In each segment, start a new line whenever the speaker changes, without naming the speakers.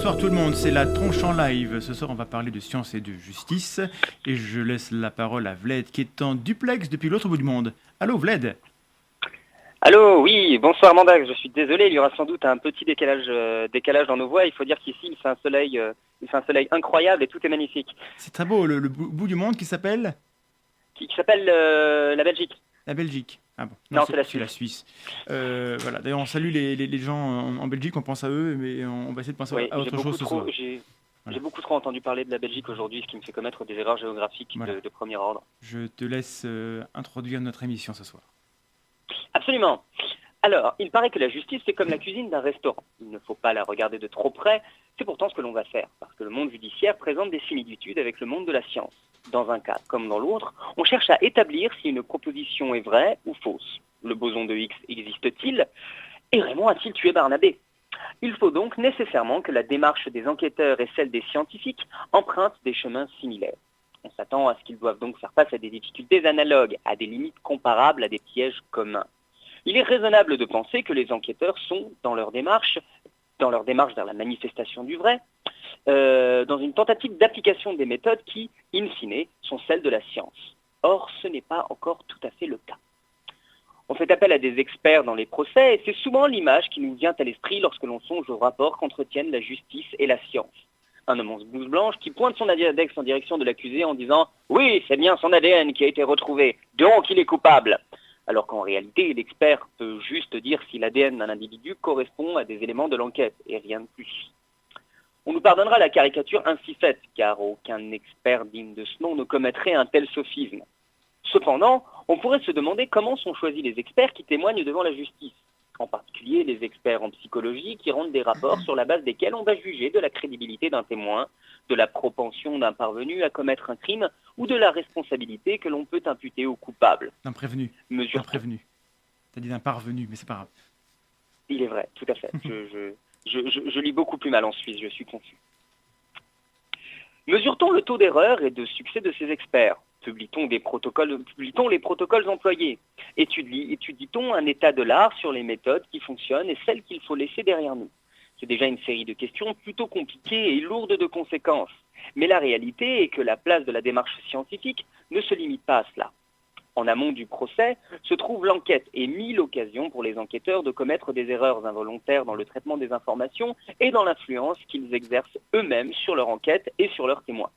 Bonsoir tout le monde, c'est la tronche en live. Ce soir, on va parler de science et de justice. Et je laisse la parole à Vlad qui est en duplex depuis l'autre bout du monde. Allô Vlad?
Allô, oui, bonsoir Mandax, je suis désolé, il y aura sans doute un petit décalage dans nos voix. Il faut dire qu'ici, il fait un soleil incroyable et tout est magnifique.
C'est très beau, le bout du monde qui s'appelle
Qui s'appelle la Belgique.
la Belgique. Ah bon, non,
Non, c'est la
c'est la
Suisse.
Suisse. Voilà, d'ailleurs, on salue les gens en Belgique, on pense à eux, mais on va essayer de penser
Oui,
à autre chose ce soir.
J'ai
Voilà.
beaucoup trop entendu parler de la Belgique aujourd'hui, ce qui me fait commettre des erreurs géographiques
Voilà.
de premier ordre.
Je te laisse introduire notre émission ce soir.
Absolument. Alors, il paraît que la justice, c'est comme la cuisine d'un restaurant. Il ne faut pas la regarder de trop près, c'est pourtant ce que l'on va faire, parce que le monde judiciaire présente des similitudes avec le monde de la science. Dans un cas comme dans l'autre, on cherche à établir si une proposition est vraie ou fausse. Le boson de Higgs existe-t-il? Et Raymond a-t-il tué Barnabé? Il faut donc nécessairement que la démarche des enquêteurs et celle des scientifiques empruntent des chemins similaires. On s'attend à ce qu'ils doivent donc faire face à des difficultés analogues, à des limites comparables à des pièges communs. Il est raisonnable de penser que les enquêteurs sont, dans leur démarche vers la manifestation du vrai, dans une tentative d'application des méthodes qui, in fine, sont celles de la science. Or, ce n'est pas encore tout à fait le cas. On fait appel à des experts dans les procès et c'est souvent l'image qui nous vient à l'esprit lorsque l'on songe aux rapports qu'entretiennent la justice et la science. Un homme en blouse blanche qui pointe son index en direction de l'accusé en disant « Oui, c'est bien son ADN qui a été retrouvé, donc il est coupable ». Alors qu'en réalité, l'expert peut juste dire si l'ADN d'un individu correspond à des éléments de l'enquête et rien de plus. On nous pardonnera la caricature ainsi faite, car aucun expert digne de ce nom ne commettrait un tel sophisme. Cependant, on pourrait se demander comment sont choisis les experts qui témoignent devant la justice, en particulier les experts en psychologie qui rendent des rapports sur la base desquels on va juger de la crédibilité d'un témoin, de la propension d'un parvenu à commettre un crime ou de la responsabilité que l'on peut imputer au coupable.
D'un prévenu.
Mesure
D'un prévenu. T'as dit d'un parvenu, mais c'est pas grave.
Il est vrai, tout à fait. Je lis beaucoup plus mal en Suisse, je suis confus. Mesure-t-on le taux d'erreur et de succès de ces experts? Publie-t-on les protocoles employés? Étudie-t-on un état de l'art sur les méthodes qui fonctionnent et celles qu'il faut laisser derrière nous? C'est déjà une série de questions plutôt compliquées et lourdes de conséquences. Mais la réalité est que la place de la démarche scientifique ne se limite pas à cela. En amont du procès se trouve l'enquête et mille occasions pour les enquêteurs de commettre des erreurs involontaires dans le traitement des informations et dans l'influence qu'ils exercent eux-mêmes sur leur enquête et sur leurs témoins.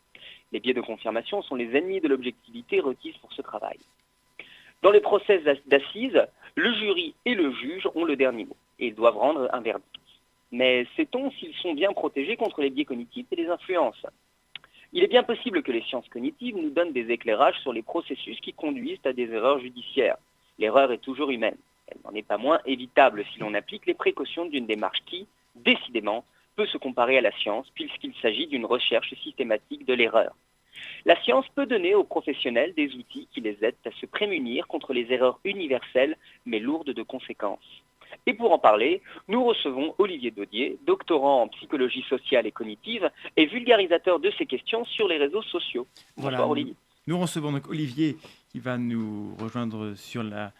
Les biais de confirmation sont les ennemis de l'objectivité requise pour ce travail. Dans les procès d'assises, le jury et le juge ont le dernier mot et ils doivent rendre un verdict. Mais sait-on s'ils sont bien protégés contre les biais cognitifs et les influences? Il est bien possible que les sciences cognitives nous donnent des éclairages sur les processus qui conduisent à des erreurs judiciaires. L'erreur est toujours humaine. Elle n'en est pas moins évitable si l'on applique les précautions d'une démarche qui, décidément, peut se comparer à la science puisqu'il s'agit d'une recherche systématique de l'erreur. La science peut donner aux professionnels des outils qui les aident à se prémunir contre les erreurs universelles mais lourdes de conséquences. Et pour en parler, nous recevons Olivier Daudier, doctorant en psychologie sociale et cognitive et vulgarisateur de ces questions sur les réseaux sociaux. Bonsoir
Voilà,
Olivier.
nous recevons donc Olivier qui va nous rejoindre sur la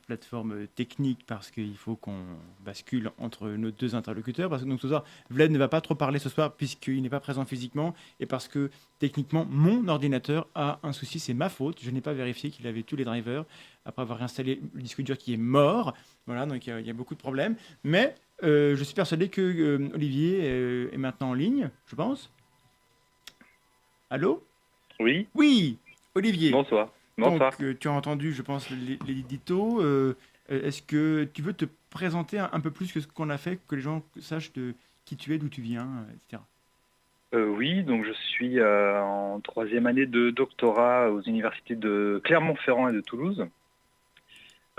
plateforme technique parce qu'il faut qu'on bascule entre nos deux interlocuteurs. Parce que donc, ce soir, Vlad ne va pas trop parler ce soir puisqu'il n'est pas présent physiquement et parce que techniquement, mon ordinateur a un souci, c'est ma faute. Je n'ai pas vérifié qu'il avait tous les drivers après avoir installé le disque dur qui est mort. Voilà, donc il y a beaucoup de problèmes. Mais je suis persuadé que Olivier est maintenant en ligne, je pense. Allô?
Oui,
Oui, Olivier.
bonsoir.
Donc,
Bonsoir.
tu as entendu, je pense, l'édito. Est-ce que tu veux te présenter un peu plus que ce qu'on a fait, que les gens sachent de qui tu es, d'où tu viens, etc.
Oui, donc je suis en troisième année de doctorat aux universités de Clermont-Ferrand et de Toulouse.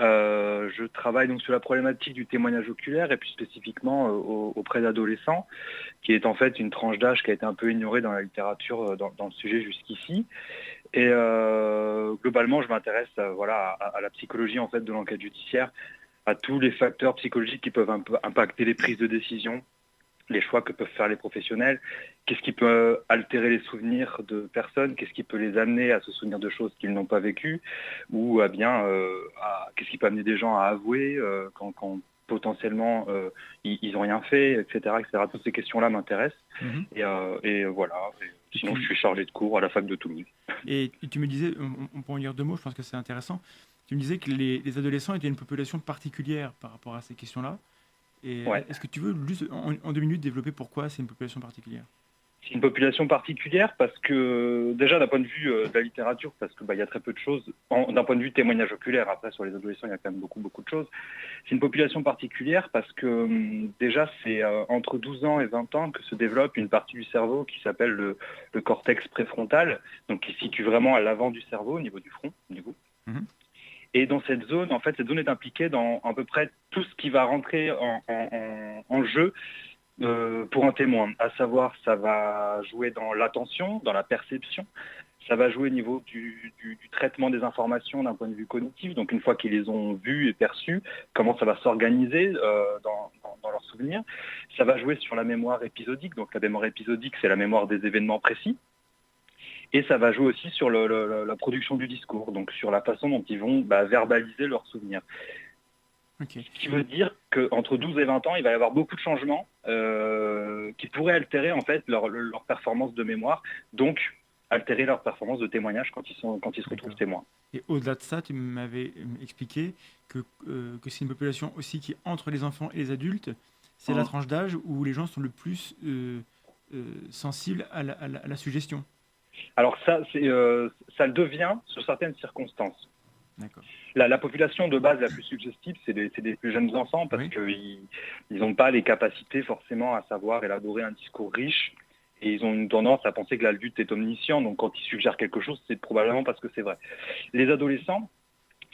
Je travaille donc sur la problématique du témoignage oculaire et plus spécifiquement auprès d'adolescents, qui est en fait une tranche d'âge qui a été un peu ignorée dans la littérature dans le sujet jusqu'ici. Et globalement, je m'intéresse à la psychologie en fait de l'enquête judiciaire, à tous les facteurs psychologiques qui peuvent impacter les prises de décision, les choix que peuvent faire les professionnels, qu'est-ce qui peut altérer les souvenirs de personnes, qu'est-ce qui peut les amener à se souvenir de choses qu'ils n'ont pas vécues, ou qu'est-ce qui peut amener des gens à avouer quand potentiellement ils n'ont rien fait, etc., etc. Toutes ces questions-là m'intéressent.
Mhm.
Et voilà. Et sinon, je suis chargé de cours à la fac de Toulouse.
Et tu me disais, on peut en dire deux mots, je pense que c'est intéressant. Tu me disais que les adolescents étaient une population particulière par rapport à ces questions-là. Et
Ouais.
est-ce que tu veux juste en 2 minutes développer pourquoi c'est une population particulière?
C'est une population particulière parce que, déjà d'un point de vue de la littérature, parce que il y a très peu de choses, d'un point de vue témoignage oculaire, après sur les adolescents il y a quand même beaucoup de choses. C'est une population particulière parce que déjà c'est entre 12 ans et 20 ans que se développe une partie du cerveau qui s'appelle le cortex préfrontal, donc qui se situe vraiment à l'avant du cerveau, au niveau du front, du coup.
Mhm.
Et dans cette zone, en fait, cette zone est impliquée dans à peu près tout ce qui va rentrer en jeu pour un témoin, à savoir ça va jouer dans l'attention, dans la perception, ça va jouer au niveau du traitement des informations d'un point de vue cognitif, donc une fois qu'ils les ont vues et perçues, comment ça va s'organiser dans leurs souvenirs. Ça va jouer sur la mémoire épisodique, donc la mémoire épisodique c'est la mémoire des événements précis, et ça va jouer aussi sur la production du discours, donc sur la façon dont ils vont verbaliser leurs souvenirs.
Ok.
Ce qui veut dire qu'entre 12 et 20 ans, il va y avoir beaucoup de changements qui pourraient altérer en fait leur performance de mémoire, donc altérer leur performance de témoignage quand ils se retrouvent
D'accord.
témoins.
Et au-delà de ça, tu m'avais expliqué que c'est une population aussi qui, entre les enfants et les adultes, c'est la tranche d'âge où les gens sont le plus sensibles à la suggestion.
Alors ça le devient sur certaines circonstances.
D'accord.
La population de base la plus suggestible, c'est des plus jeunes enfants parce
Oui.
qu'ils n'ont pas les capacités forcément à savoir élaborer un discours riche. Et ils ont une tendance à penser que l'adulte est omniscient, donc quand ils suggèrent quelque chose, c'est probablement parce que c'est vrai. Les adolescents,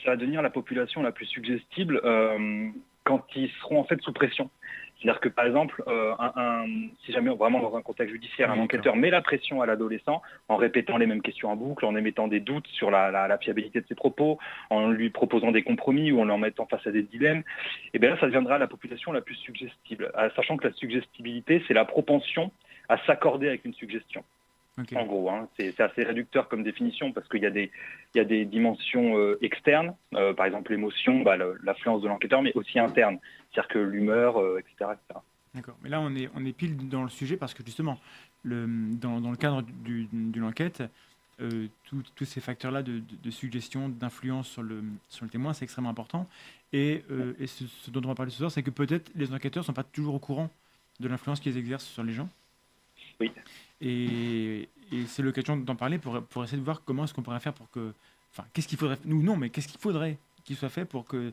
ça va devenir la population la plus suggestible quand ils seront en fait sous pression. C'est-à-dire que par exemple, si jamais vraiment dans un contexte judiciaire,
Oui,
un enquêteur met la pression à l'adolescent en répétant les mêmes questions en boucle, en émettant des doutes sur la fiabilité de ses propos, en lui proposant des compromis ou en le mettant face à des dilemmes, et bien là, ça deviendra la population la plus suggestible, sachant que la suggestibilité, c'est la propension à s'accorder avec une suggestion.
Ok.
En gros, c'est assez réducteur comme définition parce qu'il y a des dimensions externes, par exemple l'émotion, l'influence de l'enquêteur, mais aussi interne, c'est-à-dire que l'humeur, etc., etc.
D'accord. Mais là, on est pile dans le sujet parce que justement, dans le cadre d'une enquête, tous ces facteurs-là de suggestion, d'influence sur le témoin, c'est extrêmement important. Et ce dont on va parler ce soir, c'est que peut-être les enquêteurs ne sont pas toujours au courant de l'influence qu'ils exercent sur les gens.
Oui.
Et c'est l'occasion d'en parler pour essayer de voir comment est-ce qu'on pourrait faire pour que... Enfin, qu'est-ce qu'il faudrait... Nous, non, mais qu'est-ce qu'il faudrait qu'il soit fait pour que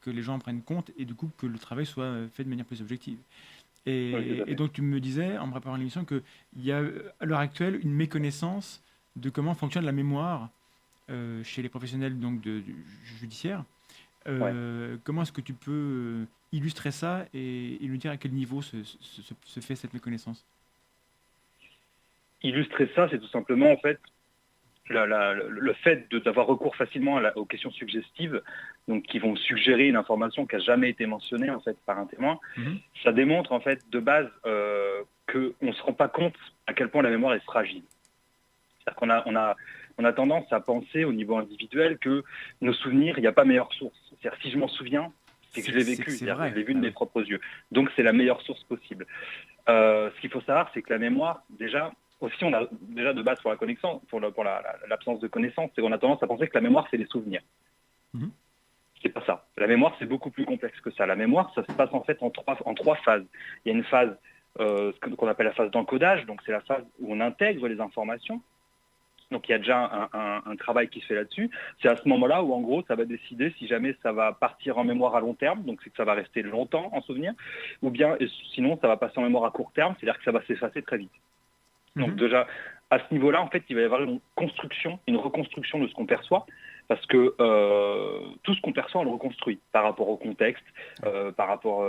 les gens en prennent compte et du coup que le travail soit fait de manière plus objective. Et donc tu me disais, en préparant l'émission, qu'il y a à l'heure actuelle une méconnaissance de comment fonctionne la mémoire chez les professionnels donc, du judiciaire. Comment est-ce que tu peux illustrer ça et nous dire à quel niveau se fait cette méconnaissance?
Illustrer ça, c'est tout simplement en fait le fait d'avoir recours facilement aux questions suggestives, donc qui vont suggérer une information qui n'a jamais été mentionnée en fait par un témoin. Ça démontre en fait de base qu'on ne se rend pas compte à quel point la mémoire est fragile. C'est-à-dire qu'on a tendance à penser au niveau individuel que nos souvenirs, il n'y a pas meilleure source. C'est-à-dire si je m'en souviens, c'est que je l'ai vécu, c'est-à-dire que je l'ai vu de mes propres yeux. Donc c'est la meilleure source possible. Ce qu'il faut savoir, c'est que la mémoire, déjà, aussi on a déjà de base pour la connaissance, pour l'absence de connaissance, c'est qu'on a tendance à penser que la mémoire, c'est les souvenirs. C'est pas ça. La mémoire, c'est beaucoup plus complexe que ça. La mémoire, ça se passe en fait en trois phases. Il y a une phase qu'on appelle la phase d'encodage, donc c'est la phase où on intègre les informations. Donc il y a déjà un travail qui se fait là-dessus. C'est à ce moment-là où en gros ça va décider si jamais ça va partir en mémoire à long terme, donc c'est que ça va rester longtemps en souvenir, ou bien sinon ça va passer en mémoire à court terme, c'est-à-dire que ça va s'effacer très vite. Donc déjà à ce niveau-là, en fait, il va y avoir une reconstruction de ce qu'on perçoit, parce que tout ce qu'on perçoit, on le reconstruit par rapport au contexte, par rapport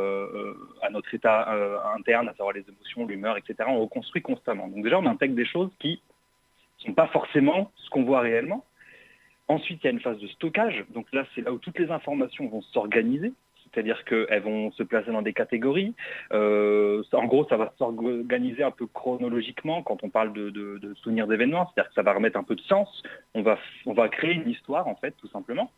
à notre état interne, à savoir les émotions, l'humeur, etc. On reconstruit constamment. Donc déjà on intègre des choses qui ne sont pas forcément ce qu'on voit réellement. Ensuite, il y a une phase de stockage. Donc là, c'est là où toutes les informations vont s'organiser. C'est-à-dire qu'elles vont se placer dans des catégories. En gros, ça va s'organiser un peu chronologiquement quand on parle de souvenirs d'événements. C'est-à-dire que ça va remettre un peu de sens. On va créer une histoire, en fait, tout simplement.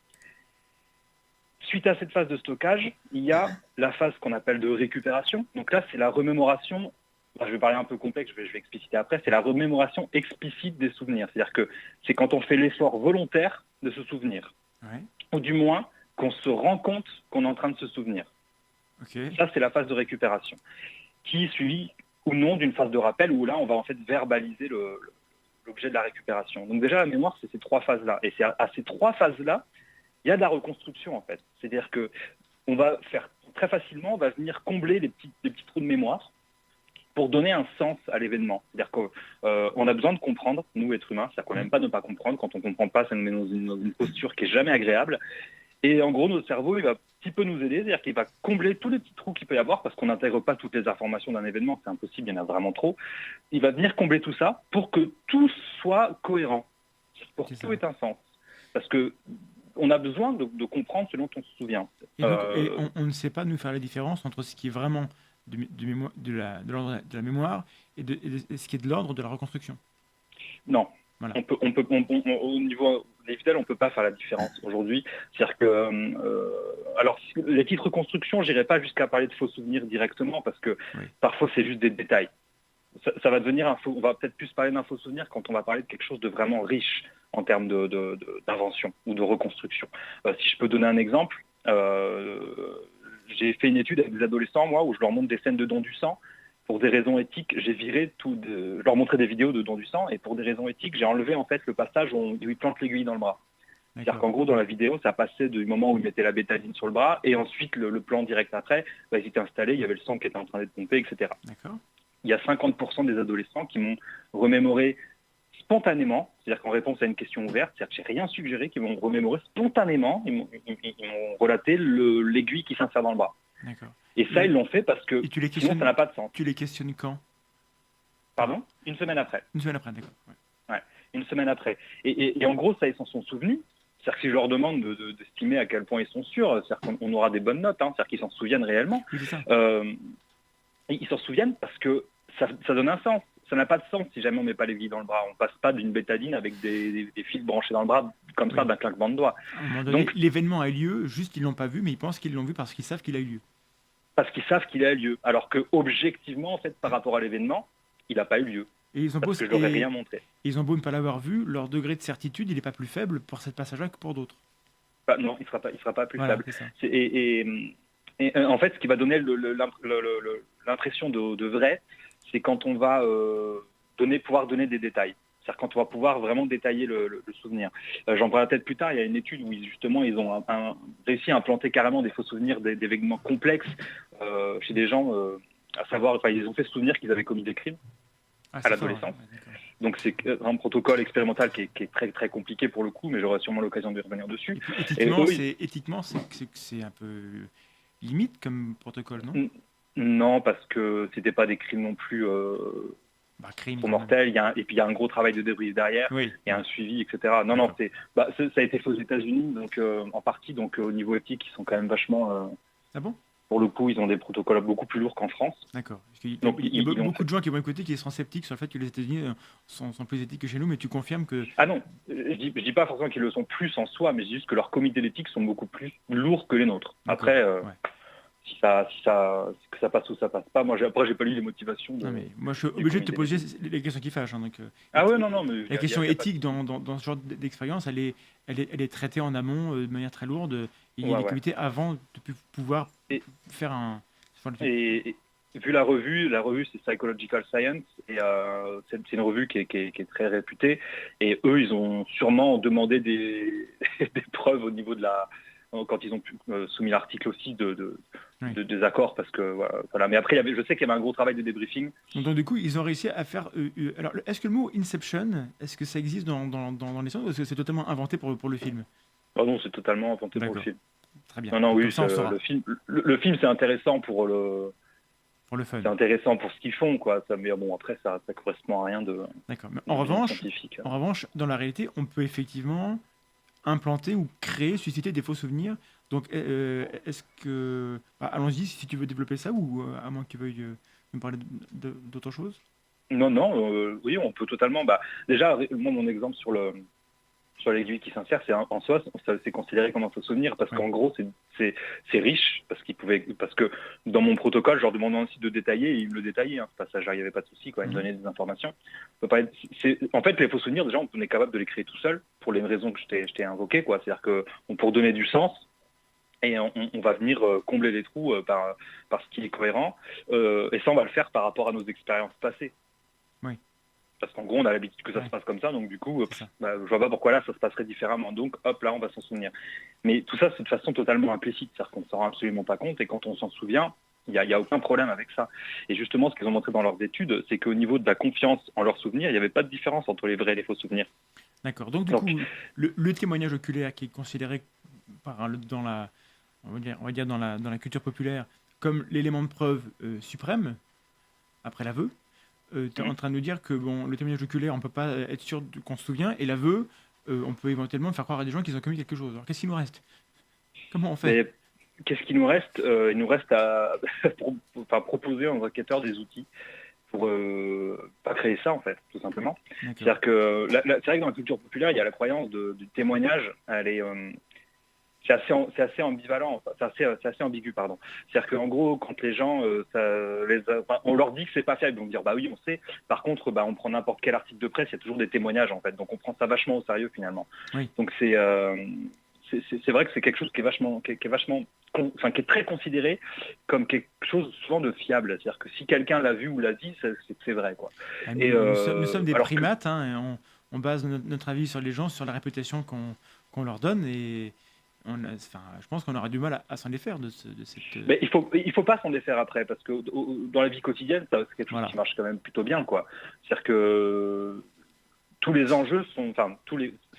Suite à cette phase de stockage, il y a la phase qu'on appelle de récupération. Donc là, c'est la remémoration. Je vais parler un peu complexe, je vais expliciter après. C'est la remémoration explicite des souvenirs. C'est-à-dire que c'est quand on fait l'effort volontaire de se souvenir.
Ouais.
Ou du moins, qu'on se rend compte qu'on est en train de se souvenir.
Ok.
Ça, c'est la phase de récupération, qui est suivie ou non d'une phase de rappel où là, on va en fait verbaliser l'objet de la récupération. Donc déjà, la mémoire, c'est ces 3 phases-là. Et c'est à ces 3 phases-là, il y a de la reconstruction, en fait. C'est-à-dire que on va faire très facilement, on va venir combler les petits trous de mémoire pour donner un sens à l'événement. C'est-à-dire qu'on a besoin de comprendre, nous, êtres humains, c'est-à-dire qu'on n'aime pas ne pas comprendre. Quand on ne comprend pas, ça nous met dans une posture qui est jamais agréable. Et en gros, notre cerveau, il va un petit peu nous aider, c'est-à-dire qu'il va combler tous les petits trous qu'il peut y avoir, parce qu'on n'intègre pas toutes les informations d'un événement, c'est impossible, il y en a vraiment trop. Il va venir combler tout ça pour que tout soit cohérent, pour que tout ait un sens. Parce que on a besoin de comprendre ce dont on se souvient.
Et, donc, on ne sait pas nous faire la différence entre ce qui est vraiment de l'ordre de la mémoire et ce qui est de l'ordre de la reconstruction.
Non.
Voilà.
Au niveau des fidèles, on ne peut pas faire la différence aujourd'hui. C'est-à-dire que, alors, les petites reconstructions, je n'irai pas jusqu'à parler de faux souvenirs directement, parce que parfois, c'est juste des détails. Ça va devenir on va peut-être plus parler d'un faux souvenir quand on va parler de quelque chose de vraiment riche en termes d'invention ou de reconstruction. Si je peux donner un exemple, j'ai fait une étude avec des adolescents, moi, où je leur montre des scènes de don du sang. Pour des raisons éthiques, j'ai viré je leur montrais des vidéos de don du sang, et pour des raisons éthiques, j'ai enlevé en fait le passage où ils plantent l'aiguille dans le bras. C'est-à-dire qu'en gros, dans la vidéo, ça passait du moment où ils mettaient la bétaline sur le bras, et ensuite le plan direct après, ils étaient installés, il y avait le sang qui était en train d'être pompé, etc.
D'accord.
Il y a 50% des adolescents qui m'ont remémoré spontanément, c'est-à-dire qu'en réponse à une question ouverte, c'est-à-dire que j'ai rien suggéré, qui m'ont remémoré spontanément, ils m'ont relaté l'aiguille qui s'insère dans le bras.
D'accord.
Et ça, ils l'ont fait parce que sinon, ça n'a pas de sens.
Tu les questionnes quand?
Pardon? Une semaine après.
Une semaine après, d'accord.
Ouais, une semaine après. Et en gros, ça, ils s'en sont souvenus. C'est-à-dire que si je leur demande d'estimer à quel point ils sont sûrs, c'est-à-dire qu'on aura des bonnes notes, c'est-à-dire qu'ils s'en souviennent réellement.
Oui, c'est ça.
Ils s'en souviennent parce que ça donne un sens. Ça n'a pas de sens si jamais on ne met pas l'aiguille dans le bras. On ne passe pas d'une bétadine avec des fils branchés dans le bras comme ça d'un claquement de doigts.
À un moment donné, donc l'événement a eu lieu, juste ils l'ont pas vu, mais ils pensent qu'ils l'ont vu parce qu'ils savent qu'il a eu lieu.
Parce qu'ils savent qu'il a eu lieu, alors que objectivement, en fait, par rapport à l'événement, il n'a pas eu lieu.
Et ils ont
parce que je n'aurais rien montré.
Ils ont beau ne pas l'avoir vu, leur degré de certitude, il n'est pas plus faible pour cette passage-là que pour d'autres.
Non, il ne sera pas plus
voilà,
faible. Et en fait, ce qui va donner l'impression de vrai, c'est quand on va pouvoir donner des détails. C'est-à-dire quand on va pouvoir vraiment détailler le souvenir. J'en parlerai peut-être plus tard, il y a une étude où justement ils ont réussi à implanter carrément des faux souvenirs d'événements complexes chez des gens, à savoir, ils ont fait se souvenir qu'ils avaient commis des crimes à l'adolescence. Donc c'est un protocole expérimental qui est très très compliqué pour le coup, mais j'aurai sûrement l'occasion de revenir dessus.
Éthiquement, c'est un peu limite comme protocole, non?
Non, parce que c'était pas des crimes non plus
crime,
mortels. Et puis il y a un gros travail de débrief derrière, il y a un suivi, etc. Non, ça a été fait aux États-Unis, donc en partie, donc au niveau éthique, ils sont quand même vachement.
Ah bon?
Pour le coup, ils ont des protocoles beaucoup plus lourds qu'en France.
D'accord. Il y a beaucoup de gens qui vont écouter qui seront sceptiques sur le fait que les États-Unis sont plus éthiques que chez nous, mais tu confirmes que...
Ah non, je dis pas forcément qu'ils le sont plus en soi, mais je dis juste que leurs comités d'éthique sont beaucoup plus lourds que les nôtres. Après, si ça passe ou ça passe pas, moi j'ai pas lu les motivations.
Non, mais moi je suis obligé de te poser les questions qui fâchent. Donc,
mais
la question éthique dans ce genre d'expérience, elle est traitée en amont de manière très lourde. Il y a des comités avant de pouvoir faire un...
Et vu la revue c'est Psychological Science, et c'est une revue qui est très réputée, et eux, ils ont sûrement demandé des preuves au niveau de la... quand ils ont soumis l'article aussi des accords, parce que voilà. Mais après, je sais qu'il y avait un gros travail de débriefing.
Donc du coup, ils ont réussi à faire... alors, est-ce que le mot Inception, est-ce que ça existe dans les sens, ou est-ce que c'est totalement inventé pour le film?
Oh non, c'est totalement inventé pour le film.
Très bien.
Non, oui, le film, c'est intéressant pour le fun. C'est intéressant pour ce qu'ils font, quoi. Mais bon, après, ça correspond à rien de.
D'accord. Mais en revanche, dans la réalité, on peut effectivement implanter ou susciter des faux souvenirs. Donc, est-ce que... allons-y, si tu veux développer ça, ou à moins que tu veuilles me parler d'autre chose.
Non, oui, on peut totalement... déjà, moi, mon exemple sur sur l'aiguille qui s'insère, en soi, c'est considéré comme un faux souvenir parce qu'en gros, c'est riche parce que dans mon protocole, je leur demandais aussi de détailler et ils me le détaillaient. Ce passage, il n'y avait pas de souci, ils me donnaient des informations. En fait, les faux souvenirs, déjà, on est capable de les créer tout seul pour les raisons que je t'ai invoquées, quoi. C'est-à-dire que pour donner du sens. Et on va venir combler les trous par ce qui est cohérent. Et ça, on va le faire par rapport à nos expériences passées.
Oui.
Parce qu'en gros, on a l'habitude que ça se passe comme ça. Donc du coup, je vois pas pourquoi là, ça se passerait différemment. Donc hop, là, on va s'en souvenir. Mais tout ça, c'est de façon totalement implicite. C'est-à-dire qu'on ne s'en rend absolument pas compte. Et quand on s'en souvient, il n'y a aucun problème avec ça. Et justement, ce qu'ils ont montré dans leurs études, c'est qu'au niveau de la confiance en leurs souvenirs, il n'y avait pas de différence entre les vrais et les faux souvenirs.
D'accord. Donc du coup, le témoignage oculaire qui est considéré dans la... on va dire dans la culture populaire, comme l'élément de preuve suprême, après l'aveu, tu es en train de nous dire que le témoignage oculaire, on ne peut pas être sûr qu'on se souvient, et l'aveu, on peut éventuellement faire croire à des gens qu'ils ont commis quelque chose. Alors qu'est-ce qu'il nous reste? Comment on fait?
Qu'est-ce qu'il nous reste? Il nous reste à proposer aux enquêteurs des outils pour pas créer ça, en fait, tout simplement. C'est-à-dire que c'est vrai que dans la culture populaire, il y a la croyance du témoignage, elle est... c'est assez ambivalent, c'est assez ambigu, pardon. C'est-à-dire qu'en gros, quand les gens, on leur dit que c'est pas fiable, ils vont dire bah oui, on sait. Par contre, on prend n'importe quel article de presse, il y a toujours des témoignages en fait, donc on prend ça vachement au sérieux finalement.
Oui.
Donc c'est vrai que c'est quelque chose qui est très considéré comme quelque chose souvent de fiable. C'est-à-dire que si quelqu'un l'a vu ou l'a dit, c'est vrai, quoi.
Nous sommes des primates, et on base notre avis sur les gens, sur la réputation qu'on leur donne, et je pense qu'on aura du mal à s'en défaire de cette...
Mais il faut pas s'en défaire après, parce que dans la vie quotidienne, c'est quelque chose qui marche quand même plutôt bien, quoi. C'est-à-dire que tous les enjeux sont...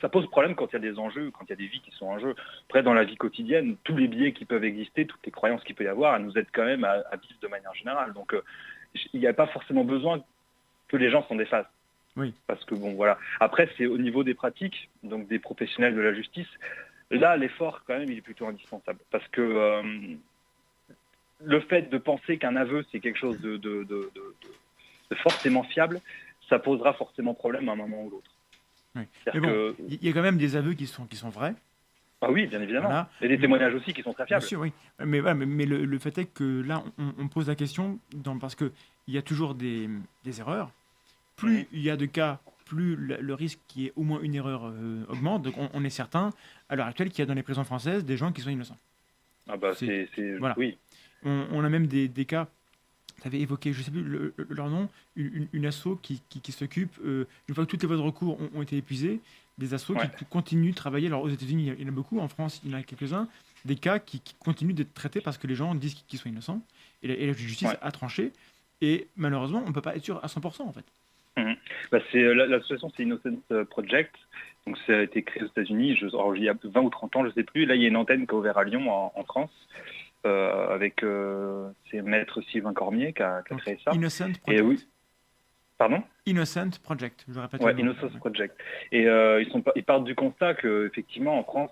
ça pose problème quand il y a des enjeux, quand il y a des vies qui sont en jeu. Après, dans la vie quotidienne, tous les biais qui peuvent exister, toutes les croyances qu'il peut y avoir, elles nous aident quand même à vivre de manière générale. Donc, il n'y a pas forcément besoin que les gens s'en défassent.
Oui.
Parce que, voilà. Après, c'est au niveau des pratiques, donc des professionnels de la justice. Là, l'effort, quand même, il est plutôt indispensable. Parce que le fait de penser qu'un aveu, c'est quelque chose de forcément fiable, ça posera forcément problème à un moment ou l'autre.
Oui. Mais il y a quand même des aveux qui sont vrais.
Ah oui, bien évidemment.
Voilà.
Et des témoignages aussi qui sont très fiables.
Bien sûr, oui. Mais le fait est que là, on pose la question parce qu'il y a toujours des erreurs. Plus il y a de cas, plus le risque qu'il y ait au moins une erreur augmente. Donc on est certain, à l'heure actuelle, qu'il y a dans les prisons françaises des gens qui sont innocents.
Ah bah
voilà.
Oui.
On a même des cas, tu avais évoqué, je ne sais plus leur nom, une asso qui s'occupe, une fois que toutes les voies de recours ont été épuisées, des assos qui continuent de travailler. Alors aux États-Unis, il y en a beaucoup, en France, il y en a quelques-uns, des cas qui continuent d'être traités parce que les gens disent qu'ils sont innocents. Et la justice a tranché. Et malheureusement, on ne peut pas être sûr à 100% en fait.
L'association, c'est Innocence Project. Donc, ça a été créé aux États-Unis il y a 20 ou 30 ans, je ne sais plus. Là, il y a une antenne qui a ouvert à Lyon, en France, avec c'est Maître Sylvain Cormier qui a créé ça.
Innocent Project.
Et oui. Pardon ?
Innocent Project, je répète.
Ouais, Innocence Project. Et ils partent du constat qu'effectivement, en France,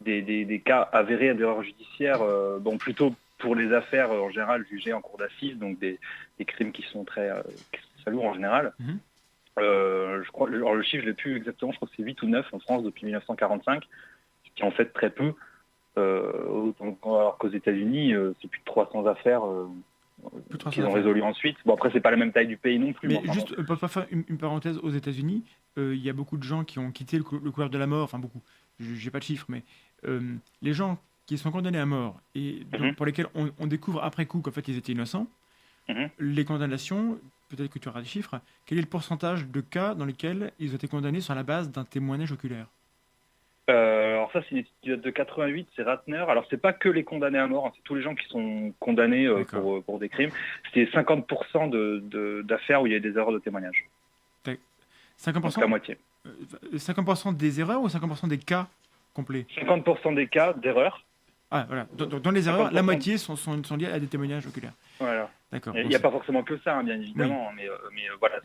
des cas avérés d'erreurs judiciaires, plutôt pour les affaires en général jugées en cour d'assises, donc des crimes qui sont très lourds en général. Je crois, le chiffre, je ne l'ai plus exactement, je crois que c'est 8 ou 9 en France depuis 1945, ce qui est en fait très peu, alors qu'aux États-Unis, c'est plus de 300 affaires qu'ils ont résolues ensuite. Bon, après, c'est pas la même taille du pays non plus.
Mais juste, pour faire une parenthèse, aux États-Unis, il y a beaucoup de gens qui ont quitté le couloir de la mort, enfin beaucoup, j'ai pas de chiffres, mais les gens qui sont condamnés à mort et donc, pour lesquels on découvre après coup qu'en fait ils étaient innocents, les condamnations, peut-être que tu auras des chiffres, quel est le pourcentage de cas dans lesquels ils ont été condamnés sur la base d'un témoignage oculaire?
Alors ça, c'est une étude qui date de 88, c'est Ratner. Alors c'est pas que les condamnés à mort, c'est tous les gens qui sont condamnés pour des crimes. C'était 50% d'affaires où il y a des erreurs de témoignage.
50%?
Donc la moitié.
50% des erreurs ou 50% des cas complets?
50% des cas d'erreurs.
Ah voilà, dans les erreurs, la moitié sont liées à des témoignages oculaires.
Voilà.
D'accord.
Il n'y a pas forcément que ça, bien évidemment, mais voilà,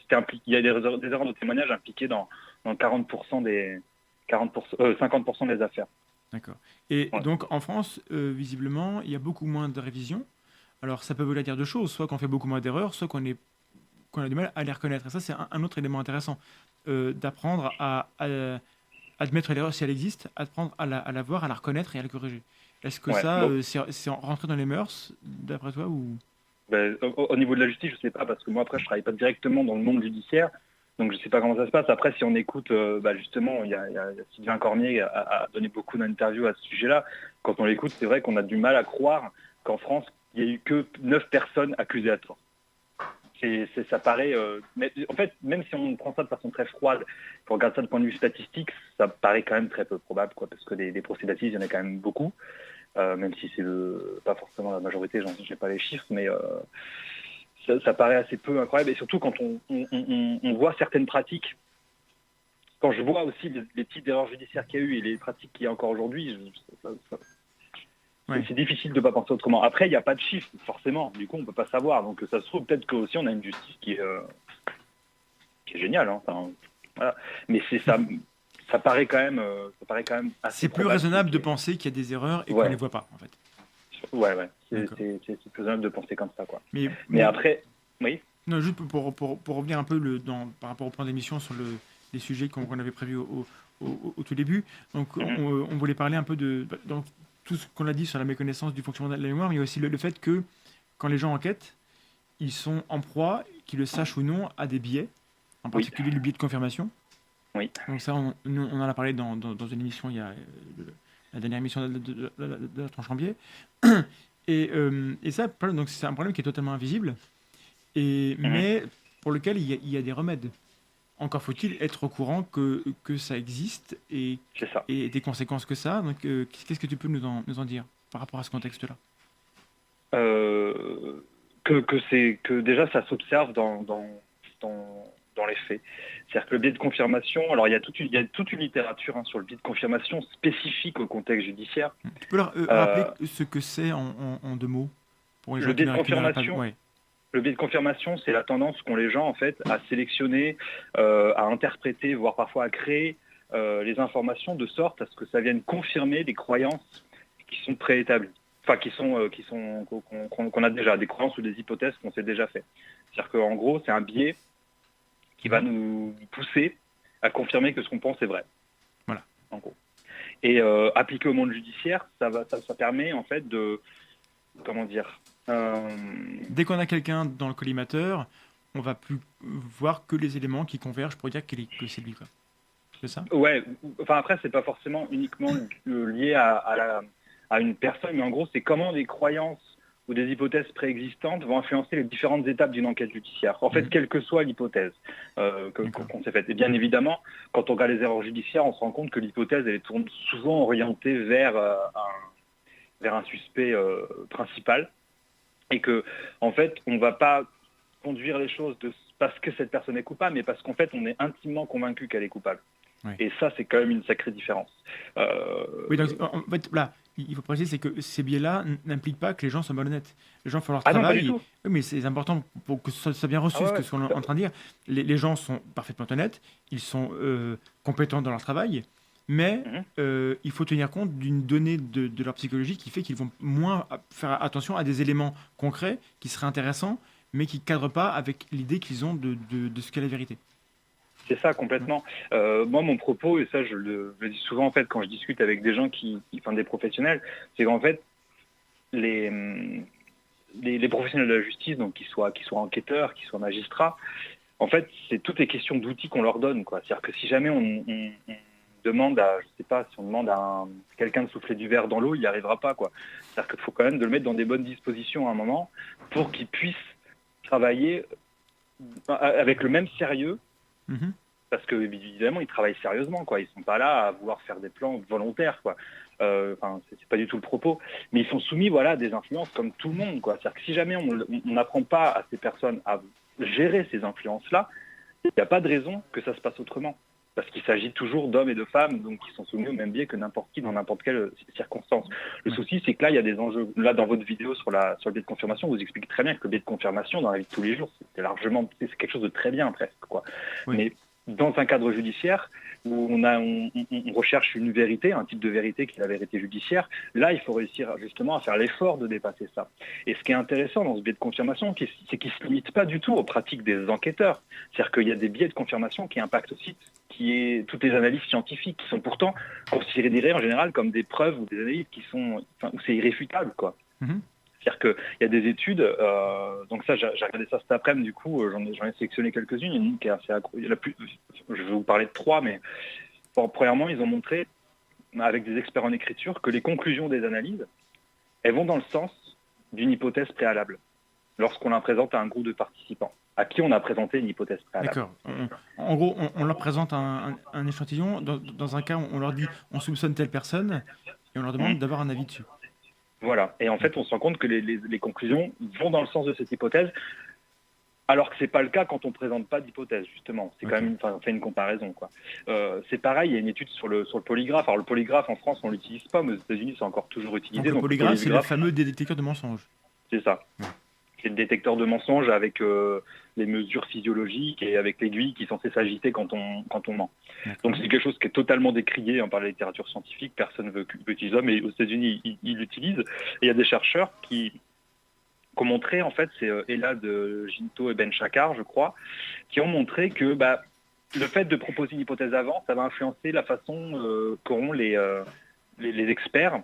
il y a des erreurs de témoignage impliquées dans 50% des 50% des affaires.
D'accord. Et donc en France, visiblement, il y a beaucoup moins de révisions. Alors ça peut vouloir dire deux choses, soit qu'on fait beaucoup moins d'erreurs, soit qu'on a du mal à les reconnaître. Et ça, c'est un autre élément intéressant, d'apprendre à admettre l'erreur si elle existe, apprendre à la voir, à la reconnaître et à la corriger. Est-ce que
Ouais,
ça,
donc,
c'est rentré dans les mœurs, d'après toi ou...
au niveau de la justice, je sais pas, parce que moi après je travaille pas directement dans le monde judiciaire, donc je sais pas comment ça se passe. Après, si on écoute, justement, il y a Sylvain Cormier a donné beaucoup d'interviews à ce sujet-là. Quand on l'écoute, c'est vrai qu'on a du mal à croire qu'en France, il n'y a eu que 9 personnes accusées à tort. Ça paraît, mais en fait, même si on prend ça de façon très froide, qu'on regarde ça de point de vue statistique, ça paraît quand même très peu probable, quoi, parce que des procès d'assises, il y en a quand même beaucoup, même si c'est pas forcément la majorité, je n'ai pas les chiffres, mais ça paraît assez peu incroyable, et surtout quand on voit certaines pratiques, quand je vois aussi les petites erreurs judiciaires qu'il y a eu et les pratiques qu'il y a encore aujourd'hui,
Ouais.
c'est difficile de ne pas penser autrement. Après, il n'y a pas de chiffres, forcément. Du coup, on ne peut pas savoir. Donc, ça se trouve, peut-être qu'aussi, on a une justice qui est géniale. Hein. Enfin, voilà. Mais ça paraît quand même assez
C'est plus
probable.
raisonnable de penser qu'il y a des erreurs et qu'on
Ouais.
ne les voit pas, en fait.
Ouais.
D'accord.
C'est plus raisonnable de penser comme ça, quoi.
Mais
Mais après, oui.
non, juste pour revenir un peu par rapport au plan d'émission sur les sujets qu'on avait prévus au tout début. Donc, on voulait parler un peu donc, tout ce qu'on a dit sur la méconnaissance du fonctionnement de la mémoire, mais il y a aussi le fait que quand les gens enquêtent, ils sont en proie, qu'ils le sachent ou non, à des biais, en particulier le biais de confirmation.
Oui.
Donc ça, on en a parlé dans une émission, il y a la dernière émission de la tranche en biais. Et ça, donc c'est un problème qui est totalement invisible, mais pour lequel il y a des remèdes. Encore faut-il être au courant que ça existe et des conséquences que ça. Donc, qu'est-ce que tu peux nous en dire par rapport à ce contexte-là?
Que déjà ça s'observe dans les faits. C'est-à-dire que le biais de confirmation, alors il y a toute une littérature sur le biais de confirmation spécifique au contexte judiciaire.
Tu peux leur rappeler ce que c'est en deux mots pour les gens
le biais de
qui
confirmation.
Ouais.
Le biais de confirmation, c'est la tendance qu'ont les gens en fait à sélectionner, à interpréter, voire parfois à créer les informations de sorte à ce que ça vienne confirmer des croyances qui sont préétablies, enfin qu'on a déjà, des croyances ou des hypothèses qu'on s'est déjà fait. C'est-à-dire qu'en gros, c'est un biais qui va nous pousser à confirmer que ce qu'on pense est vrai.
Voilà.
En gros. Et appliqué au monde judiciaire, ça permet en fait de, comment dire.
Dès qu'on a quelqu'un dans le collimateur, on va plus voir que les éléments qui convergent pour dire que c'est lui, quoi. C'est ça?
Ouais. Enfin après, c'est pas forcément uniquement lié à une personne, mais en gros, c'est comment des croyances ou des hypothèses préexistantes vont influencer les différentes étapes d'une enquête judiciaire. En fait, quelle que soit l'hypothèse qu'on s'est faite. Et bien évidemment, quand on regarde les erreurs judiciaires, on se rend compte que l'hypothèse, elle est souvent orientée vers un suspect principal. Et que, en fait, on ne va pas conduire les choses parce que cette personne est coupable, mais parce qu'en fait, on est intimement convaincu qu'elle est coupable. Oui. Et ça, c'est quand même une sacrée différence.
Oui, donc, en fait, là, il faut préciser, c'est que ces biais-là n'impliquent pas que les gens soient malhonnêtes. Les gens font leur travail.
Non, pas du tout.
Oui, mais c'est important pour que ça soit bien reçu, ce qu'on est en train de dire. Les gens sont parfaitement honnêtes, ils sont compétents dans leur travail. Mais il faut tenir compte d'une donnée de leur psychologie qui fait qu'ils vont moins faire attention à des éléments concrets qui seraient intéressants, mais qui ne cadrent pas avec l'idée qu'ils ont de ce qu'est la vérité.
C'est ça, complètement. Moi, mon propos, et ça je le dis souvent en fait quand je discute avec des gens des professionnels, c'est qu'en fait, les professionnels de la justice, donc qu'ils soient enquêteurs, qu'ils soient magistrats, en fait, tout est question d'outils qu'on leur donne, quoi. C'est-à-dire que si jamais on demande si on demande à quelqu'un de souffler du verre dans l'eau, il n'y arrivera pas, quoi. C'est-à-dire qu'il faut quand même de le mettre dans des bonnes dispositions à un moment pour qu'il puisse travailler avec le même sérieux, parce que évidemment ils travaillent sérieusement, quoi. Ils sont pas là à vouloir faire des plans volontaires, quoi. C'est pas du tout le propos, mais ils sont soumis, à des influences comme tout le monde, quoi. C'est-à-dire que si jamais on n'apprend pas à ces personnes à gérer ces influences-là, il n'y a pas de raison que ça se passe autrement. Parce qu'il s'agit toujours d'hommes et de femmes, donc qui sont soumis au même biais que n'importe qui dans n'importe quelle circonstance. Le souci, c'est que là, il y a des enjeux. Là, dans votre vidéo sur le biais de confirmation, vous expliquez très bien que le biais de confirmation, dans la vie de tous les jours, c'est quelque chose de très bien presque, quoi. Oui. Mais dans un cadre judiciaire, où on recherche une vérité, un type de vérité qui est la vérité judiciaire. Là, il faut réussir justement à faire l'effort de dépasser ça. Et ce qui est intéressant dans ce biais de confirmation, c'est qu'il ne se limite pas du tout aux pratiques des enquêteurs. C'est-à-dire qu'il y a des biais de confirmation qui impactent aussi toutes les analyses scientifiques, qui sont pourtant considérées en général comme des preuves ou des analyses où c'est irréfutable, quoi.
Mhm.
C'est-à-dire qu'il y a des études, donc ça, j'ai regardé ça cet après-midi, du coup, j'en ai sélectionné quelques-unes. Il y en a une qui est assez je vais vous parler de 3, mais premièrement, ils ont montré, avec des experts en écriture, que les conclusions des analyses, elles vont dans le sens d'une hypothèse préalable, lorsqu'on la présente à un groupe de participants, à qui on a présenté une hypothèse préalable.
D'accord. En gros, on leur présente un échantillon. Dans un cas, on leur dit on soupçonne telle personne et on leur demande d'avoir un avis dessus.
Voilà. Et en fait, on se rend compte que les conclusions vont dans le sens de cette hypothèse, alors que c'est pas le cas quand on présente pas d'hypothèse, justement. C'est quand même on fait une comparaison, quoi. C'est pareil, il y a une étude sur le polygraphe. Alors le polygraphe en France, on l'utilise pas, mais aux États-Unis, c'est encore toujours utilisé.
Donc, le polygraphe, c'est le fameux détecteur de mensonges.
C'est ça. C'est le détecteur de mensonges avec les mesures physiologiques et avec l'aiguille qui est censée s'agiter quand on ment. Donc c'est quelque chose qui est totalement décrié par la littérature scientifique, personne ne veut utiliser ça, mais aux États-Unis, ils l'utilisent. Et il y a des chercheurs qui ont montré, en fait, c'est Elad Ginto et Ben Shakar, je crois, qui ont montré que le fait de proposer une hypothèse avant, ça va influencer la façon qu'auront les experts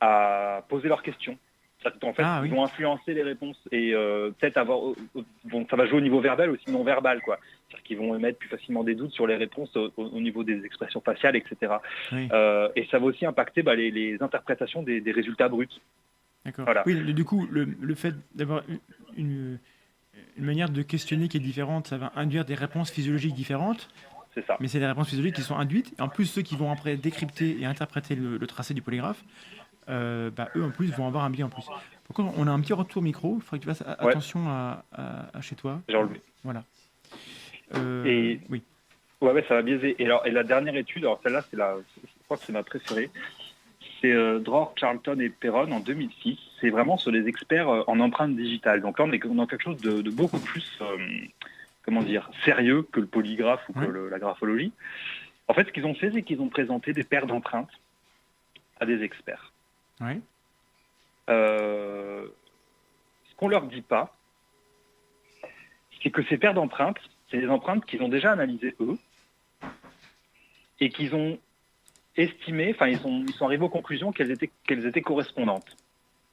à poser leurs questions. En fait, ils vont influencer les réponses et peut-être ça va jouer au niveau verbal aussi non verbal, quoi. C'est-à-dire qu'ils vont émettre plus facilement des doutes sur les réponses au niveau des expressions faciales, etc. Oui. Et ça va aussi impacter les interprétations des résultats bruts.
D'accord. Voilà. Oui, du coup, le fait d'avoir une manière de questionner qui est différente, ça va induire des réponses physiologiques différentes.
C'est ça.
Mais c'est des réponses physiologiques qui sont induites. Et en plus, ceux qui vont après décrypter et interpréter le tracé du polygraphe, eux en plus vont avoir un biais en plus. Par contre, on a un petit retour micro. Il faudrait que tu fasses attention à chez toi.
J'ai enlevé.
Voilà.
Oui. Ouais, ça va biaiser. Et la dernière étude, alors celle-là, je crois que c'est ma préférée. C'est Dror, Charlton et Perron en 2006. C'est vraiment sur les experts en empreinte digitale. Donc là, on est dans quelque chose de beaucoup plus, sérieux que le polygraphe ou que la graphologie. En fait, ce qu'ils ont fait, c'est qu'ils ont présenté des paires d'empreintes à des experts.
Oui.
Ce qu'on leur dit pas, c'est que ces paires d'empreintes, c'est des empreintes qu'ils ont déjà analysées eux et qu'ils ont estimé, ils sont arrivés aux conclusions qu'elles étaient correspondantes.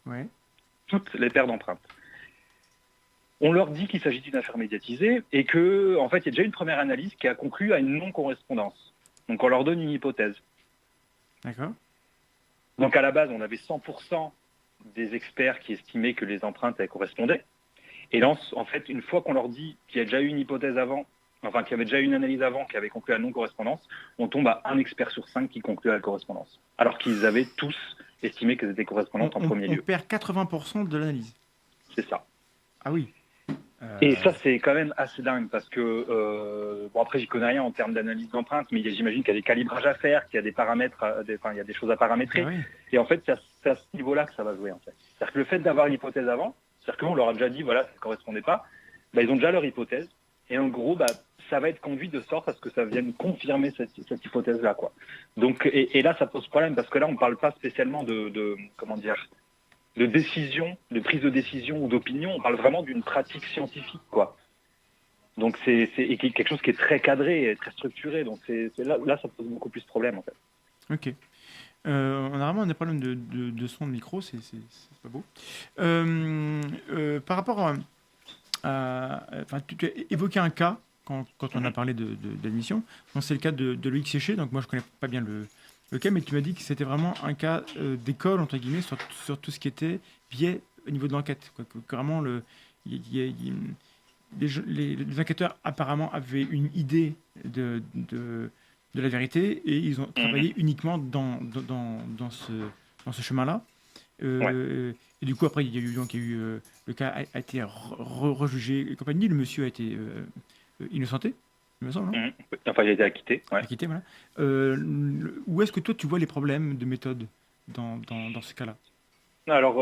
Oui.
Toutes les paires d'empreintes. On leur dit qu'il s'agit d'une affaire médiatisée et que, en fait, il y a déjà une première analyse qui a conclu à une non-correspondance. Donc on leur donne une hypothèse.
D'accord.
Donc à la base, on avait 100% des experts qui estimaient que les empreintes elles correspondaient. Et là, en fait, une fois qu'on leur dit qu'il y a déjà eu une hypothèse avant, qu'il y avait déjà eu une analyse avant qui avait conclu à la non-correspondance, on tombe à 1 expert sur 5 qui conclut à la correspondance. Alors qu'ils avaient tous estimé qu'elles étaient correspondantes en premier lieu.
On perd 80% de l'analyse.
C'est ça.
Ah oui.
Et ça, c'est quand même assez dingue parce que, après, j'y connais rien en termes d'analyse d'empreintes, mais j'imagine qu'il y a des calibrages à faire, qu'il y a des paramètres, il y a des choses à paramétrer.
Ah oui.
Et en fait, c'est à ce niveau-là que ça va jouer, en fait. C'est-à-dire que le fait d'avoir une hypothèse avant, c'est-à-dire qu'on leur a déjà dit, voilà, ça ne correspondait pas, ils ont déjà leur hypothèse. Et en gros, ça va être conduit de sorte à ce que ça vienne confirmer cette hypothèse-là, quoi. Donc, et là, ça pose problème parce que là, on ne parle pas spécialement de décision, de prise de décision ou d'opinion. On parle vraiment d'une pratique scientifique, quoi. Donc, c'est quelque chose qui est très cadré et très structuré. Donc, là, ça pose beaucoup plus de problèmes, en fait.
Ok. On a vraiment des problèmes de son de micro, c'est pas beau. Par rapport tu as évoqué un cas quand on a parlé de l'émission. C'est le cas de Loïc Séché. Donc moi, je connais pas bien le cas, mais tu m'as dit que c'était vraiment un cas d'école, entre guillemets, sur tout ce qui était biais au niveau de l'enquête. Que vraiment, les enquêteurs apparemment avaient une idée de la vérité et ils ont travaillé uniquement dans ce chemin-là. Et du coup, après, il y a eu le cas a été rejugé et compagnie. Le monsieur a été innocenté, il me semble.
Enfin, il a été acquitté. Ouais.
Acquitté, voilà. Où est-ce que toi, tu vois les problèmes de méthode dans ce cas-là?
Alors,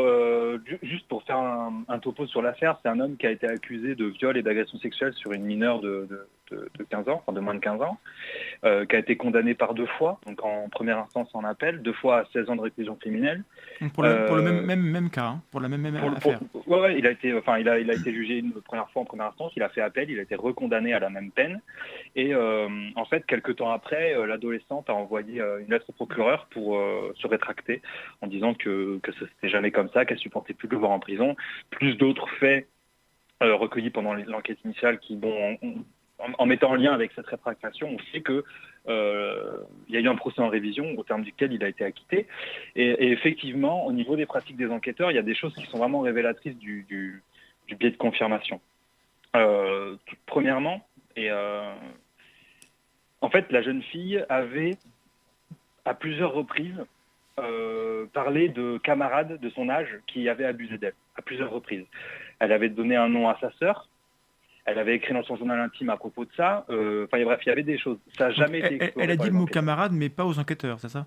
juste pour faire un topo sur l'affaire, c'est un homme qui a été accusé de viol et d'agression sexuelle sur une mineure de de 15 ans, enfin de moins de 15 ans, qui a été condamné par 2 fois, donc en première instance en appel, 2 fois à 16 ans de réclusion criminelle.
Donc pour le même cas, hein, pour la même affaire.
Ouais, il a été jugé une première fois en première instance, il a fait appel, il a été recondamné à la même peine. Et en fait, quelques temps après, l'adolescente a envoyé une lettre au procureur pour se rétracter en disant que ce n'était jamais comme ça, qu'elle supportait plus de le voir en prison. Plus d'autres faits recueillis pendant l'enquête initiale qui, en mettant en lien avec cette rétractation, on sait que il y a eu un procès en révision au terme duquel il a été acquitté. Et effectivement, au niveau des pratiques des enquêteurs, il y a des choses qui sont vraiment révélatrices du biais de confirmation. Premièrement, en fait, la jeune fille avait à plusieurs reprises parlé de camarades de son âge qui avaient abusé d'elle, à plusieurs reprises. Elle avait donné un nom à sa sœur. Elle avait écrit dans son journal intime à propos de ça. Bref, il y avait des choses. Ça n'a jamais été exploré.
Elle a dit le mot camarade, mais pas aux enquêteurs, c'est ça?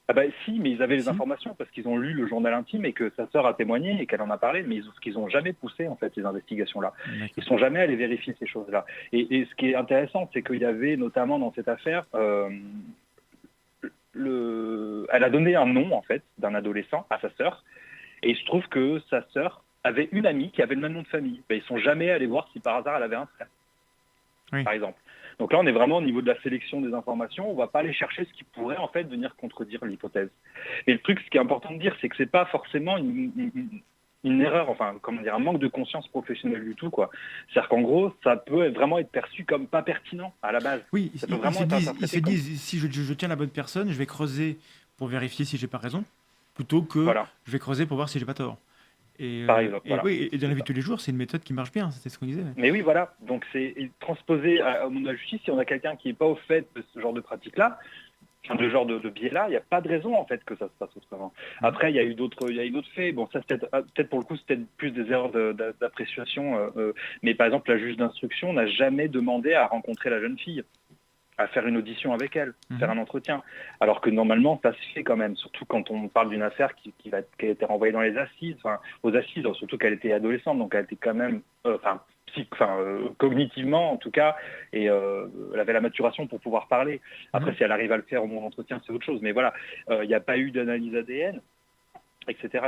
Ah bah si, mais ils avaient les informations parce qu'ils ont lu le journal intime et que sa sœur a témoigné et qu'elle en a parlé, mais ce qu'ils n'ont jamais poussé en fait ces investigations-là. Ils ne sont jamais allés vérifier ces choses-là. Et ce qui est intéressant, c'est qu'il y avait notamment dans cette affaire, elle a donné un nom en fait d'un adolescent à sa sœur, et il se trouve que sa sœur avait une amie qui avait le même nom de famille. Ils ne sont jamais allés voir si par hasard elle avait un frère, par exemple. Donc là, on est vraiment au niveau de la sélection des informations. On ne va pas aller chercher ce qui pourrait en fait venir contredire l'hypothèse. Et le truc, ce qui est important de dire, c'est que c'est pas forcément une erreur, un manque de conscience professionnelle du tout, quoi. C'est-à-dire qu'en gros, ça peut vraiment être perçu comme pas pertinent à la base.
Oui, ils se disent, si je tiens la bonne personne, je vais creuser pour vérifier si j'ai pas raison, plutôt que je vais creuser pour voir si j'ai pas tort. Et dans la vie de tous les jours, c'est une méthode qui marche bien, c'était ce qu'on disait.
Mais oui, voilà. Donc c'est transposé au monde de la justice. Si on a quelqu'un qui n'est pas au fait de ce genre de pratique-là, de genre de biais-là, il n'y a pas de raison en fait que ça se passe autrement. Après, il y a eu d'autres faits. Bon, ça peut-être pour le coup, c'était plus des erreurs d'appréciation. Mais par exemple, la juge d'instruction n'a jamais demandé à rencontrer la jeune fille, à faire une audition avec elle, faire un entretien. Alors que normalement, ça se fait quand même, surtout quand on parle d'une affaire qui a été renvoyée dans les assises, aux assises, surtout qu'elle était adolescente, donc elle était quand même, cognitivement en tout cas, et elle avait la maturation pour pouvoir parler. Après, si elle arrive à le faire au moment d'entretien, c'est autre chose. Mais voilà, il n'y a pas eu d'analyse ADN, etc.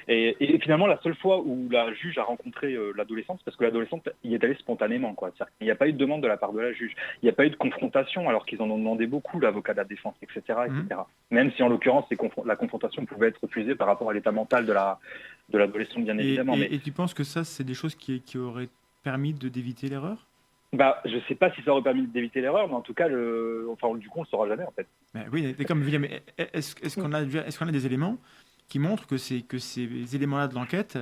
Et finalement, la seule fois où la juge a rencontré l'adolescente, c'est parce que l'adolescente y est allée spontanément, quoi. Il n'y a pas eu de demande de la part de la juge. Il n'y a pas eu de confrontation, alors qu'ils en ont demandé beaucoup, l'avocat de la défense, etc. Même si, en l'occurrence, la confrontation pouvait être refusée par rapport à l'état mental de l'adolescente, bien évidemment.
Et tu penses que ça, c'est des choses qui auraient permis d'éviter l'erreur?
Je ne sais pas si ça aurait permis d'éviter l'erreur, mais en tout cas, du coup, on ne le saura jamais, en fait.
Oui, d'accord, mais est-ce qu'on a des éléments qui montrent que ces éléments-là de l'enquête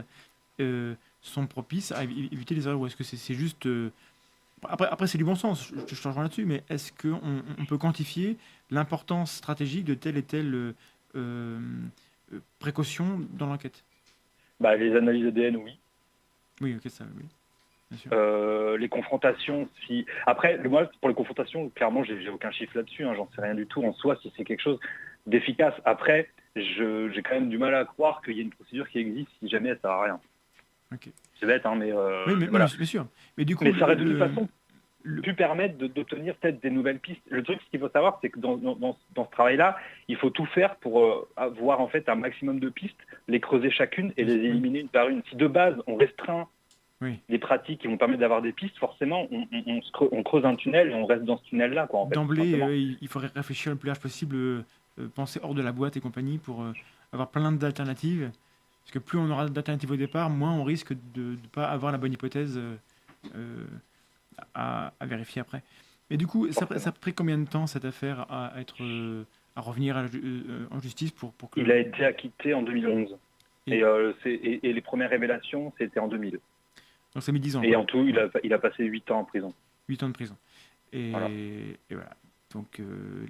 sont propices à éviter les erreurs, ou est-ce que c'est juste... Après, c'est du bon sens, je te rejoins là-dessus, mais est-ce qu'on peut quantifier l'importance stratégique de telle et telle précaution dans l'enquête?
Les analyses ADN, oui.
Oui, ok, ça, oui. Bien sûr.
Les confrontations, si... Après, moi, pour les confrontations, clairement, j'ai aucun chiffre là-dessus, j'en sais rien du tout en soi, si c'est quelque chose d'efficace. Après, j'ai quand même du mal à croire qu'il y ait une procédure qui existe si jamais elle sert à rien.
Okay.
C'est bête, mais...
oui, mais
voilà.
bien sûr. Mais du coup,
ça aurait de toute façon pu permettre d'obtenir peut-être des nouvelles pistes. Le truc, ce qu'il faut savoir, c'est que dans ce travail-là, il faut tout faire pour avoir en fait un maximum de pistes, les creuser chacune et les éliminer une par une. Si de base, on restreint les pratiques qui vont permettre d'avoir des pistes, forcément, on creuse un tunnel et on reste dans ce tunnel-là.
D'emblée, il faudrait réfléchir le plus large possible, penser hors de la boîte et compagnie pour avoir plein d'alternatives. Parce que plus on aura d'alternatives au départ, moins on risque de ne pas avoir la bonne hypothèse à vérifier après. Mais du coup, ça a pris combien de temps cette affaire à revenir en justice pour que...
Il a été acquitté en 2011. Et les premières révélations, c'était en 2000.
Donc ça a mis 10 ans.
Et en tout, il a passé 8 ans en prison.
8 ans de prison. Et voilà. Donc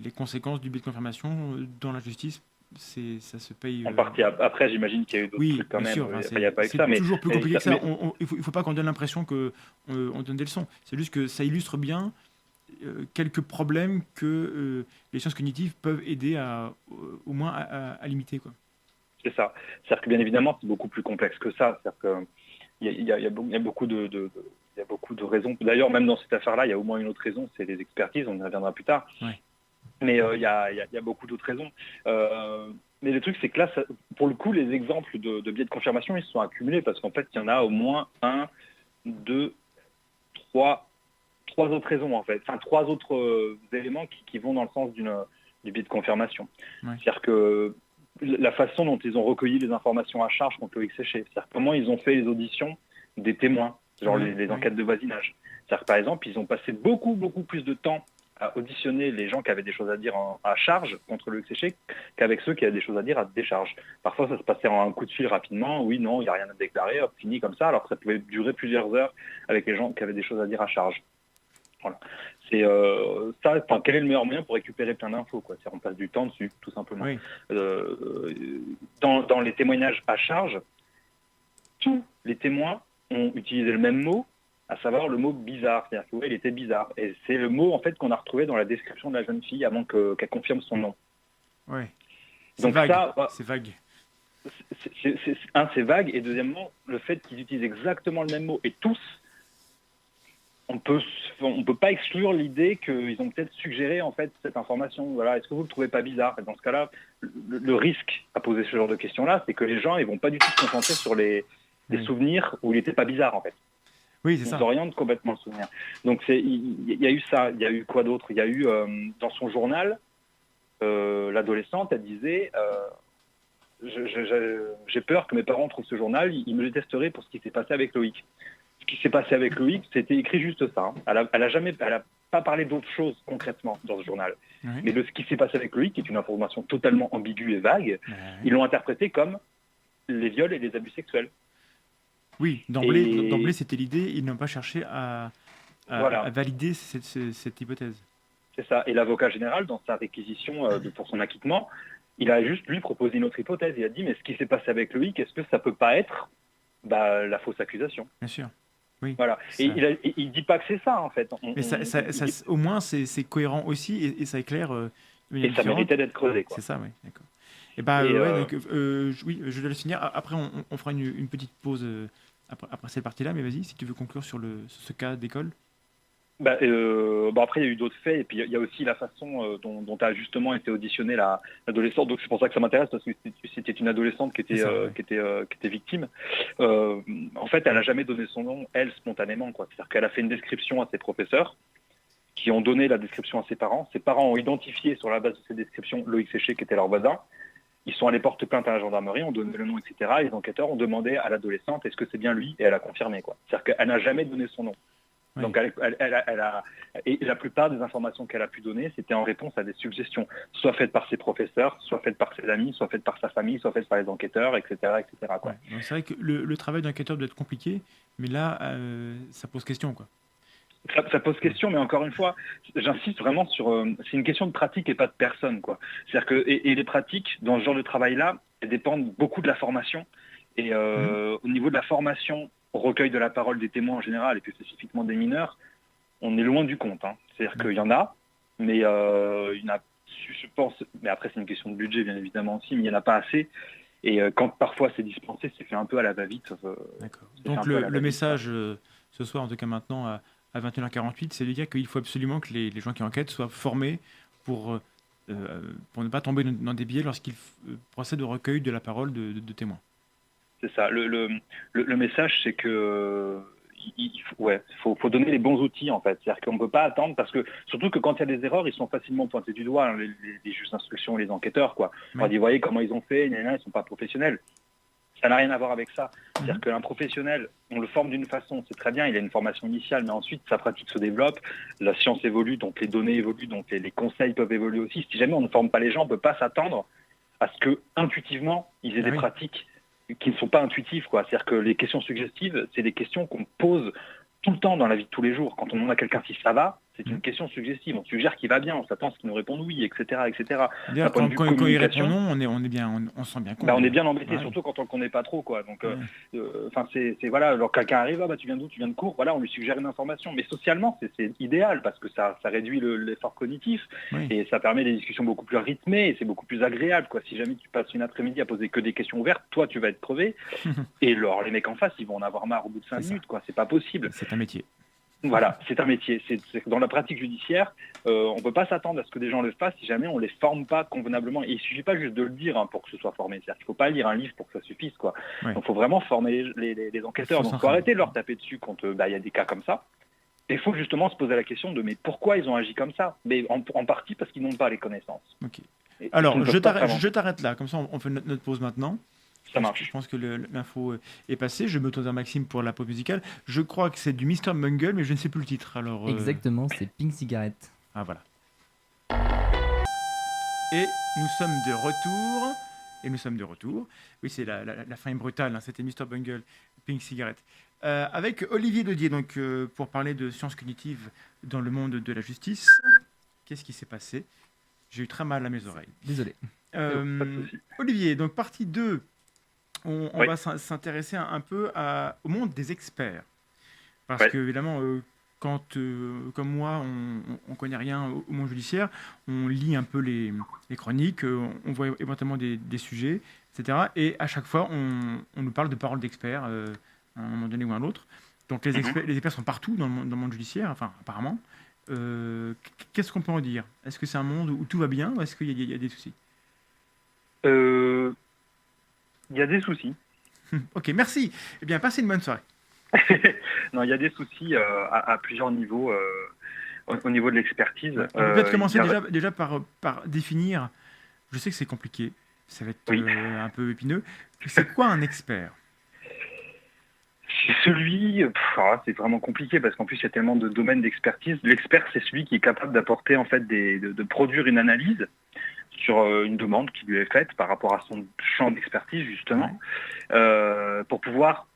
les conséquences du biais de confirmation dans la justice, ça se paye...
En partie. Après, j'imagine qu'il y a eu d'autres trucs quand même.
Sûr,
il n'y a pas eu que ça.
C'est toujours plus compliqué que ça. Il ne faut pas qu'on donne l'impression qu'on donne des leçons. C'est juste que ça illustre bien quelques problèmes que les sciences cognitives peuvent aider au moins à limiter, quoi.
C'est ça. C'est-à-dire que bien évidemment, c'est beaucoup plus complexe que ça. C'est-à-dire qu'il y a beaucoup il y a beaucoup de raisons. D'ailleurs, même dans cette affaire-là, il y a au moins une autre raison, c'est les expertises, on y reviendra plus tard.
Ouais.
Mais il y a beaucoup d'autres raisons. Mais le truc, c'est que là, pour le coup, les exemples de biais de confirmation, ils se sont accumulés parce qu'en fait, il y en a au moins 1, 2, 3 autres raisons, en fait. Enfin, 3 autres éléments qui vont dans le sens du biais de confirmation.
Ouais.
C'est-à-dire que la façon dont ils ont recueilli les informations à charge contre Loïc Séché, c'est-à-dire comment ils ont fait les auditions des témoins, genre les enquêtes de voisinage. C'est-à-dire que, par exemple, ils ont passé beaucoup plus de temps à auditionner les gens qui avaient des choses à dire à charge contre Loïc Séché qu'avec ceux qui avaient des choses à dire à décharge. Parfois, ça se passait en un coup de fil rapidement. Oui, non, il n'y a rien à déclarer, hop, fini comme ça, alors que ça pouvait durer plusieurs heures avec les gens qui avaient des choses à dire à charge. Voilà. C'est ça. Quel est le meilleur moyen pour récupérer plein d'infos, quoi? On passe du temps dessus, tout simplement.
Oui.
Dans les témoignages à charge, tous les témoins ont utilisé le même mot, à savoir le mot bizarre. C'est-à-dire que, ouais, il était bizarre. Et c'est le mot en fait qu'on a retrouvé dans la description de la jeune fille avant qu'elle confirme son nom.
Ouais. C'est
Donc
vague.
ça,
C'est vague.
C'est vague. Et deuxièmement, le fait qu'ils utilisent exactement le même mot et tous, on peut pas exclure l'idée qu'ils ont peut-être suggéré en fait cette information. Voilà, est-ce que vous le trouvez pas bizarre? Et dans ce cas-là, le risque à poser ce genre de questions-là, c'est que les gens ils vont pas du tout se concentrer sur les souvenirs où il n'était pas bizarre en fait.
Oui, c'est ça.
Ils orientent complètement le souvenir. Donc il y a eu ça. Il y a eu quoi d'autre? Il y a eu dans son journal, l'adolescente, elle disait j'ai peur que mes parents trouvent ce journal, ils me détesteraient pour ce qui s'est passé avec Loïc. Ce qui s'est passé avec Loïc, c'était écrit juste ça. Hein. Elle a pas parlé d'autre chose concrètement dans ce journal.
Oui.
Mais ce qui s'est passé avec Loïc, qui est une information totalement ambiguë et vague, ils l'ont interprété comme les viols et les abus sexuels.
Oui, d'emblée, c'était l'idée. Ils n'ont pas cherché à valider cette hypothèse.
C'est ça. Et l'avocat général, dans sa réquisition pour son acquittement, il a juste, lui, proposé une autre hypothèse. Il a dit, mais ce qui s'est passé avec Loïc, est-ce que ça peut pas être la fausse accusation?
Bien sûr. Oui.
Voilà.
Ça...
Et il dit pas que c'est ça, en fait.
Au moins, c'est cohérent aussi et ça éclaire.
Et ça méritait d'être creusé, quoi.
C'est ça, oui. D'accord. Donc, oui, je vais le finir. Après, on fera une petite pause après cette partie-là, mais vas-y, si tu veux conclure sur ce cas d'école.
Après, il y a eu d'autres faits, et puis il y a aussi la façon dont a justement été auditionnée l'adolescente. Donc c'est pour ça que ça m'intéresse, parce que c'était une adolescente qui était victime. En fait, elle n'a jamais donné son nom, elle, spontanément, quoi. C'est-à-dire qu'elle a fait une description à ses professeurs, qui ont donné la description à ses parents. Ses parents ont identifié sur la base de ces descriptions Loïc Séché, qui était leur voisin. Ils sont allés porter plainte à la gendarmerie, ont donné le nom, etc. Les enquêteurs ont demandé à l'adolescente est-ce que c'est bien lui, et elle a confirmé, quoi. C'est-à-dire qu'elle n'a jamais donné son nom. Oui. Donc et la plupart des informations qu'elle a pu donner, c'était en réponse à des suggestions, soit faites par ses professeurs, soit faites par ses amis, soit faites par sa famille, soit faites par les enquêteurs, etc. quoi.
Ouais. C'est vrai que le travail d'enquêteur doit être compliqué, mais là, ça pose question, quoi.
Ça pose question, mais encore une fois, j'insiste vraiment sur... c'est une question de pratique et pas de personne, quoi. C'est-à-dire que et les pratiques, dans ce genre de travail-là, elles dépendent beaucoup de la formation. Et au niveau de la formation, au recueil de la parole des témoins en général, et plus spécifiquement des mineurs, on est loin du compte. Hein. C'est-à-dire qu'il y en a, mais il y en a, je pense... Mais après, c'est une question de budget, bien évidemment aussi, mais il n'y en a pas assez. Et quand parfois c'est dispensé, c'est fait un peu à la va-vite.
D'accord. Donc le message, ce soir, en tout cas maintenant, à 21h48, c'est de dire qu'il faut absolument que les gens qui enquêtent soient formés pour ne pas tomber dans des biais lorsqu'ils procèdent au recueil de la parole de témoins.
C'est ça. Le message, c'est que faut donner les bons outils, en fait. C'est-à-dire qu'on ne peut pas attendre, parce que surtout que quand il y a des erreurs, ils sont facilement pointés du doigt, hein, les juges d'instruction, les enquêteurs, quoi. On va dire, voyez comment ils ont fait, ils ne sont pas professionnels. Ça n'a rien à voir avec ça. C'est-à-dire qu'un professionnel, on le forme d'une façon, c'est très bien, il a une formation initiale, mais ensuite sa pratique se développe, la science évolue, donc les données évoluent, donc les conseils peuvent évoluer aussi. Si jamais on ne forme pas les gens, on ne peut pas s'attendre à ce que intuitivement ils aient des pratiques qui ne sont pas intuitives, quoi. C'est-à-dire que les questions suggestives, c'est des questions qu'on pose tout le temps dans la vie de tous les jours. Quand on demande à quelqu'un si ça va, C'est une question suggestive. On suggère qu'il va bien, on s'attend à ce qu'il nous réponde oui, etc. etc.
D'ailleurs,
D'un point de vue
quand il répond
communication,
non, on se sent bien compte.
on est bien embêté,
Ouais.
surtout quand on ne le connaît pas trop, quoi. Donc,
Ouais.
c'est voilà, alors quelqu'un arrive, tu viens d'où, tu viens de cours, voilà, on lui suggère une information. Mais socialement, c'est idéal parce que ça réduit l'effort cognitif
Oui.
et ça permet des discussions beaucoup plus rythmées et c'est beaucoup plus agréable, quoi. Si jamais tu passes une après-midi à poser que des questions ouvertes, toi, tu vas être crevé et alors les mecs en face, ils vont en avoir marre au bout de 5
C'est ça.
minutes, quoi. C'est pas possible.
C'est un métier.
Voilà, c'est un métier. Dans la pratique judiciaire, on ne peut pas s'attendre à ce que des gens le fassent si jamais on ne les forme pas convenablement. Et il ne suffit pas juste de le dire pour que ce soit formé. C'est-à-dire qu'il ne faut pas lire un livre pour que ça suffise, quoi.
Ouais.
Donc il faut vraiment former les enquêteurs. Donc il faut arrêter de leur taper dessus quand il y a des cas comme ça. Et il faut justement se poser la question de mais pourquoi ils ont agi comme ça? Mais en partie parce qu'ils n'ont pas les connaissances.
Ok.
Et
Alors,
ils ne
je
peuvent pas vraiment.
t'arrête là. Comme ça, on fait notre pause maintenant.
Ça marche.
Je pense que l'info est passée. Je me tourne vers Maxime pour la pause musicale. Je crois que c'est du Mr. Bungle, mais je ne sais plus le titre. Alors,
Exactement, c'est Pink Cigarette.
Ah, voilà. Et nous sommes de retour. Oui, c'est la fin est brutale. Hein. C'était Mr. Bungle, Pink Cigarette. Avec Olivier Dedier, donc, pour parler de sciences cognitives dans le monde de la justice. Qu'est-ce qui s'est passé? J'ai eu très mal à mes oreilles.
Désolé.
Pas de souci.
Olivier, donc partie 2. On
Oui.
va s'intéresser un peu au monde des experts. Parce
Ouais.
que, évidemment, quand, comme moi, on ne connaît rien au monde judiciaire, on lit un peu les chroniques, on voit éventuellement des sujets, etc. Et à chaque fois, on nous parle de paroles d'experts, à un moment donné ou à un autre. Donc les experts sont partout dans le monde judiciaire, enfin, apparemment. Qu'est-ce qu'on peut en dire? Est-ce que c'est un monde où tout va bien ou est-ce qu'il y a des soucis?
Il y a des soucis.
Ok, merci. Eh bien, passez une bonne soirée.
Non, il y a des soucis à plusieurs niveaux. Au niveau de l'expertise.
On peut peut-être commencer
il y a-
déjà par définir, je sais que c'est compliqué, ça va être
Oui.
un peu épineux, c'est quoi un expert?
C'est celui, c'est vraiment compliqué parce qu'en plus il y a tellement de domaines d'expertise. L'expert, c'est celui qui est capable d'apporter en fait de produire une analyse sur une demande qui lui est faite par rapport à son champ d'expertise justement, pour pouvoir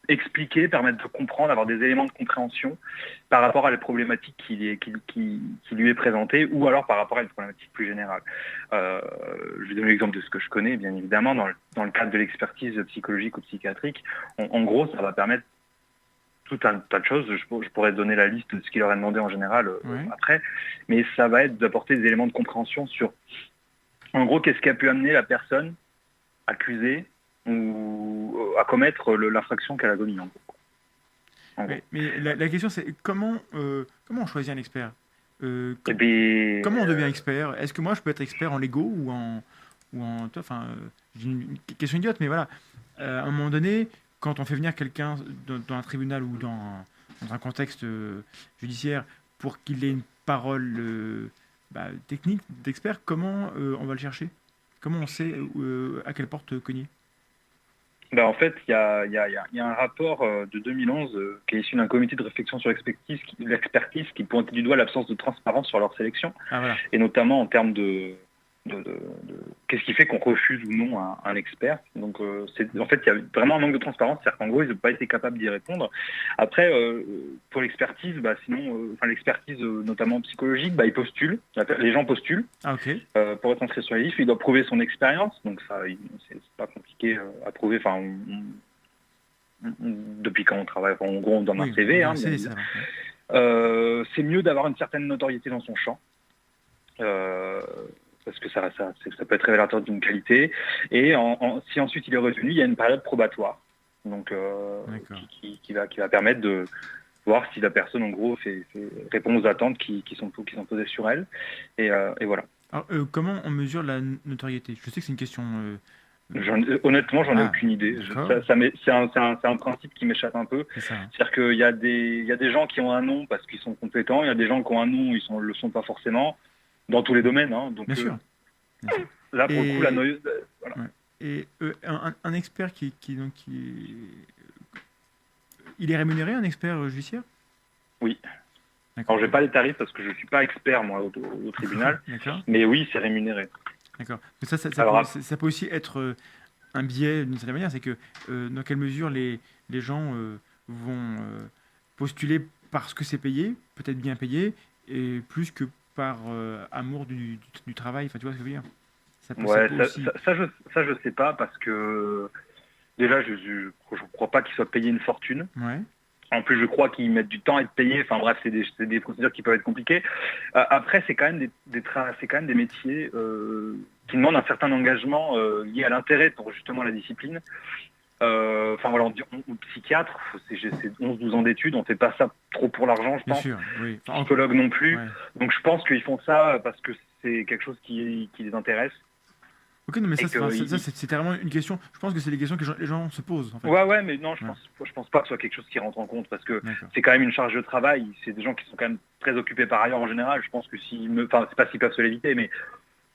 expliquer, permettre de comprendre, avoir des éléments de compréhension par rapport à la problématique qui lui est présentée ou alors par rapport à une problématique plus générale. Je vais donner l'exemple de ce que je connais, bien évidemment, dans le cadre de l'expertise psychologique ou psychiatrique. En gros, ça va permettre tout un tas de choses. Je pourrais donner la liste de ce qu'il aurait demandé en général après, mais ça va être d'apporter des éléments de compréhension sur, en gros, qu'est-ce qui a pu amener la personne accusée ou à commettre l'infraction qu'elle a commise.
Mais la question c'est comment on choisit un expert? Comment on devient expert? Est-ce que moi je peux être expert en Lego ou en j'ai une question idiote, mais voilà, à un moment donné, quand on fait venir quelqu'un dans un tribunal ou dans un contexte judiciaire pour qu'il ait une parole technique d'expert, comment on va le chercher? Comment on sait à quelle porte cogner?
En fait, il y a un rapport de 2011 qui est issu d'un comité de réflexion sur l'expertise qui pointait du doigt l'absence de transparence sur leur sélection,
voilà.
Et notamment en termes de qu'est-ce qui fait qu'on refuse ou non un expert. Donc, en fait, il y a vraiment un manque de transparence, c'est-à-dire qu'en gros, ils n'ont pas été capables d'y répondre. Après, pour l'expertise, l'expertise notamment psychologique, ils postulent, les gens postulent.
Ah, ok.
Pour être inscrit sur les listes, il doit prouver son expérience, donc ça, c'est pas compliqué à prouver. Enfin, depuis quand on travaille, en gros, on donne un CV. C'est mieux d'avoir une certaine notoriété dans son champ. Parce que ça peut être révélateur d'une qualité. Et si ensuite il est retenu, il y a une période probatoire, donc qui va permettre de voir si la personne, en gros, répond aux attentes qui sont posées sur elle. Et voilà.
Alors, comment on mesure la notoriété? Je sais que c'est une question...
Honnêtement, j'en ai aucune idée. C'est un principe qui m'échappe un peu. C'est-à-dire qu'il y a des gens qui ont un nom parce qu'ils sont compétents, il y a des gens qui ont un nom, ils le sont pas forcément. Dans tous les domaines, hein. Donc,
bien sûr.
Là, pour le coup, la noyau... voilà.
Et un expert il est rémunéré, un expert judiciaire?
Oui. Alors, je n'ai pas les tarifs parce que je ne suis pas expert, moi, au tribunal. Mais oui, c'est rémunéré.
D'accord. Ça peut aussi être un biais, d'une certaine manière, c'est que dans quelle mesure les gens vont postuler parce que c'est payé, peut-être bien payé, et plus que par amour du travail. Enfin, tu vois ce que je veux dire? Ça
Ouais,
peut aussi.
je sais pas parce que déjà, je crois pas qu'ils soient payés une fortune.
Ouais,
En plus, je crois qu'ils mettent du temps à être payés. Enfin bref, c'est des procédures qui peuvent être compliquées. Après, c'est quand même c'est quand même des métiers qui demandent un certain engagement lié à l'intérêt pour justement la discipline. Enfin voilà, on psychiatre, c'est 11-12 ans d'études, on fait pas ça trop pour l'argent, je
bien
pense.
sûr, oui. Enfin,
Psychologue non plus.
ouais.
Donc je pense qu'ils font ça parce que c'est quelque chose qui les intéresse.
Ok, non, mais
Et
ça,
que,
c'était vraiment une question. Je pense que c'est des questions que les gens se posent, en fait.
ouais, mais non,
Ouais,
je pense pas que ce soit quelque chose qui rentre en compte parce que
d'accord.
c'est quand même une charge de travail. C'est des gens qui sont quand même très occupés par ailleurs en général. Je pense que enfin, c'est pas s'ils peuvent se l'éviter, mais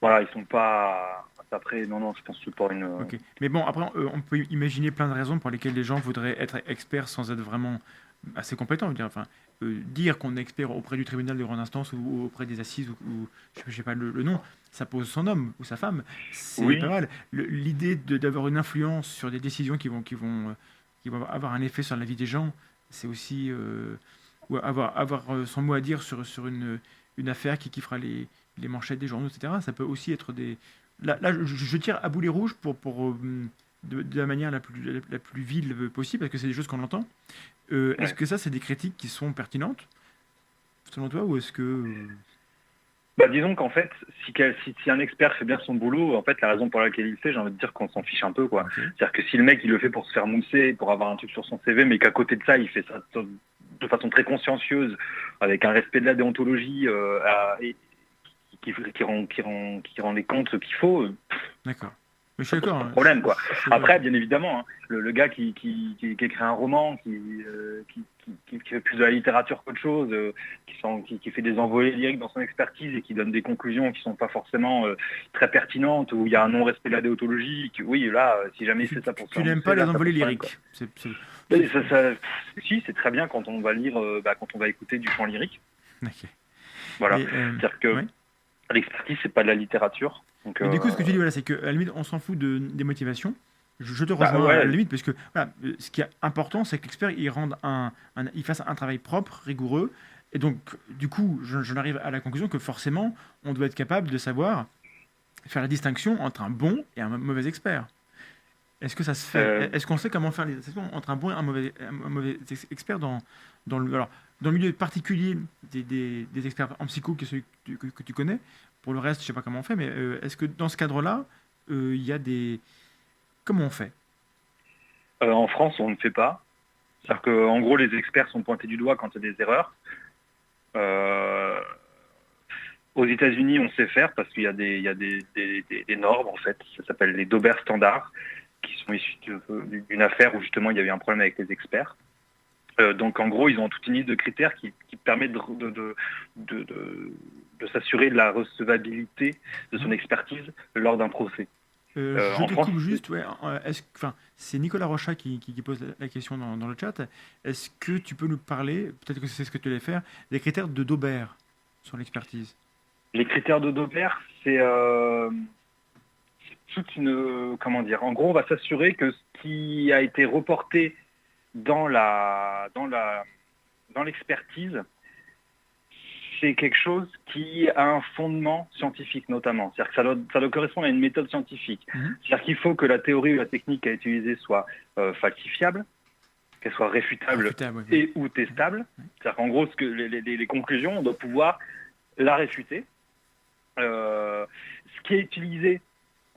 voilà, ils sont pas. Après, non, je pense que c'est pas une.
Ok. Mais bon, après, on peut imaginer plein de raisons pour lesquelles les gens voudraient être experts sans être vraiment assez compétents. Je veux dire, enfin, dire qu'on est expert auprès du tribunal de grande instance ou auprès des assises ou je sais pas le nom, ça pose son homme ou sa femme. C'est pas
Oui,
mal. L'idée d'avoir une influence sur des décisions qui vont avoir un effet sur la vie des gens, c'est aussi ou avoir son mot à dire sur une affaire qui fera les manchettes des journaux, etc. Ça peut aussi être des. Là, je tire à boulet rouge de la manière la plus vile possible, parce que c'est des choses qu'on entend. Est-ce
ouais.
que ça, c'est des critiques qui sont pertinentes, selon toi, ou est-ce que...
Bah, disons qu'en fait, si un expert fait bien son boulot, en fait, la raison pour laquelle il le fait, j'ai envie de dire qu'on s'en fiche un peu, quoi.
Ok,
C'est-à-dire que si le mec, il le fait pour se faire mousser, pour avoir un truc sur son CV, mais qu'à côté de ça, il fait ça de façon très consciencieuse, avec un respect de la déontologie, et qui rend les comptes qu'il faut,
d'accord. Mais je suis
ça pose
d'accord.
pas de
Hein,
problème, quoi.
je suis d'accord
Après,
avec toi.
bien évidemment, hein, le gars qui écrit un roman, qui fait plus de la littérature qu'autre chose, qui fait des envolées lyriques dans son expertise et qui donne des conclusions qui sont pas forcément très pertinentes, où il y a un non-respect de la déontologie, oui, là, si jamais c'est ça pour se
Tu
faire
n'aimes pas
mousser,
les
là, ça
envolées
pose problème, quoi.
lyriques.
Et si, c'est très bien quand on va lire, quand on va écouter du chant lyrique.
Ok.
Voilà.
Mais,
C'est-à-dire que
ouais.
l'expertise, c'est pas de la littérature. Donc,
Mais du coup, ce que tu dis, voilà, c'est qu'à la limite, on s'en fout des motivations. Je te
bah
rejoins à la
ouais,
limite, parce que voilà, ce qui est important, c'est que l'expert il fasse un travail propre, rigoureux. Et donc, du coup, j'en arrive à la conclusion que forcément, on doit être capable de savoir faire la distinction entre un bon et un mauvais expert. Est-ce que ça se fait?
euh,
Est-ce qu'on sait comment faire les distinctions entre un bon et un mauvais expert alors, dans le milieu particulier des experts en psycho que, que tu connais? Pour le reste, je sais pas comment on fait, mais est-ce que dans ce cadre-là, il y a des... Comment on fait?
en France, on ne fait pas.
Ah,
C'est-à-dire qu'en gros, les experts sont pointés du doigt quand il y a des erreurs. Euh, Aux États-Unis, on sait faire parce qu'il y a des normes, en fait. Ça s'appelle les Dober standards, qui sont issus d'une affaire où justement il y a eu un problème avec les experts. Donc en gros, ils ont toute une liste de critères qui permet de s'assurer de la recevabilité de son
hein.
expertise lors d'un procès.
Je
En
te
France,
coupe juste, ouais, enfin, c'est Nicolas Rocha qui pose la question dans le chat. Est-ce que tu peux nous parler, peut-être que c'est ce que tu allais faire, des critères de Daubert sur l'expertise?
les critères de Dober, c'est toute une, comment dire, en gros, on va s'assurer que ce qui a été reporté dans dans l'expertise, c'est quelque chose qui a un fondement scientifique notamment. C'est-à-dire que ça doit correspondre à une méthode scientifique.
Mhm.
C'est-à-dire qu'il faut que la théorie ou la technique à utiliser soit falsifiable, qu'elle soit réfutable
Réfutable, ouais, ouais.
et ou testable. C'est-à-dire qu'en gros, les conclusions, on doit pouvoir la réfuter. Ce qui est utilisé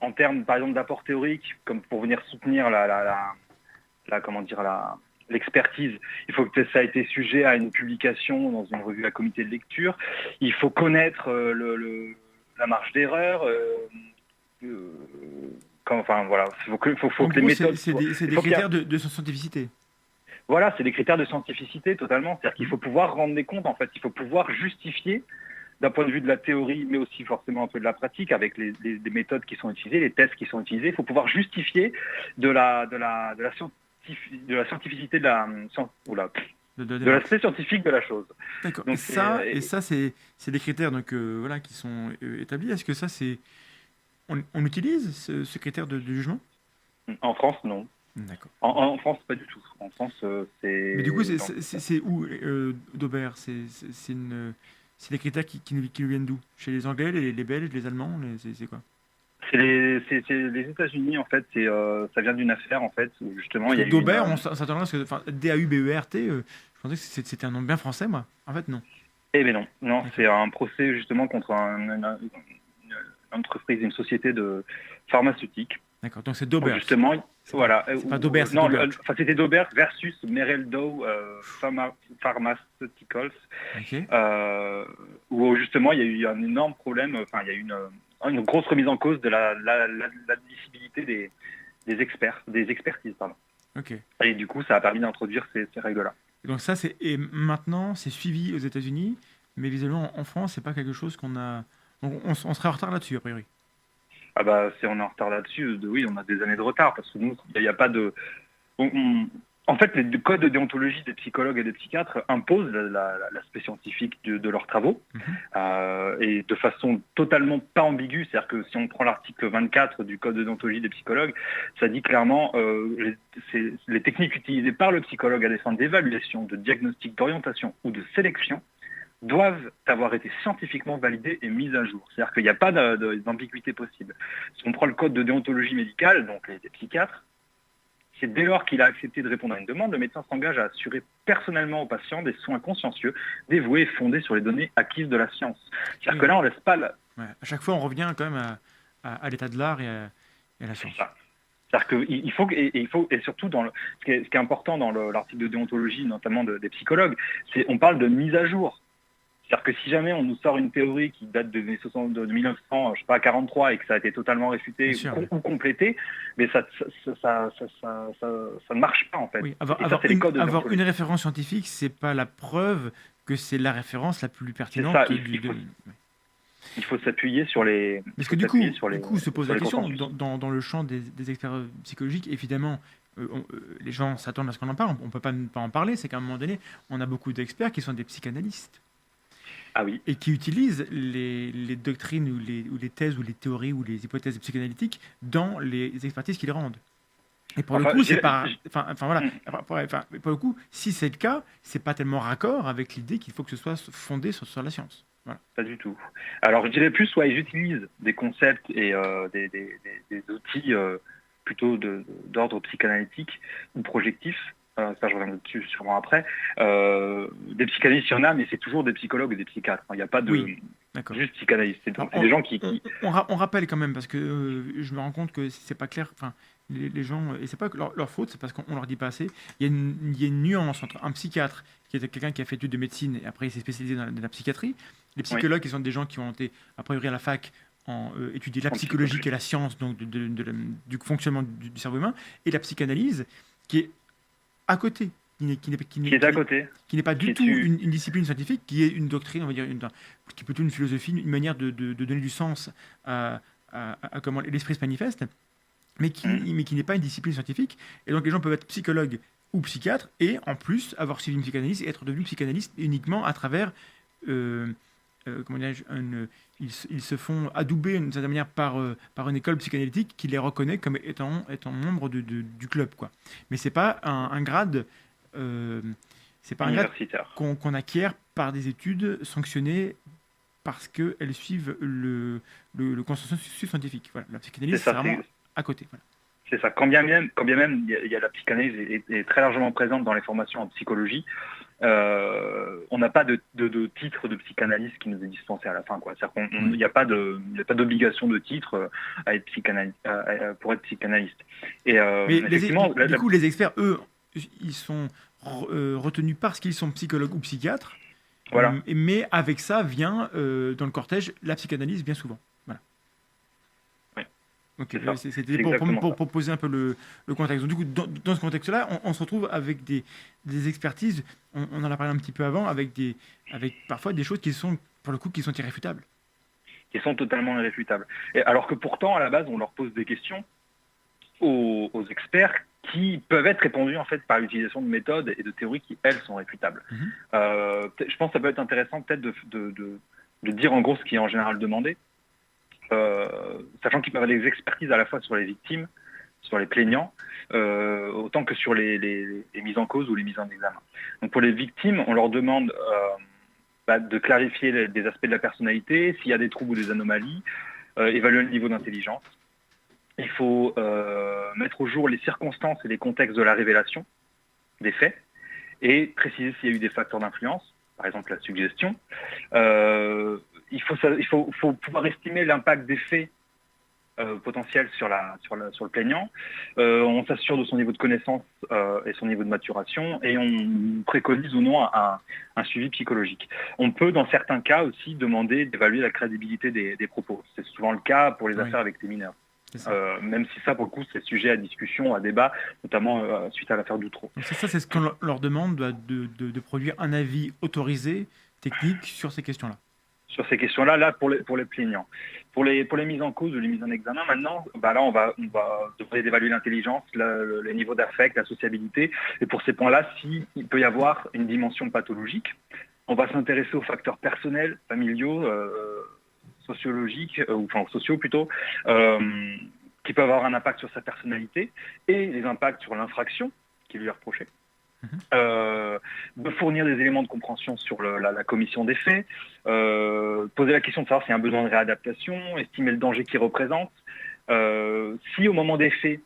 en termes, par exemple, d'apport théorique, comme pour venir soutenir comment dire, l'expertise, il faut que ça ait été sujet à une publication dans une revue à comité de lecture. Il faut connaître la marge d'erreur. Enfin voilà, faut
En
que les
gros,
méthodes
c'est
soient.
c'est
Il
des
faut qu'il y a-
critères de scientificité.
Voilà, c'est des critères de scientificité totalement. C'est-à-dire qu'il
Mhm.
faut pouvoir rendre des comptes. En fait, il faut pouvoir justifier d'un point de vue de la théorie, mais aussi forcément un peu de la pratique, avec les méthodes qui sont utilisées, les tests qui sont utilisés. Il faut pouvoir justifier de la scientificité oula,
De la
de
démarche.
l'aspect scientifique de la chose.
D'accord.
Donc
C'est des critères donc, voilà, qui sont établis. Est-ce que ça, c'est... On utilise ce critère de jugement?
en France, non.
D'accord.
En France, pas du tout. En France, c'est...
Mais du coup,
dans-
c'est où d'Aubert? C'est des critères qui nous viennent d'où? Chez les Anglais, les Belges, les Allemands, c'est quoi?
c'est les États-Unis, en fait. Ça vient d'une affaire, en fait, où justement,
Parce
il
que
y a eu
d'Aubert, on s'attendrait à ce que, enfin, Daubert, je pensais que c'était un nom bien français, moi. En fait, non.
Eh bien non, non,
D'accord.
c'est un procès justement contre une entreprise, une société de pharmaceutique.
D'accord. Donc c'est
Donc,
d'Aubert.
justement, voilà.
C'est pas d'Aubert, c'est
Non,
d'Aubert.
enfin c'était Daubert versus Mereldow Pharmaceuticals,
Ok.
où justement il y a eu un énorme problème. Enfin, il y a eu une grosse remise en cause de l'admissibilité des experts, des expertises, pardon.
Ok.
Et du coup, ça a permis d'introduire ces règles-là.
Donc ça, et maintenant, c'est suivi aux États-Unis, mais visiblement en France, c'est pas quelque chose qu'on a. Donc on serait en retard là-dessus, a priori.
Ah bah, on est en retard là-dessus. Oui, on a des années de retard parce que nous, il n'y a pas de. En fait, les codes de déontologie des psychologues et des psychiatres imposent l'aspect scientifique de leurs travaux et de façon totalement pas ambiguë. C'est-à-dire que si on prend l'article 24 du code de déontologie des psychologues, ça dit clairement les techniques utilisées par le psychologue à des fins d'évaluation, de diagnostic, d'orientation ou de sélection doivent avoir été scientifiquement validées et mises à jour. C'est-à-dire qu'il n'y a pas d'ambiguïté possible. Si on prend le code de déontologie médicale, donc les psychiatres, c'est dès lors qu'il a accepté de répondre à une demande, le médecin s'engage à assurer personnellement au patient des soins consciencieux, dévoués et fondés sur les données acquises de la science. C'est-à-dire que là, on ne laisse pas...
Ouais. À chaque fois, on revient quand même à l'état de l'art et à la science.
C'est-à-dire qu'il faut, et surtout, ce qui est important dans l'article de déontologie, notamment des psychologues, on parle de mise à jour. C'est-à-dire que si jamais on nous sort une théorie qui date de 1900, je sais pas, 43 et que ça a été totalement réfuté ou complété, mais ça ne marche pas en fait.
Oui, avoir une référence scientifique, c'est pas la preuve que c'est la référence la plus pertinente.
Ça, il faut s'appuyer sur les.
Parce que du coup, se pose la question dans le champ des experts psychologiques, évidemment. Les gens s'attendent à ce qu'on en parle. On peut pas en parler. C'est qu'à un moment donné, on a beaucoup d'experts qui sont des psychanalystes.
Ah oui.
Et qui utilisent les doctrines ou les thèses ou les théories ou les hypothèses psychanalytiques dans les expertises qu'ils rendent. Et pour le coup, c'est pas. Voilà. Pour le coup, si c'est le cas, c'est pas tellement raccord avec l'idée qu'il faut que ce soit fondé sur la science. Voilà.
Pas du tout. Alors, je dirais plus, ils utilisent des concepts et des outils plutôt d'ordre psychanalytique ou projectif. Ça, je reviendrai dessus sûrement après. Des psychanalystes, il y en a, mais c'est toujours des psychologues et des psychiatres. Il n'y a pas de juste psychanalystes. C'est des gens qui...
On rappelle quand même, parce que je me rends compte que c'est pas clair. Enfin, les gens, et c'est pas leur faute, c'est parce qu'on leur dit pas assez. Il y a une nuance entre un psychiatre, qui est quelqu'un qui a fait études de médecine, et après il s'est spécialisé dans la psychiatrie. Les psychologues, qui sont des gens qui ont été, a priori à la fac, étudier la psychologie et la science donc du fonctionnement du cerveau humain, et la psychanalyse, qui est à côté, qui n'est pas du tout une discipline scientifique, qui est une doctrine, on va dire, qui est plutôt une philosophie, une manière de donner du sens à comment l'esprit se manifeste, mais qui n'est pas une discipline scientifique. Et donc les gens peuvent être psychologues ou psychiatres, et en plus avoir suivi une psychanalyse et être devenu psychanalyste uniquement à travers, comment dirais-je, ils se font adouber d'une certaine manière par une école psychanalytique qui les reconnaît comme étant membres du club, quoi. Mais c'est pas un grade, c'est pas un grade qu'on acquiert par des études sanctionnées parce qu'elles suivent le consensus scientifique. Voilà. La psychanalyse, c'est vraiment à côté. Voilà.
C'est ça. Quand bien même, il y a la psychanalyse est très largement présente dans les formations en psychologie. On n'a pas de titre de psychanalyste qui nous est dispensé à la fin, quoi. C'est-à-dire qu'il n'y a pas d'obligation de titre à être pour être psychanalyste. Et
mais du coup, les experts, eux, ils sont retenus parce qu'ils sont psychologues ou psychiatres.
Voilà.
Mais avec ça vient dans le cortège la psychanalyse bien souvent. Voilà. Okay, c'était pour poser un peu le contexte. Donc, du coup, dans ce contexte-là, on se retrouve avec des expertises, on en a parlé un petit peu avant, avec parfois des choses qui sont, pour le coup, qui sont irréfutables.
Qui sont totalement irréfutables. Et alors que pourtant, à la base, on leur pose des questions aux experts qui peuvent être répondues en fait par l'utilisation de méthodes et de théories qui, elles, sont réfutables. Je pense que ça peut être intéressant peut-être de dire en gros ce qui est en général demandé. Sachant qu'ils peuvent avoir des expertises à la fois sur les victimes, sur les plaignants, autant que sur les mises en cause ou les mises en examen. Donc pour les victimes, on leur demande de clarifier des aspects de la personnalité, s'il y a des troubles ou des anomalies, évaluer le niveau d'intelligence. Il faut mettre au jour les circonstances et les contextes de la révélation des faits et préciser s'il y a eu des facteurs d'influence, par exemple la suggestion. Il faut pouvoir estimer l'impact des faits potentiels sur le plaignant. On s'assure de son niveau de connaissance et son niveau de maturation et on préconise ou non un suivi psychologique. On peut dans certains cas aussi demander d'évaluer la crédibilité des propos. C'est souvent le cas pour les affaires avec des mineurs. Même si ça, pour le coup, c'est sujet à discussion, à débat, notamment suite à l'affaire d'Outreau.
Donc ça, c'est ce qu'on leur demande, de produire un avis autorisé, technique, sur ces questions-là.
Sur ces questions-là, pour les plaignants. Pour les mises en cause ou les mises en examen, maintenant, là, on va devoir évaluer l'intelligence, le niveau d'affect, la sociabilité. Et pour ces points-là, s'il peut y avoir une dimension pathologique, on va s'intéresser aux facteurs personnels, familiaux, sociologiques, sociaux plutôt, qui peuvent avoir un impact sur sa personnalité et les impacts sur l'infraction qui lui est reprochée. De fournir des éléments de compréhension sur la commission des faits, poser la question de savoir s'il y a un besoin de réadaptation, estimer le danger qu'il représente. Si au moment des faits,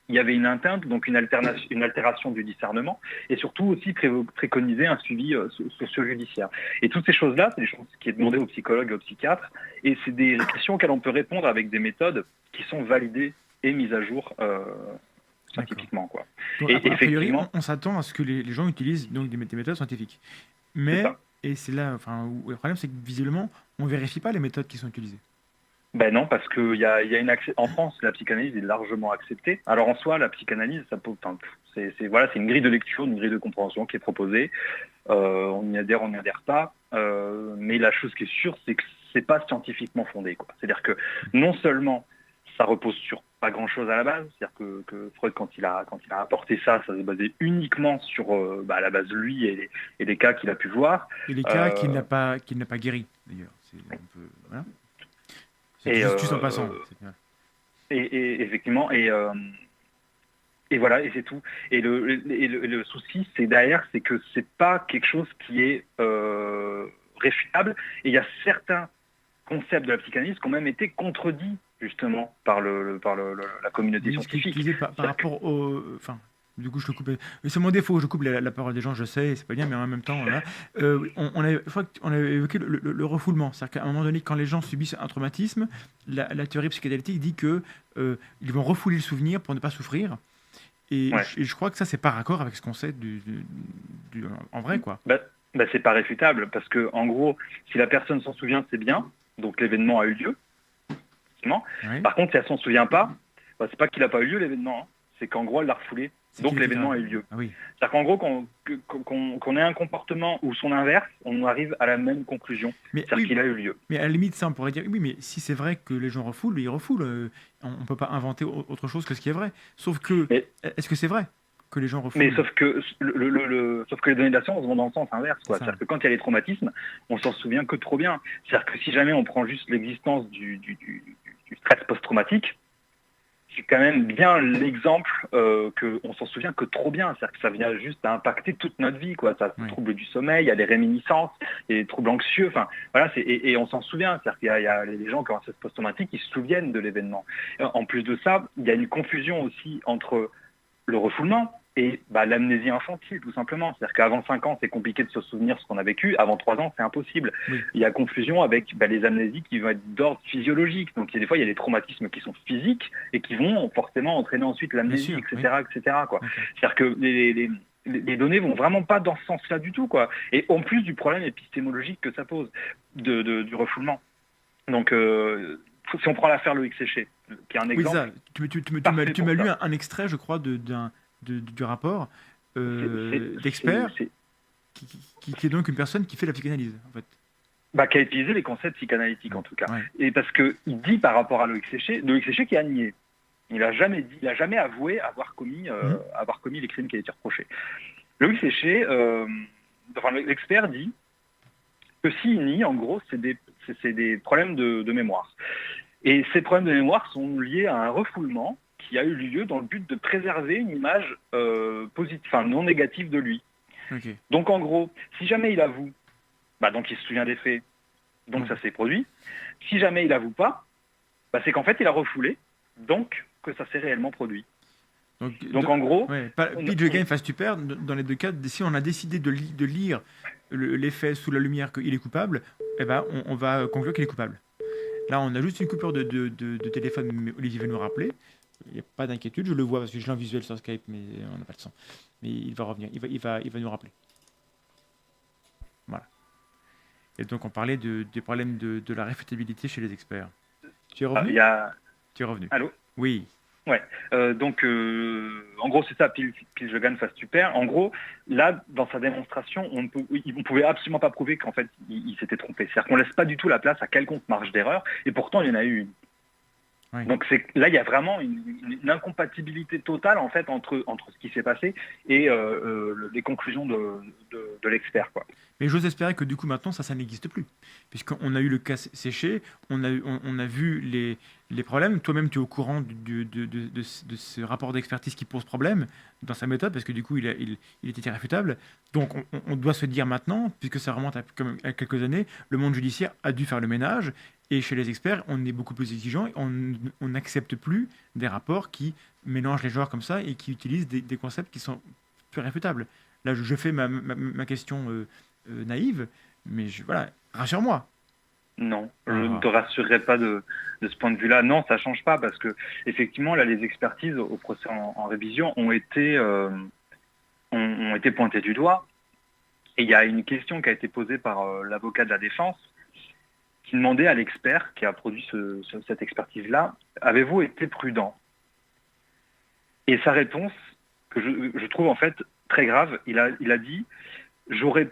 il y avait une atteinte, donc une altération du discernement, et surtout aussi préconiser un suivi socio-judiciaire. Et toutes ces choses-là, c'est des choses qui est demandé aux psychologues et aux psychiatres, et c'est des questions auxquelles on peut répondre avec des méthodes qui sont validées et mises à jour scientifiquement, quoi.
Donc, a priori, on s'attend à ce que les gens utilisent donc des méthodes scientifiques. Mais, et c'est là, où le problème, c'est que visiblement, on ne vérifie pas les méthodes qui sont utilisées.
Ben non, parce qu'il y a en France, la psychanalyse est largement acceptée. Alors en soi, la psychanalyse, c'est une grille de lecture, une grille de compréhension qui est proposée. On y adhère, on n'y adhère pas. Mais la chose qui est sûre, c'est que c'est pas scientifiquement fondé, quoi. C'est-à-dire que non seulement ça repose sur pas grand-chose à la base, c'est-à-dire que Freud, quand il a apporté ça se basait uniquement sur à la base lui et les cas qu'il a pu voir.
Et les cas qu'il n'a pas guéri, d'ailleurs. C'est un peu, voilà. C'est juste en passant.
Et effectivement, et voilà, et c'est tout. Et le souci, c'est derrière, c'est que c'est pas quelque chose qui est réfutable. Et il y a certains concepts de la psychanalyse qui ont même été contredits justement par la communauté scientifique.
Par rapport au... Du coup, je te coupe. C'est mon défaut, je coupe la parole des gens, je sais, c'est pas bien, mais en même temps, voilà. On avait évoqué le refoulement. C'est-à-dire qu'à un moment donné, quand les gens subissent un traumatisme, la théorie psychanalytique dit qu'ils vont refouler le souvenir pour ne pas souffrir. Et je crois que ça, c'est pas raccord avec ce qu'on sait en vrai, quoi.
C'est pas réfutable, parce que en gros, si la personne s'en souvient, c'est bien, donc l'événement a eu lieu. Oui. Par contre, si elle s'en souvient pas, c'est pas qu'il n'a pas eu lieu l'événement, c'est qu'en gros, elle l'a refoulé. Donc l'événement a eu lieu.
Ah oui.
C'est-à-dire qu'en gros, qu'on ait un comportement ou son inverse, on arrive à la même conclusion. C'est-à-dire qu'il a eu lieu.
Mais à la limite, ça, on pourrait dire, oui, mais si c'est vrai que les gens refoulent, ils refoulent. On ne peut pas inventer autre chose que ce qui est vrai. Sauf que, est-ce que c'est vrai que les gens refoulent?
Mais sauf que les données de la science vont dans le sens inverse, quoi. C'est-à-dire que quand il y a les traumatismes, on s'en souvient que trop bien. C'est-à-dire que si jamais on prend juste l'existence du stress post-traumatique, c'est quand même bien l'exemple qu'on s'en souvient que trop bien. C'est-à-dire que ça vient juste à impacter toute notre vie, quoi. Ça trouble du sommeil, il y a des réminiscences, il y a des troubles anxieux, enfin voilà, et on s'en souvient. C'est-à-dire qu'il y a les gens qui ont un stress post-traumatique, ils se souviennent de l'événement. En plus de ça, il y a une confusion aussi entre le refoulement et l'amnésie infantile, tout simplement. C'est-à-dire qu'avant 5 ans, c'est compliqué de se souvenir ce qu'on a vécu. Avant 3 ans, c'est impossible. Oui. Il y a confusion avec les amnésies qui vont être d'ordre physiologique. Donc, des fois, il y a des traumatismes qui sont physiques et qui vont forcément entraîner ensuite l'amnésie, etc., etc., quoi. Okay. C'est-à-dire que les données vont vraiment pas dans ce sens-là du tout, quoi. Et en plus du problème épistémologique que ça pose du refoulement. Donc, si on prend l'affaire Loïc Séché, qui est un exemple...
Oui, ça. Tu m'as lu un extrait, je crois, du rapport d'expert qui est donc une personne qui fait la psychanalyse, en fait.
Qui a utilisé les concepts psychanalytiques, en tout cas. Ouais. Et parce qu'il dit par rapport à Loïc Séché qui a nié. Il n'a jamais avoué avoir commis les crimes qui a été reprochés. Loïc Séché, l'expert dit que s'il nie, en gros, c'est des problèmes de mémoire. Et ces problèmes de mémoire sont liés à un refoulement qui a eu lieu dans le but de préserver une image positive, enfin non négative de lui.
Ok.
Donc en gros, si jamais il avoue, donc il se souvient des faits, donc ça s'est produit. Si jamais il avoue pas, c'est qu'en fait il a refoulé, donc que ça s'est réellement produit. Donc en gros,
pitch again, face tu perds. Dans les deux cas, si on a décidé de lire les faits sous la lumière qu'il est coupable, eh ben on va conclure qu'il est coupable. Là, on a juste une coupure de téléphone, mais Olivier va nous rappeler. Il n'y a pas d'inquiétude, je le vois parce que je l'ai en visuel sur Skype, mais on n'a pas le son. Mais il va revenir, il va nous rappeler. Voilà. Et donc, on parlait des problèmes de la réfutabilité chez les experts. Tu es revenu Tu es revenu.
Allô?
Oui.
Ouais. Donc, en gros, c'est ça, pile je gagne, face tu perds. En gros, là, dans sa démonstration, on ne pouvait absolument pas prouver qu'en fait, il s'était trompé. C'est-à-dire qu'on ne laisse pas du tout la place à quelconque marge d'erreur, et pourtant, il y en a eu une.
Oui.
Donc là, il y a vraiment une incompatibilité totale en fait entre ce qui s'est passé et les conclusions de l'expert, quoi.
Mais j'ose espérer que du coup maintenant ça n'existe plus, puisqu'on a eu le cas séché, on a vu les problèmes. Toi-même tu es au courant de ce rapport d'expertise qui pose problème dans sa méthode, parce que du coup il était irréfutable. Donc on doit se dire maintenant, puisque ça remonte à quelques années, le monde judiciaire a dû faire le ménage. Et chez les experts, on est beaucoup plus exigeant. On n'accepte plus des rapports qui mélangent les genres comme ça et qui utilisent des concepts qui sont plus réfutables. Là, je fais ma question naïve, mais voilà, rassure-moi.
Non, je ne te rassurerai pas de ce point de vue-là. Non, ça ne change pas parce que effectivement, là, les expertises au procès en révision ont été pointées du doigt. Et il y a une question qui a été posée par l'avocat de la défense qui demandait à l'expert qui a produit cette expertise-là, avez-vous été prudent? Et sa réponse, que je trouve en fait très grave, il a dit, j'aurais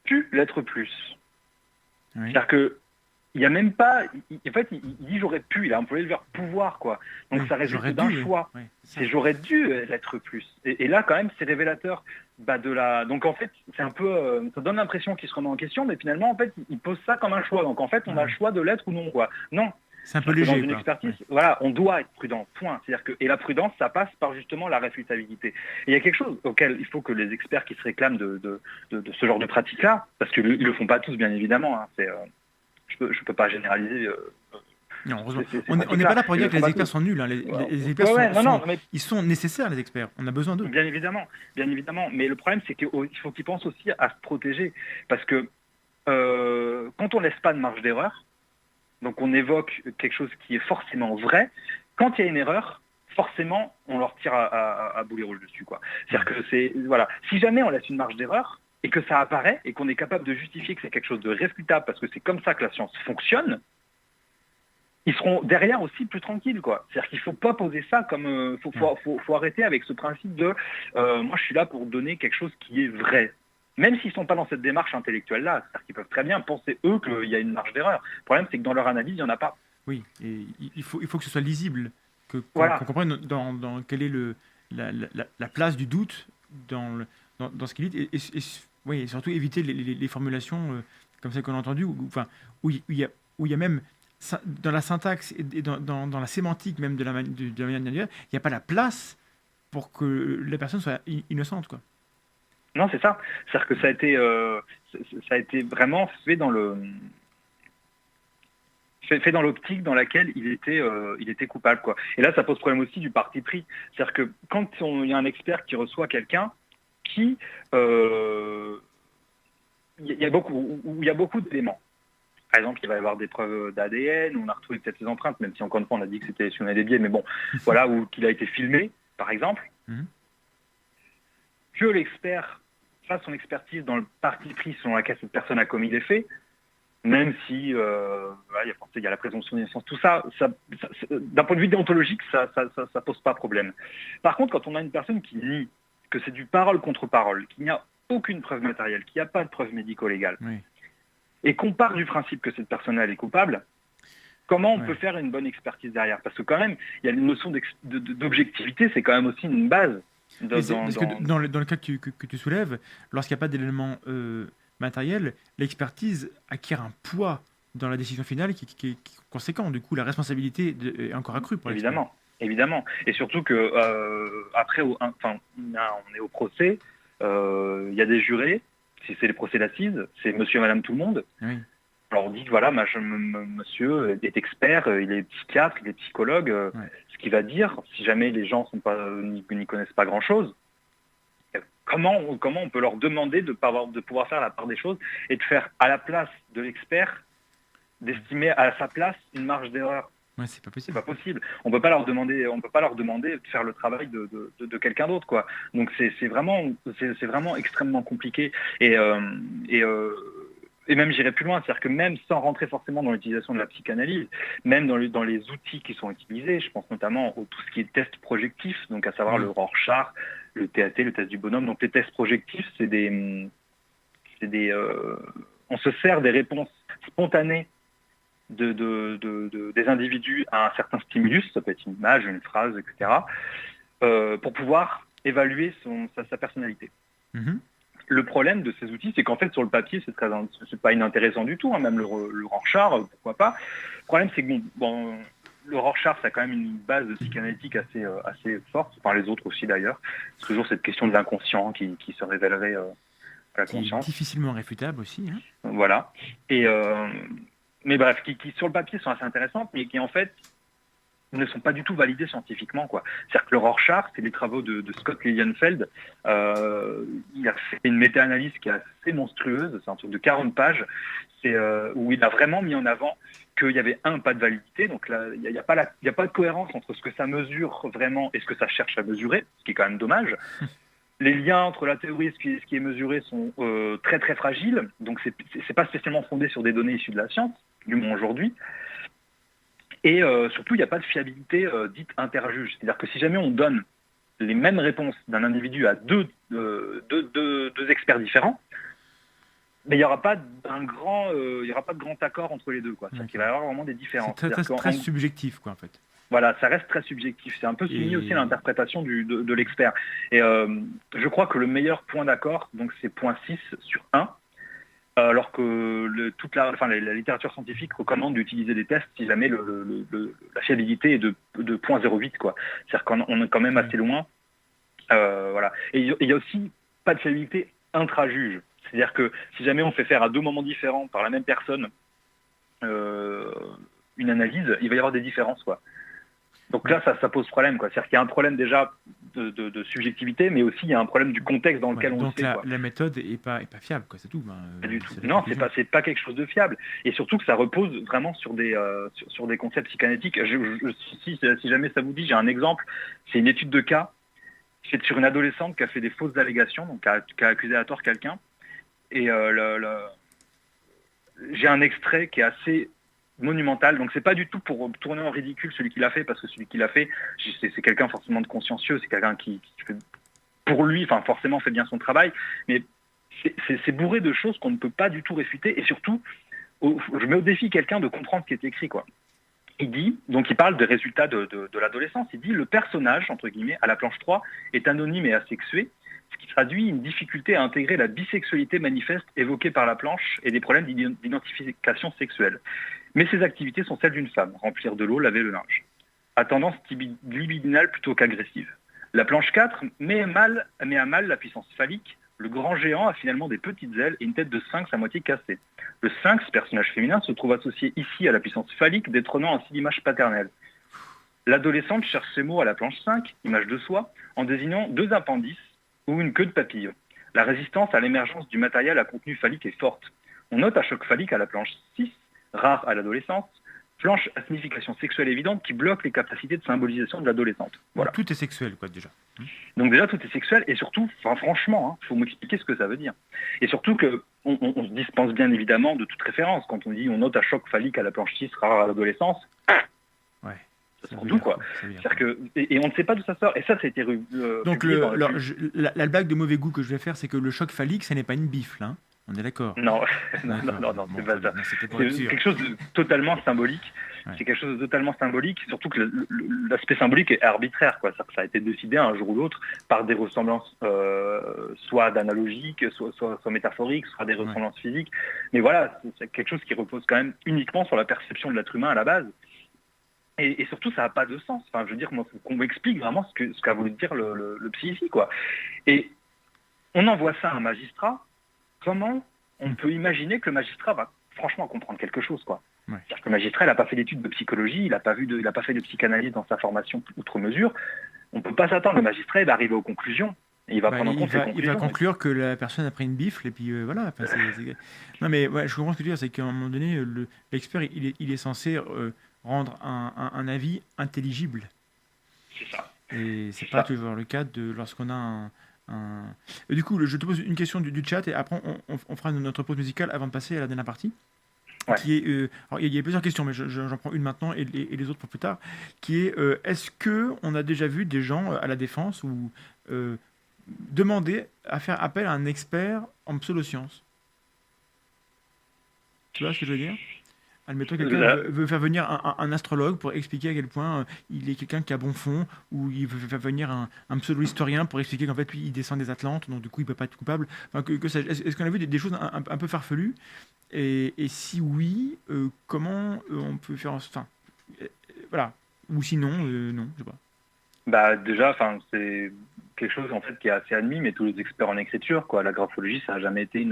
pu l'être plus. Oui. C'est-à-dire que il n'y a même pas, en fait, il dit j'aurais pu, il a employé le verbe pouvoir, quoi. Donc ça résulte d'un choix. Oui, c'est j'aurais dû l'être plus. Et là, quand même, c'est révélateur de la. Donc en fait, c'est un peu, ça donne l'impression qu'il se remet en question, mais finalement, en fait, il pose ça comme un choix. Donc en fait, on a le choix de l'être ou non, quoi. Non.
C'est un peu léger.
Dans une expertise, voilà, on doit être prudent. Point. C'est-à-dire que et la prudence, ça passe par justement la réfutabilité. Et il y a quelque chose auquel il faut que les experts qui se réclament de ce genre de pratique-là, parce qu'ils le font pas tous, bien évidemment. Hein, c'est je peux pas généraliser.
Non, on n'est pas là pour dire que les experts sont nuls. Hein. Les experts ils sont nécessaires, les experts. On a besoin d'eux.
Bien évidemment. Mais le problème, c'est qu'il faut qu'ils pensent aussi à se protéger. Parce que quand on laisse pas de marge d'erreur, donc on évoque quelque chose qui est forcément vrai, quand il y a une erreur, forcément, on leur tire à boulet rouge dessus, quoi. C'est-à-dire que c'est... Voilà. Si jamais on laisse une marge d'erreur, et que ça apparaît, et qu'on est capable de justifier que c'est quelque chose de réfutable, parce que c'est comme ça que la science fonctionne, ils seront derrière aussi plus tranquilles, quoi. C'est-à-dire qu'il ne faut pas poser ça comme... faut arrêter avec ce principe de moi je suis là pour donner quelque chose qui est vrai. Même s'ils ne sont pas dans cette démarche intellectuelle-là, c'est-à-dire qu'ils peuvent très bien penser, eux, qu'il y a une marge d'erreur. Le problème, c'est que dans leur analyse, il n'y en a pas.
Oui, et il faut que ce soit lisible, qu'on comprenne dans quelle est la place du doute dans ce qu'il dit, et surtout éviter les formulations comme celles qu'on a entendues, où il y a même, dans la syntaxe et dans la sémantique même de la manière de dire, il n'y a pas la place pour que la personne soit innocente, quoi.
Non, c'est ça. C'est-à-dire que ça a été vraiment fait dans l'optique dans laquelle il était coupable, quoi. Et là, ça pose problème aussi du parti pris. C'est-à-dire que quand il y a un expert qui reçoit quelqu'un qui... il y a beaucoup d'éléments. Par exemple, il va y avoir des preuves d'ADN, on a retrouvé peut-être ses empreintes, même si encore une fois on a dit que c'était si on a des biais, mais bon, voilà, ou qu'il a été filmé, par exemple. Que l'expert fasse son expertise dans le parti pris selon lequel cette personne a commis les faits, même si il y a la présomption d'innocence, tout ça, d'un point de vue déontologique, ça pose pas problème. Par contre, quand on a une personne qui nie que c'est du parole contre parole, qu'il n'y a aucune preuve matérielle, qu'il n'y a pas de preuve médico-légale, et qu'on part du principe que cette personne-là elle est coupable, comment on peut faire une bonne expertise derrière? Parce que quand même, il y a une notion d'objectivité, c'est quand même aussi une base.
Parce que dans le cas que tu soulèves, lorsqu'il n'y a pas d'éléments matériels, l'expertise acquiert un poids dans la décision finale qui est conséquent. Du coup, la responsabilité est encore accrue pour l'expert.
Évidemment. évidemment. Et surtout que après, on est au procès, il y a des jurés, si c'est les procès d'assises, c'est monsieur et madame tout le monde.
Oui.
Alors on dit que voilà, monsieur est expert, il est psychiatre, il est psychologue, ce qu'il va dire, si jamais les gens n'y connaissent pas grand-chose, comment on peut leur demander de pouvoir faire la part des choses et de faire à la place de l'expert, d'estimer à sa place une marge d'erreur.
Ouais, c'est pas possible.
C'est pas possible. On peut pas leur demander de faire le travail de quelqu'un d'autre, quoi. Donc c'est vraiment extrêmement compliqué et même j'irai plus loin, c'est-à-dire que même sans rentrer forcément dans l'utilisation de la psychanalyse, même dans les outils qui sont utilisés, je pense notamment à tout ce qui est test projectif, donc à savoir le Rorschach, le TAT, le test du bonhomme. Donc les tests projectifs, on se sert des réponses spontanées des individus à un certain stimulus, ça peut être une image, une phrase, etc., pour pouvoir évaluer sa personnalité.
Mm-hmm.
Le problème de ces outils, c'est qu'en fait, sur le papier, c'est pas inintéressant du tout, hein, même le Rorschach, pourquoi pas. Le problème, c'est que le Rorschach, ça a quand même une base psychanalytique assez forte, enfin les autres aussi d'ailleurs. C'est toujours cette question de l'inconscient qui se révélerait à la conscience.
Difficilement réfutable aussi. Hein.
Voilà. Mais bref, qui sur le papier sont assez intéressantes, mais qui en fait ne sont pas du tout validées scientifiquement, quoi. C'est-à-dire que le Rorschach, c'est les travaux de Scott Lilienfeld. Il a fait une méta-analyse qui est assez monstrueuse, c'est un truc de 40 pages, où il a vraiment mis en avant qu'il y avait pas de validité, donc là, il n'y a pas de cohérence entre ce que ça mesure vraiment et ce que ça cherche à mesurer, ce qui est quand même dommage. Les liens entre la théorie et ce qui est mesuré sont très très fragiles, donc c'est pas spécialement fondé sur des données issues de la science, du moins aujourd'hui. Et surtout, il n'y a pas de fiabilité dite interjuge. C'est-à-dire que si jamais on donne les mêmes réponses d'un individu à deux experts différents, mais il n'y aura pas de grand accord entre les deux, quoi. C'est-à-dire qu'il va y avoir vraiment des différences.
C'est très subjectif, quoi, en fait.
Voilà, ça reste très subjectif. C'est un peu soumis aussi à l'interprétation de l'expert. Et je crois que le meilleur point d'accord, donc c'est point 6 sur 1, alors que la littérature scientifique recommande d'utiliser des tests si jamais la fiabilité est de 0,08, quoi. C'est-à-dire qu'on est quand même assez loin. Voilà. Et il y a aussi pas de fiabilité intra-juge. C'est-à-dire que si jamais on fait faire à deux moments différents par la même personne une analyse, il va y avoir des différences, quoi. Donc là, ça pose problème, quoi. C'est-à-dire qu'il y a un problème déjà de subjectivité, mais aussi il y a un problème du contexte dans lequel on le fait.
Donc la méthode est pas fiable, quoi. C'est tout.
Pas du tout. Non, c'est pas quelque chose de fiable. Et surtout que ça repose vraiment sur des concepts psychanalytiques. Si jamais ça vous dit, j'ai un exemple. C'est une étude de cas faite sur une adolescente qui a fait des fausses allégations, donc qui a accusé à tort quelqu'un. Et j'ai un extrait qui est assez monumental, donc c'est pas du tout pour tourner en ridicule celui qui l'a fait, parce que celui qui l'a fait, c'est quelqu'un forcément de consciencieux, c'est quelqu'un qui fait, pour lui, enfin forcément fait bien son travail, mais c'est bourré de choses qu'on ne peut pas du tout réfuter, et surtout, je mets au défi quelqu'un de comprendre ce qui est écrit, quoi. Il parle des résultats de l'adolescence, il dit, le personnage, entre guillemets, à la planche 3, est anonyme et asexué, ce qui traduit une difficulté à intégrer la bisexualité manifeste évoquée par la planche et des problèmes d'identification sexuelle. Mais ses activités sont celles d'une femme, remplir de l'eau, laver le linge. À tendance libidinale plutôt qu'agressive. La planche 4 met à mal la puissance phallique. Le grand géant a finalement des petites ailes et une tête de sphinx à moitié cassée. Le sphinx, personnage féminin, se trouve associé ici à la puissance phallique, détrônant ainsi l'image paternelle. L'adolescente cherche ses mots à la planche 5, image de soi, en désignant deux appendices ou une queue de papillon. La résistance à l'émergence du matériel à contenu phallique est forte. On note un choc phallique à la planche 6, rare à l'adolescence, planche à signification sexuelle évidente qui bloque les capacités de symbolisation de l'adolescente. Voilà.
Tout est sexuel, quoi, déjà.
Donc déjà, tout est sexuel, et surtout, franchement, faut m'expliquer ce que ça veut dire. Et surtout qu'on se dispense bien évidemment de toute référence. Quand on dit on note un choc phallique à la planche 6, rare à l'adolescence,
ouais.
Ça sort d'où, quoi. Et on ne sait pas d'où ça sort. Et ça a été
donc la blague de mauvais goût que je vais faire, c'est que le choc phallique, ça n'est pas une bifle, hein. On est d'accord.
Non, c'est pas ça. C'est quelque chose de totalement symbolique. Ouais. C'est quelque chose de totalement symbolique, surtout que l'aspect symbolique est arbitraire, quoi. Ça a été décidé un jour ou l'autre par des ressemblances, soit d'analogiques, soit métaphoriques, soit des ressemblances physiques. Mais voilà, c'est quelque chose qui repose quand même uniquement sur la perception de l'être humain à la base. Et surtout, ça n'a pas de sens. Enfin, je veux dire, moi, faut qu'on m'explique vraiment ce qu'a voulu dire le psy ici, quoi. Et on envoie ça à un magistrat. Comment on peut imaginer que le magistrat va franchement comprendre quelque chose, quoi.
Ouais.
C'est-à-dire que le magistrat, il n'a pas fait d'études de psychologie, il n'a pas fait de psychanalyse dans sa formation outre mesure. On ne peut pas s'attendre. Le magistrat, il va arriver aux conclusions. Et il va prendre en compte ses
il
conclusions.
va conclure que la personne a pris une bifle et puis voilà. Enfin, Non mais ouais, je comprends ce que tu veux dire, c'est qu'à un moment donné, l'expert il est censé rendre un avis intelligible.
C'est ça.
Et c'est pas toujours le cas lorsqu'on a Et du coup, je te pose une question du chat et après on fera notre pause musicale avant de passer à la dernière partie.
Ouais.
Qui est, alors il y a plusieurs questions, mais j'en prends une maintenant et les autres pour plus tard. Qui est, est-ce que on a déjà vu des gens à la défense ou demander à faire appel à un expert en pseudosciences? Tu vois ce que je veux dire? Admettons, quelqu'un veut faire venir un astrologue pour expliquer à quel point il est quelqu'un qui a bon fond, ou il veut faire venir un pseudo-historien pour expliquer qu'en fait, lui, il descend des Atlantes, donc du coup, il ne peut pas être coupable. Enfin, est-ce qu'on a vu des choses un peu farfelues? Et si oui, comment on peut faire... Enfin, voilà. Ou sinon, non, je sais pas.
Bah déjà, enfin, c'est quelque chose en fait qui est assez admis, mais tous les experts en écriture, quoi. La graphologie, ça n'a jamais été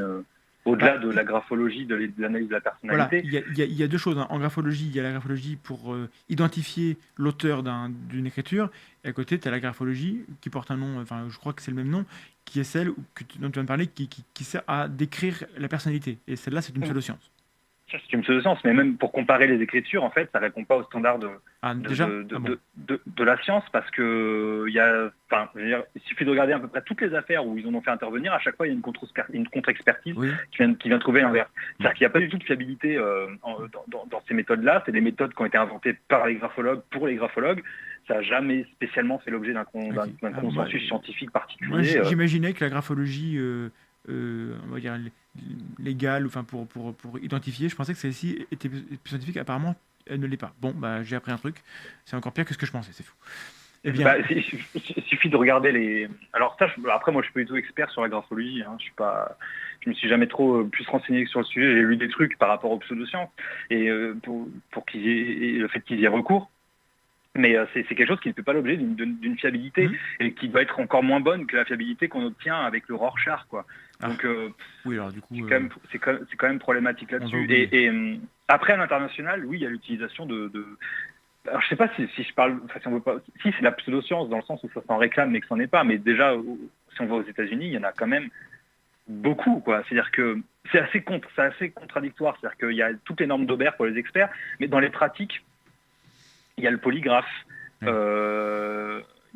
au-delà de la graphologie, de l'analyse de la
Voilà,
personnalité.
il y a deux choses, hein. En graphologie, il y a la graphologie pour identifier l'auteur d'une écriture, et à côté, tu as la graphologie qui porte un nom, enfin, je crois que c'est le même nom, qui est celle dont tu viens de parler, qui sert à décrire la personnalité. Et celle-là, c'est une pseudoscience.
Ça, c'est une pseudo-science, mais même pour comparer les écritures, en fait, ça répond pas aux standards de la science, parce que enfin, je veux dire, il suffit de regarder à peu près toutes les affaires où ils en ont fait intervenir. À chaque fois, il y a une contre-expertise qui vient trouver l'inverse. C'est-à-dire qu'il n'y a pas du tout de fiabilité dans ces méthodes-là. C'est des méthodes qui ont été inventées par les graphologues, pour les graphologues. Ça n'a jamais spécialement fait l'objet d'un consensus scientifique particulier.
Moi, j'imaginais que la graphologie, on va dire légale, enfin pour identifier, je pensais que celle-ci était plus scientifique. Apparemment, elle ne l'est pas. Bon, bah j'ai appris un truc. C'est encore pire que ce que je pensais. C'est fou. Eh bien,
il suffit de regarder les. Alors ça, après moi, je suis pas du tout expert sur la graphologie. Hein. Je me suis jamais trop plus renseigné sur le sujet. J'ai lu des trucs par rapport aux pseudosciences et pour qu'il y ait le fait qu'ils y aient recours. Mais c'est quelque chose qui ne fait pas l'objet d'une fiabilité et qui doit être encore moins bonne que la fiabilité qu'on obtient avec le Rorschach, quoi. Donc,
oui, alors du coup,
c'est quand même problématique là-dessus. Et après, à l'international, oui, il y a l'utilisation alors, je sais pas si je parle, enfin, si on veut pas, si c'est la pseudoscience dans le sens où ça s'en réclame mais que c'en est pas. Mais déjà, si on va aux États-Unis, il y en a quand même beaucoup, quoi. C'est-à-dire que c'est assez contradictoire. C'est-à-dire qu'il y a toutes les normes d'Aubert pour les experts, mais dans les pratiques, il y a le polygraphe. Il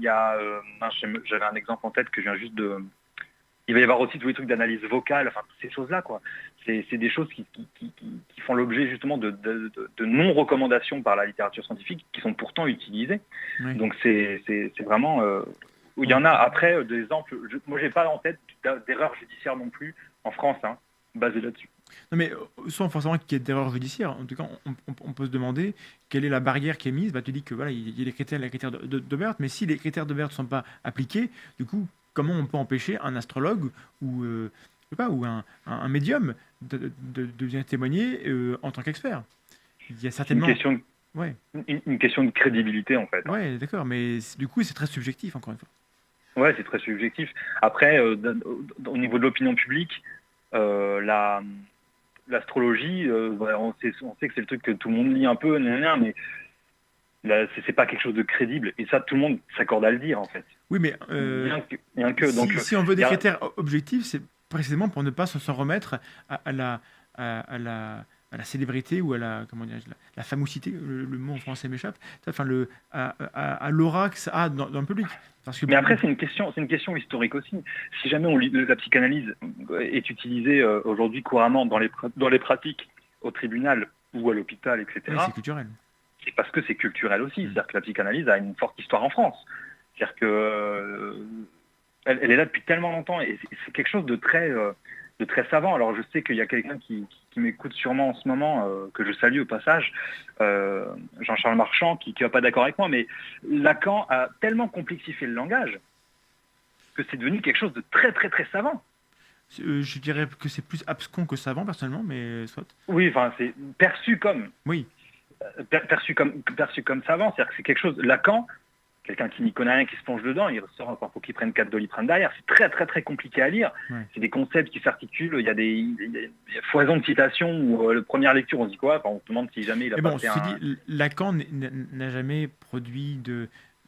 y a, j'avais un exemple en tête que je viens juste de. Il va y avoir aussi tous les trucs d'analyse vocale, enfin toutes ces choses-là, quoi. C'est des choses qui font l'objet justement de non-recommandations par la littérature scientifique, qui sont pourtant utilisées. Oui. Donc c'est vraiment où il y en a après des exemples. Moi, j'ai pas en tête d'erreurs judiciaires non plus en France, hein, basées là-dessus.
Non mais sans forcément qu'il y ait d'erreurs judiciaires, en tout cas on peut se demander quelle est la barrière qui est mise. Bah, tu dis que voilà, il y a les critères d'Aubert, mais si les critères d'Aubert ne sont pas appliqués, du coup, comment on peut empêcher un astrologue ou un médium de venir témoigner en tant qu'expert? Il y a certainement
une question de crédibilité en fait.
Ouais, d'accord, mais du coup c'est très subjectif encore une fois.
Ouais, c'est très subjectif. Après, au niveau de l'opinion publique, l'astrologie, on sait que c'est le truc que tout le monde lit un peu, mais là, c'est pas quelque chose de crédible. Et ça, tout le monde s'accorde à le dire, en fait.
Oui, mais si on veut des critères objectifs, c'est précisément pour ne pas s'en remettre à la célébrité ou à la famosité, le mot en français m'échappe, enfin à l'aura que ça a dans le public.
Mais après, c'est une question historique aussi. Si jamais la psychanalyse est utilisée aujourd'hui couramment dans les pratiques au tribunal ou à l'hôpital, etc.,
oui, c'est culturel.
C'est parce que c'est culturel aussi. C'est-à-dire que la psychanalyse a une forte histoire en France. C'est-à-dire que elle est là depuis tellement longtemps et c'est quelque chose de très savant. Alors je sais qu'il y a quelqu'un qui m'écoute sûrement en ce moment, que je salue au passage, Jean-Charles Marchand, qui va pas d'accord avec moi, mais Lacan a tellement complexifié le langage que c'est devenu quelque chose de très très très savant.
Je dirais que c'est plus abscon que savant personnellement, mais soit.
Oui, enfin c'est perçu comme.
Oui.
perçu comme savant. C'est-à-dire que c'est quelque chose. Lacan, quelqu'un qui n'y connaît rien, qui se plonge dedans, il ressort encore pour qu'il prenne 4 doliprane derrière. C'est très très très compliqué à lire.
Ouais.
C'est des concepts qui s'articulent. Il y a foison de citations où la première lecture on se dit quoi, enfin, on se demande si jamais il a
Mais
pas
bon,
fait
ceci dit, Lacan n'a jamais produit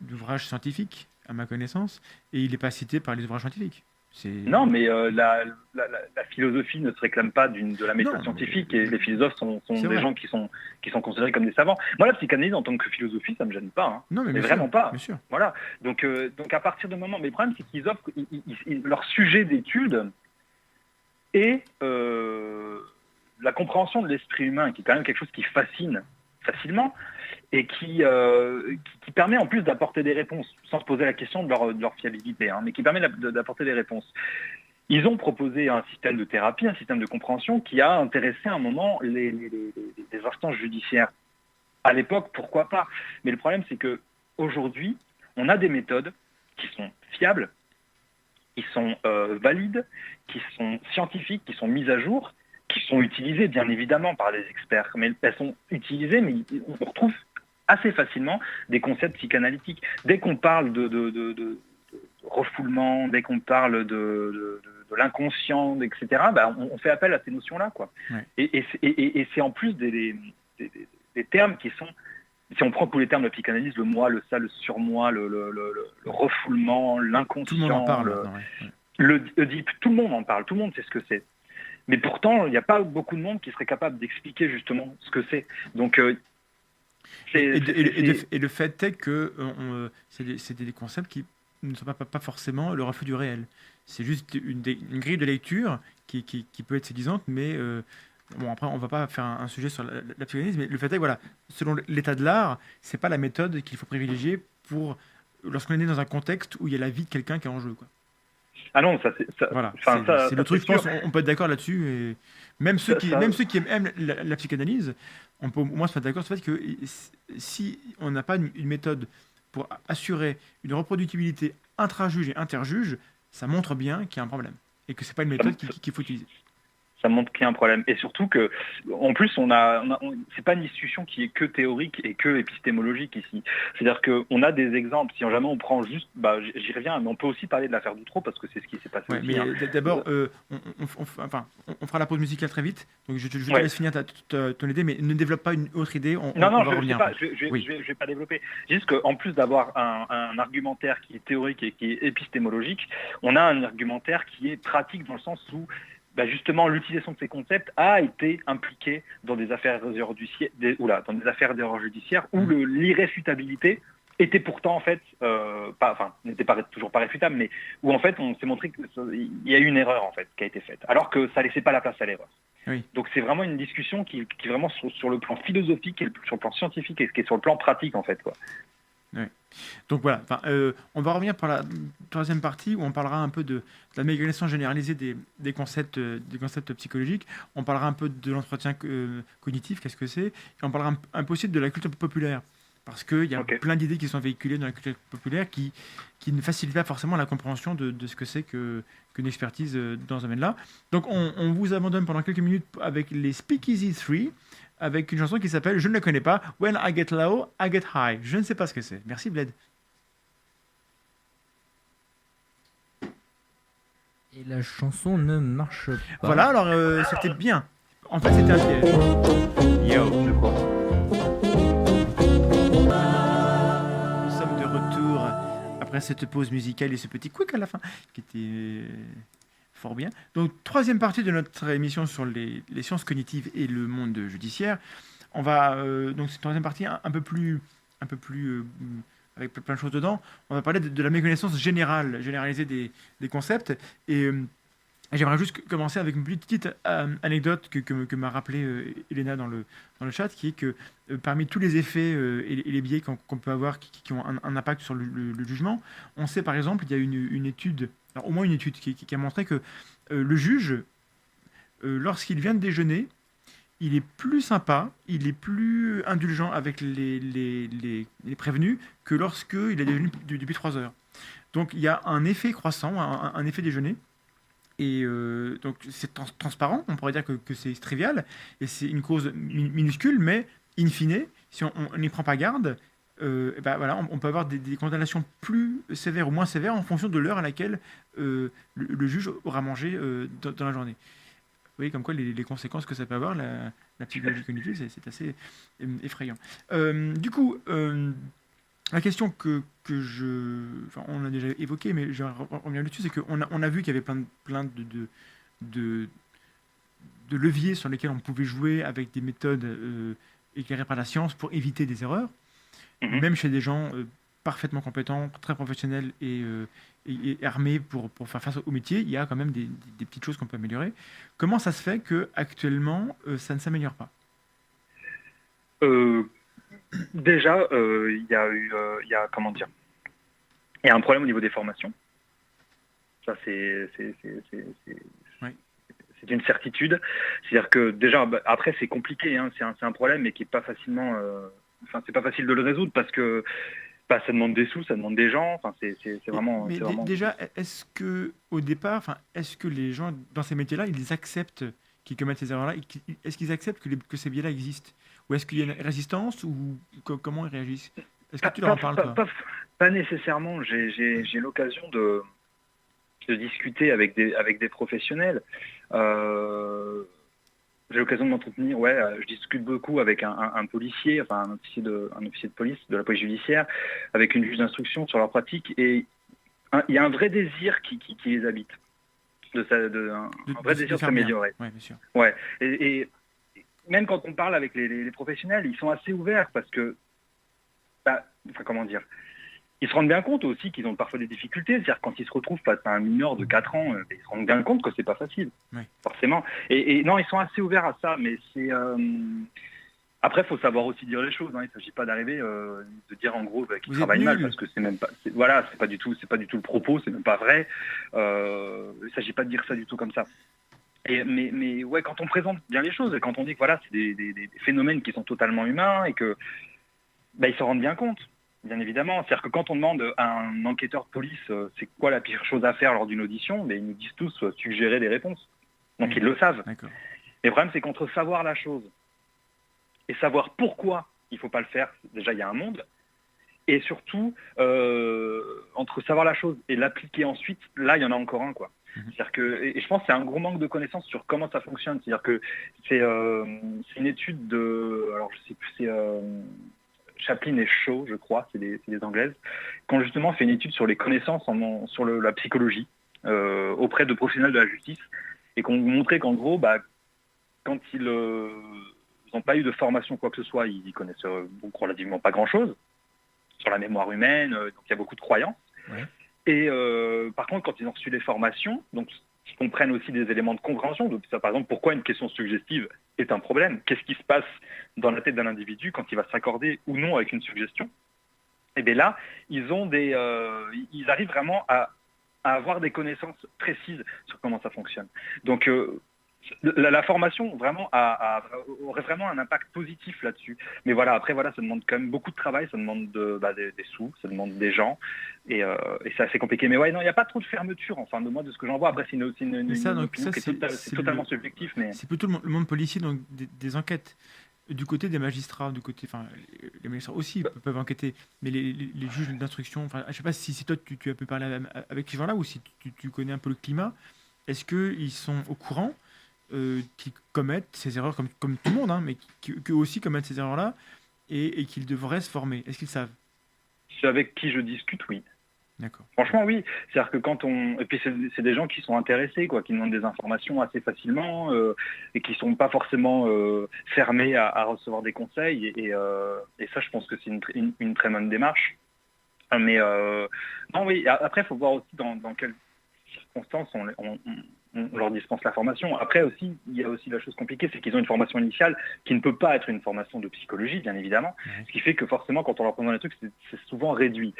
d'ouvrage scientifique, à ma connaissance, et il n'est pas cité par les ouvrages scientifiques.
Non, mais la philosophie ne se réclame pas de la méthode
Non,
scientifique, et les philosophes sont
c'est
des
vrai.
gens qui sont considérés comme des savants. Moi, la psychanalyse en tant que philosophie, ça me gêne pas. Hein.
Non, mais
Mais
bien
vraiment
sûr,
pas.
bien sûr.
Voilà. Donc à partir du moment, mais le problème, c'est qu'ils offrent leur sujet d'étude et la compréhension de l'esprit humain, qui est quand même quelque chose qui fascine facilement et qui permet en plus d'apporter des réponses, sans se poser la question de leur fiabilité, hein, mais qui permet d'apporter des réponses. Ils ont proposé un système de thérapie, un système de compréhension qui a intéressé à un moment les instances judiciaires. À l'époque, pourquoi pas? Mais le problème, c'est que aujourd'hui, on a des méthodes qui sont fiables, qui sont valides, qui sont scientifiques, qui sont mises à jour, qui sont utilisées bien évidemment par des experts. Mais elles sont utilisées, mais on retrouve assez facilement des concepts psychanalytiques. Dès qu'on parle de refoulement, dès qu'on parle de l'inconscient, etc., bah, on fait appel à ces notions-là, quoi.
Ouais.
Et c'est en plus des termes qui sont, si on prend tous les termes de psychanalyse, le moi, le ça, le surmoi, le refoulement, l'inconscient,
Tout le monde en parle maintenant, ouais.
le Oedipe, tout le monde en parle, tout le monde sait ce que c'est. Mais pourtant, il n'y a pas beaucoup de monde qui serait capable d'expliquer justement ce que c'est. Donc,
Et le fait est que c'est des concepts qui ne sont pas forcément le reflet du réel. C'est juste une grille de lecture qui peut être séduisante, mais bon, après, on ne va pas faire un sujet sur la psychanalyse, mais le fait est que, voilà, selon l'état de l'art, ce n'est pas la méthode qu'il faut privilégier lorsqu'on est né dans un contexte où il y a la vie de quelqu'un qui est en jeu, quoi.
Ah non, ça c'est ça.
Voilà,
Enfin, ça,
c'est le truc, je
sûr.
pense, on peut être d'accord là-dessus. Et même ceux qui aiment la psychanalyse, on peut au moins se mettre d'accord sur le fait que si on n'a pas une méthode pour assurer une reproductibilité intra-juge et inter-juge, ça montre bien qu'il y a un problème et que c'est pas une méthode qu'il faut utiliser.
Ça montre qu'il y a un problème. Et surtout que, en plus, c'est pas une discussion qui est que théorique et que épistémologique ici. C'est-à-dire qu'on a des exemples. Si jamais on prend juste, j'y reviens, mais on peut aussi parler de l'affaire Doutreau parce que c'est ce qui s'est passé.
Ouais,
aussi,
mais
hein.
d'abord, on fera la pause musicale très vite. Donc je te laisse finir ton idée, mais ne développe pas une autre idée. On va revenir.
Je vais pas développer. Juste qu'en plus d'avoir un argumentaire qui est théorique et qui est épistémologique, on a un argumentaire qui est pratique dans le sens où justement, l'utilisation de ces concepts a été impliquée dans des affaires d'erreurs judiciaires où l'irréfutabilité était pourtant en fait, n'était toujours pas réfutable, mais où en fait on s'est montré qu'il y a eu une erreur en fait qui a été faite, alors que ça laissait pas la place à l'erreur.
Oui.
Donc c'est vraiment une discussion qui est vraiment sur le plan philosophique et sur le plan scientifique et qui est sur le plan pratique en fait, quoi.
Oui. Donc voilà, on va revenir pour la troisième partie où on parlera un peu de la méconnaissance généralisée des concepts psychologiques. On parlera un peu de l'entretien cognitif, qu'est-ce que c'est, et on parlera un peu aussi de la culture populaire. Parce qu'il y a plein d'idées qui sont véhiculées dans la culture populaire qui ne facilitent pas forcément la compréhension de ce que c'est qu'une expertise dans ce domaine-là. Donc on vous abandonne pendant quelques minutes avec les Speakeasy 3, avec une chanson qui s'appelle, je ne la connais pas, When I Get Low, I Get High. Je ne sais pas ce que c'est. Merci Bled.
Et la chanson ne marche pas.
Voilà, alors c'était bien. En fait, c'était un piège. Yo.
De quoi ?
Nous sommes de retour après cette pause musicale et ce petit quick à la fin qui était fort bien. Donc, troisième partie de notre émission sur les sciences cognitives et le monde judiciaire. On va donc cette troisième partie un peu plus avec plein de choses dedans. On va parler de la méconnaissance généralisée des concepts et j'aimerais juste commencer avec une petite anecdote que m'a rappelé Elena dans le chat, qui est que parmi tous les effets et les biais qu'on peut avoir qui ont un impact sur le jugement, on sait par exemple, il y a une étude, alors, au moins une étude qui a montré que le juge, lorsqu'il vient de déjeuner, il est plus sympa, il est plus indulgent avec les prévenus que lorsqu'il a déjeuné depuis 3 heures. Donc il y a un effet croissant, un effet déjeuner. Et donc c'est transparent, on pourrait dire que c'est trivial, et c'est une cause minuscule, mais in fine, si on n'y prend pas garde, voilà, on peut avoir des condamnations plus sévères ou moins sévères en fonction de l'heure à laquelle le juge aura mangé dans la journée. Vous voyez comme quoi les conséquences que ça peut avoir, la psychologie cognitive, c'est assez effrayant. Du coup, la question on a déjà évoqué, mais je reviens dessus, c'est qu'on a vu qu'il y avait plein de leviers sur lesquels on pouvait jouer avec des méthodes éclairées par la science pour éviter des erreurs, même chez des gens parfaitement compétents, très professionnels et armés pour faire face au métier. Il y a quand même des petites choses qu'on peut améliorer. Comment ça se fait qu'actuellement, ça ne s'améliore pas?
Déjà, il y a comment dire, il y a un problème au niveau des formations. Ça, c'est une certitude. C'est-à-dire que déjà, après, c'est compliqué, hein, c'est un problème, mais qui est pas facilement, c'est pas facile de le résoudre parce que ça demande des sous, ça demande des gens. Enfin, c'est vraiment.
Mais déjà, est-ce que au départ, est-ce que les gens dans ces métiers-là, ils acceptent qu'ils commettent ces erreurs-là? Est-ce qu'ils acceptent que ces biais-là existent? Ou est-ce qu'il y a une résistance ou comment ils réagissent? Est-ce que tu leur en parles, toi?
Pas nécessairement. J'ai l'occasion de discuter avec des professionnels. J'ai l'occasion de m'entretenir, je discute beaucoup avec un policier, enfin un officier de police, de la police judiciaire, avec une juge d'instruction sur leur pratique, et il y a un vrai désir qui les habite, un vrai désir de s'améliorer.
Ouais, bien sûr.
Ouais, et même quand on parle avec les professionnels, ils sont assez ouverts parce que, comment dire, ils se rendent bien compte aussi qu'ils ont parfois des difficultés. C'est-à-dire quand ils se retrouvent face à un mineur de 4 ans, ils se rendent bien compte que c'est pas facile, forcément. Et non, ils sont assez ouverts à ça, mais c'est... Après, il faut savoir aussi dire les choses. Hein. Il ne s'agit pas d'arriver de dire en gros qu'ils travaillent mal, parce que c'est même pas... c'est pas du tout le propos, c'est même pas vrai. Il ne s'agit pas de dire ça du tout comme ça. Mais ouais, quand on présente bien les choses, et quand on dit que voilà, c'est des phénomènes qui sont totalement humains, et que ils se rendent bien compte. Bien évidemment, c'est-à-dire que quand on demande à un enquêteur de police c'est quoi la pire chose à faire lors d'une audition, ils nous disent tous suggérer des réponses. Donc ils le savent. Mais le problème, c'est qu'entre savoir la chose et savoir pourquoi il ne faut pas le faire, déjà il y a un monde. Et surtout, entre savoir la chose et l'appliquer ensuite, là il y en a encore un, quoi. C'est-à-dire que, et je pense que c'est un gros manque de connaissances sur comment ça fonctionne. C'est-à-dire que c'est une étude de, alors je sais plus, c'est Chaplin et Shaw, je crois, c'est des Anglaises, qui ont justement fait une étude sur les connaissances sur la psychologie auprès de professionnels de la justice, et qui ont montré qu'en gros, quand ils n'ont pas eu de formation quoi que ce soit, ils connaissent relativement pas grand-chose sur la mémoire humaine, donc il y a beaucoup de croyances. Ouais. Et par contre, quand ils ont reçu des formations, donc ils comprennent aussi des éléments de compréhension. Donc, ça, par exemple, pourquoi une question suggestive est un problème? Qu'est-ce qui se passe dans la tête d'un individu quand il va s'accorder ou non avec une suggestion? Et bien là, ils arrivent vraiment à avoir des connaissances précises sur comment ça fonctionne. Donc la formation vraiment aurait vraiment un impact positif là-dessus. Mais voilà, après ça demande quand même beaucoup de travail, ça demande des sous, ça demande des gens, et c'est assez compliqué. Mais non, il n'y a pas trop de fermeture, enfin de moi, de ce que j'en vois. Après, c'est totalement subjectif. Mais
c'est plutôt le monde policier, donc des enquêtes. Du côté des magistrats, les magistrats aussi peuvent enquêter, mais les juges d'instruction, je ne sais pas si toi tu as pu parler avec ces gens-là, ou si tu connais un peu le climat. Est-ce qu'ils sont au courant qui commettent ces erreurs comme tout le monde, hein, mais qui aussi commettent ces erreurs-là, et qu'ils devraient se former? Est-ce qu'ils savent?
Avec qui je discute, oui.
D'accord.
Franchement, oui. C'est-à-dire que et puis c'est des gens qui sont intéressés, quoi, qui demandent des informations assez facilement, et qui sont pas forcément fermés à recevoir des conseils. Et ça, je pense que c'est une très bonne démarche. Mais non, oui. Après, il faut voir aussi dans quelles circonstances on leur dispense la formation. Après aussi, il y a aussi la chose compliquée, c'est qu'ils ont une formation initiale qui ne peut pas être une formation de psychologie, bien évidemment, ce qui fait que forcément, quand on leur présente les trucs, c'est souvent réduit.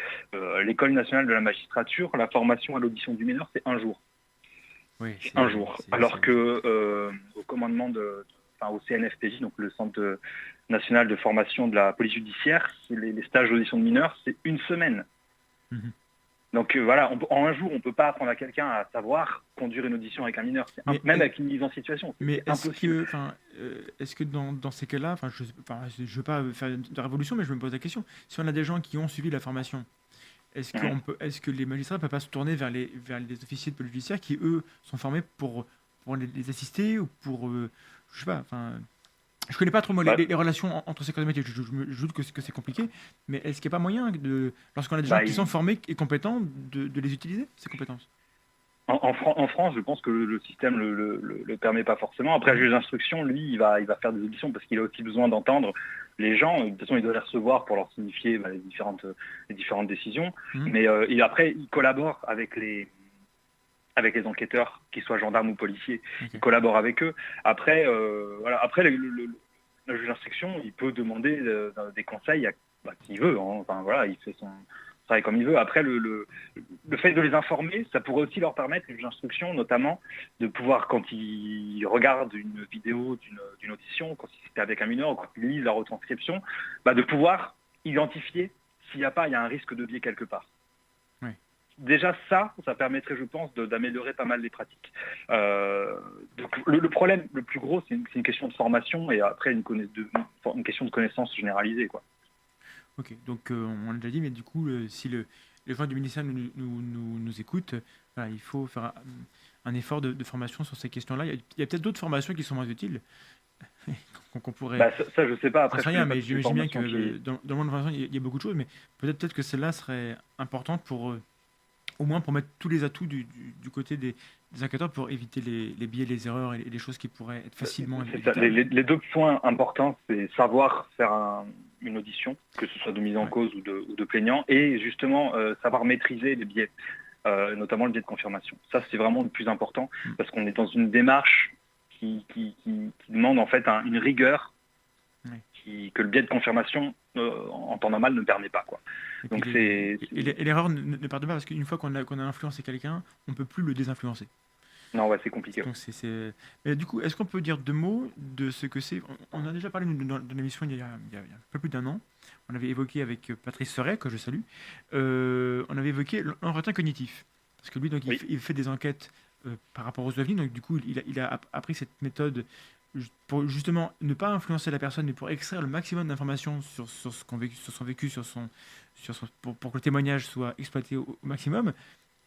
L'École nationale de la magistrature, la formation à l'audition du mineur, c'est 1 jour.
Oui,
un jour. Alors que au commandement au CNFPJ, donc le Centre national de formation de la police judiciaire, les stages d'audition de mineurs, c'est 1 semaine. Donc voilà, en un jour, on ne peut pas apprendre à quelqu'un à savoir conduire une audition avec un mineur, même avec une mise en situation, c'est impossible.
Est-ce que dans ces cas-là, je ne veux pas faire de révolution, mais je me pose la question, si on a des gens qui ont suivi la formation, est-ce que les magistrats ne peuvent pas se tourner vers les officiers de police judiciaire qui, eux, sont formés pour les assister ou pour, je sais pas, je connais pas trop moi, les relations entre ces corps de métier. Je doute que c'est compliqué, mais est-ce qu'il n'y a pas moyen lorsqu'on a des gens qui sont formés et compétents, de les utiliser, ces compétences?
En France, je pense que le système le permet pas forcément. Après, le juge d'instruction, lui, il va faire des auditions parce qu'il a aussi besoin d'entendre les gens. De toute façon, il doit les recevoir pour leur signifier les différentes décisions. Mais après, il collabore avec les enquêteurs, qu'ils soient gendarmes ou policiers. Okay. Il collabore avec eux. Après, Après, le juge d'instruction, il peut demander des conseils à qui il veut. Il fait son travail comme il veut. Après, le fait de les informer, ça pourrait aussi leur permettre, le juge d'instruction notamment, de pouvoir, quand ils regardent une vidéo d'une audition, quand c'était avec un mineur, ou quand ils lisent la retranscription, de pouvoir identifier s'il y a un risque de biais quelque part. Déjà ça permettrait, je pense, d'améliorer pas mal les pratiques. Donc le problème le plus gros, c'est une question de formation et après une question de connaissance généralisée, quoi.
Ok, donc on l'a déjà dit, mais du coup, si les gens du ministère nous écoutent, il faut faire un effort de formation sur ces questions-là. Il y a peut-être d'autres formations qui sont moins utiles. qu'on pourrait...
ça, je sais pas. Après,
rien, mais j'imagine bien que dans le monde de la formation, il y a beaucoup de choses, mais peut-être que celle-là serait importante pour... au moins pour mettre tous les atouts du côté des enquêteurs pour éviter les biais, les erreurs et les choses qui pourraient être facilement évitables.
Les deux points importants, c'est savoir faire une audition, que ce soit de mise en cause ou de plaignant, et justement savoir maîtriser les biais, notamment le biais de confirmation. Ça, c'est vraiment le plus important, parce qu'on est dans une démarche qui demande en fait une rigueur que le biais de confirmation en temps normal ne permet pas, quoi. Donc
et l'erreur ne pardonne pas parce qu'une fois qu'on a influencé quelqu'un, on ne peut plus le désinfluencer.
Non, c'est compliqué.
Donc Mais du coup, est-ce qu'on peut dire deux mots de ce que c'est? On a déjà parlé de l'émission il y a un peu plus d'un an. On avait évoqué avec Patrice Seret, que je salue, on avait évoqué l'entretien cognitif. Parce que lui, donc, il fait des enquêtes par rapport aux OVNI. Donc du coup, il a appris cette méthode pour justement ne pas influencer la personne, mais pour extraire le maximum d'informations sur son vécu, pour que le témoignage soit exploité au maximum.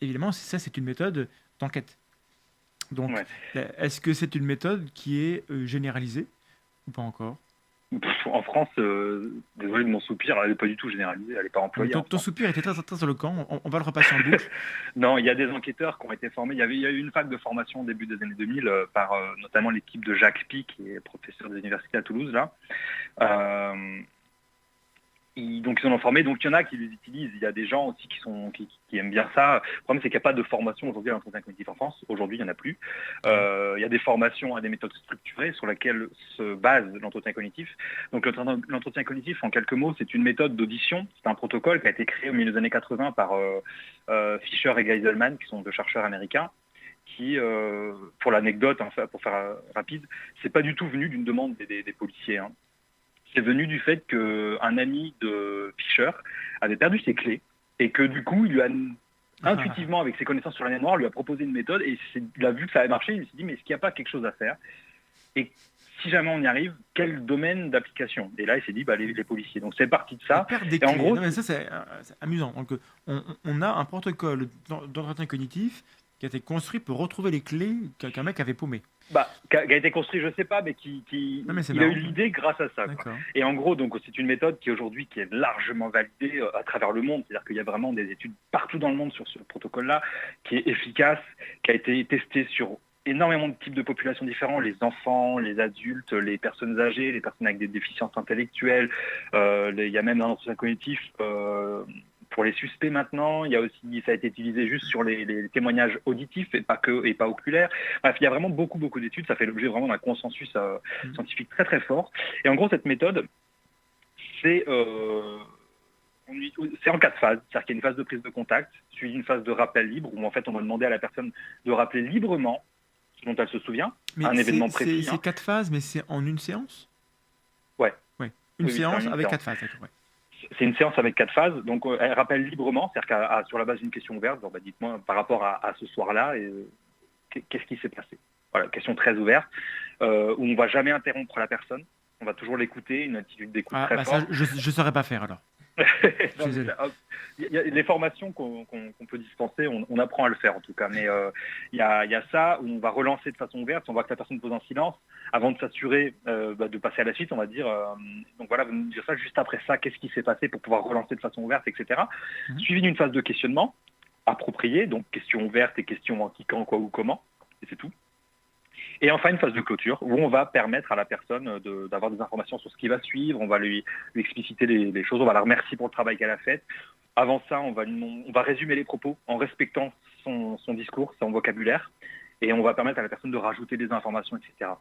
Évidemment, c'est une méthode d'enquête. Donc, est-ce que c'est une méthode qui est généralisée ou pas encore?
En France, désolé de mon soupir, elle n'est pas du tout généralisée, elle n'est pas employée.
Ton soupir était très, très éloquent, on va le repasser en boucle.
Non, il y a des enquêteurs qui ont été formés. Il y a eu une fac de formation au début des années 2000 par notamment l'équipe de Jacques Pi, qui est professeur des universités à Toulouse, là. Donc ils en ont formé, donc il y en a qui les utilisent, il y a des gens aussi qui aiment bien ça. Le problème, c'est qu'il n'y a pas de formation aujourd'hui à l'entretien cognitif en France. Aujourd'hui, il n'y en a plus. Il y a des formations à des méthodes structurées sur lesquelles se base l'entretien cognitif. Donc l'entretien cognitif, en quelques mots, c'est une méthode d'audition. C'est un protocole qui a été créé au milieu des années 80 par Fisher et Geiselman, qui sont deux chercheurs américains, qui, pour l'anecdote, pour faire rapide, c'est pas du tout venu d'une demande des policiers, hein. C'est venu du fait qu'un ami de Fisher avait perdu ses clés et que du coup, il lui a intuitivement, avec ses connaissances sur la mémoire, lui a proposé une méthode et il a vu que ça avait marché. Il s'est dit, mais est-ce qu'il n'y a pas quelque chose à faire? Et si jamais on y arrive, quel domaine d'application? Et là, il s'est dit, les policiers. Donc c'est parti de ça.
Et en gros, non, mais ça, c'est amusant. Donc, on a un protocole d'entretien cognitif qui a été construit pour retrouver les clés qu'un mec avait paumées.
Qui a été construit, je ne sais pas, mais il a eu l'idée grâce à ça, quoi. Et en gros, donc, c'est une méthode qui aujourd'hui qui est largement validée à travers le monde. C'est-à-dire qu'il y a vraiment des études partout dans le monde sur ce protocole-là, qui est efficace, qui a été testé sur énormément de types de populations différents, les enfants, les adultes, les personnes âgées, les personnes avec des déficiences intellectuelles. Il y a même un entretien cognitif pour les suspects maintenant. Il y a aussi, ça a été utilisé juste sur les témoignages auditifs et pas oculaires. Bref, il y a vraiment beaucoup d'études. Ça fait l'objet vraiment d'un consensus scientifique très très fort. Et en gros, cette méthode, c'est en 4 phases. C'est-à-dire qu'il y a une phase de prise de contact, suivie d'une phase de rappel libre, où en fait on va demander à la personne de rappeler librement ce dont elle se souvient, un événement précis.
C'est 4 phases, mais c'est en une séance?
Ouais.
Une séance avec 4 phases, d'accord. Ouais.
C'est une séance avec 4 phases, donc elle rappelle librement, c'est-à-dire sur la base d'une question ouverte, bon, dites-moi par rapport à ce soir-là, qu'est-ce qui s'est passé. Voilà, question très ouverte, où on ne va jamais interrompre la personne, on va toujours l'écouter, une attitude d'écoute très forte.
Ça, je ne saurais pas faire alors.
Non, il y a les formations qu'on peut dispenser, on apprend à le faire en tout cas, mais il y a ça où on va relancer de façon ouverte, on voit que la personne pose un silence, avant de s'assurer de passer à la suite, on va dire, donc voilà, vous nous dire ça, juste après ça, qu'est-ce qui s'est passé pour pouvoir relancer de façon ouverte, etc. Suivi d'une phase de questionnement appropriée, donc questions ouvertes et questions en qui, quand, quoi ou comment, et c'est tout. Et enfin, une phase de clôture où on va permettre à la personne d'avoir des informations sur ce qui va suivre, on va lui expliciter les choses, on va la remercier pour le travail qu'elle a fait. Avant ça, on va résumer les propos en respectant son discours, son vocabulaire, et on va permettre à la personne de rajouter des informations, etc.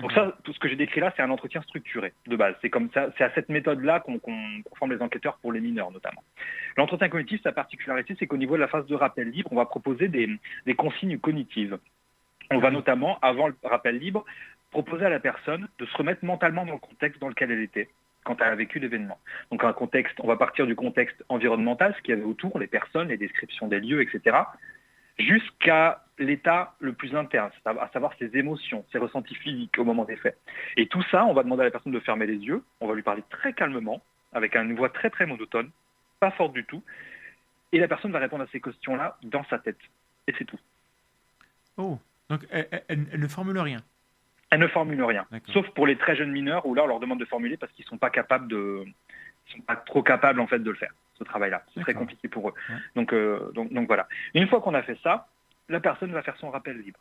Donc ça, tout ce que j'ai décrit là, c'est un entretien structuré de base. C'est comme ça, c'est à cette méthode-là qu'on forme les enquêteurs pour les mineurs notamment. L'entretien cognitif, sa particularité, c'est qu'au niveau de la phase de rappel libre, on va proposer des consignes cognitives. On va notamment, avant le rappel libre, proposer à la personne de se remettre mentalement dans le contexte dans lequel elle était quand elle a vécu l'événement. Donc un contexte, on va partir du contexte environnemental, ce qu'il y avait autour, les personnes, les descriptions des lieux, etc., jusqu'à l'état le plus interne, à savoir ses émotions, ses ressentis physiques au moment des faits. Et tout ça, on va demander à la personne de fermer les yeux, on va lui parler très calmement, avec une voix très très monotone, pas forte du tout, et la personne va répondre à ces questions-là dans sa tête. Et c'est tout.
Oh. Donc, elle ne formule rien.
Elle ne formule rien,
D'accord.
sauf pour les très jeunes mineurs où là on leur demande de formuler parce qu'ils sont pas trop capables en fait de le faire, ce travail-là. C'est très compliqué pour eux. Ouais. Donc voilà. Une fois qu'on a fait ça, la personne va faire son rappel libre,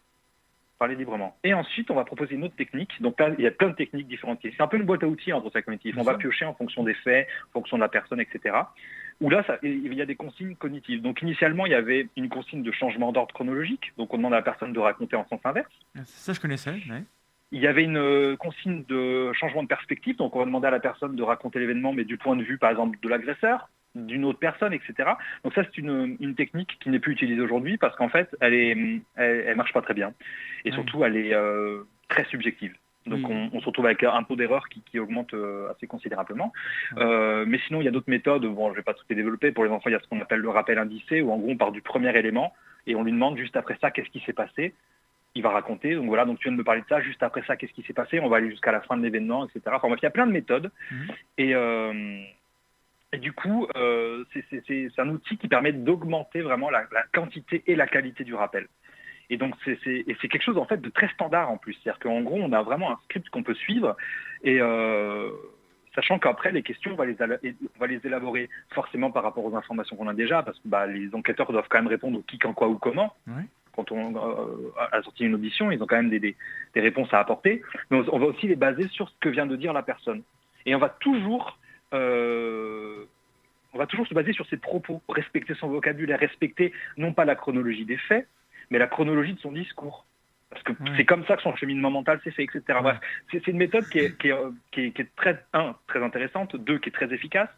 parler librement. Et ensuite, on va proposer une autre technique. Donc là, il y a plein de techniques différentes. C'est un peu une boîte à outils en entretien cognitif. On va piocher en fonction des faits, en fonction de la personne, etc. Où là, il y a des consignes cognitives. Donc initialement, il y avait une consigne de changement d'ordre chronologique. Donc on demande à la personne de raconter en sens inverse.
Ça, je connaissais. Ouais.
Il y avait une consigne de changement de perspective. Donc on va demander à la personne de raconter l'événement, mais du point de vue, par exemple, de l'agresseur, d'une autre personne, etc. Donc ça, c'est une technique qui n'est plus utilisée aujourd'hui parce qu'en fait, elle marche pas très bien. Et surtout, elle est très subjective. Donc on se retrouve avec un taux d'erreur qui augmente assez considérablement. Mais sinon, il y a d'autres méthodes. Bon, je vais pas tout les développer. Pour les enfants, il y a ce qu'on appelle le rappel indicé, où en gros, on part du premier élément et on lui demande juste après ça, qu'est-ce qui s'est passé. Il va raconter. Donc voilà, donc tu viens de me parler de ça. Juste après ça, qu'est-ce qui s'est passé. On va aller jusqu'à la fin de l'événement, etc. Enfin, il y a plein de méthodes. Et du coup, c'est un outil qui permet d'augmenter vraiment la quantité et la qualité du rappel. Et donc, c'est quelque chose en fait de très standard en plus. C'est-à-dire qu'en gros, on a vraiment un script qu'on peut suivre et sachant qu'après, les questions, on va les élaborer forcément par rapport aux informations qu'on a déjà parce que les enquêteurs doivent quand même répondre au qui, quand, quoi ou comment. Ouais. Quand on a sorti une audition, ils ont quand même des réponses à apporter. Mais on va aussi les baser sur ce que vient de dire la personne. Et on va toujours se baser sur ses propos, respecter son vocabulaire, respecter non pas la chronologie des faits, mais la chronologie de son discours. Parce que c'est comme ça que son cheminement mental s'est fait, etc. Ouais. Bref, c'est une méthode qui est très intéressante, 2, qui est très efficace,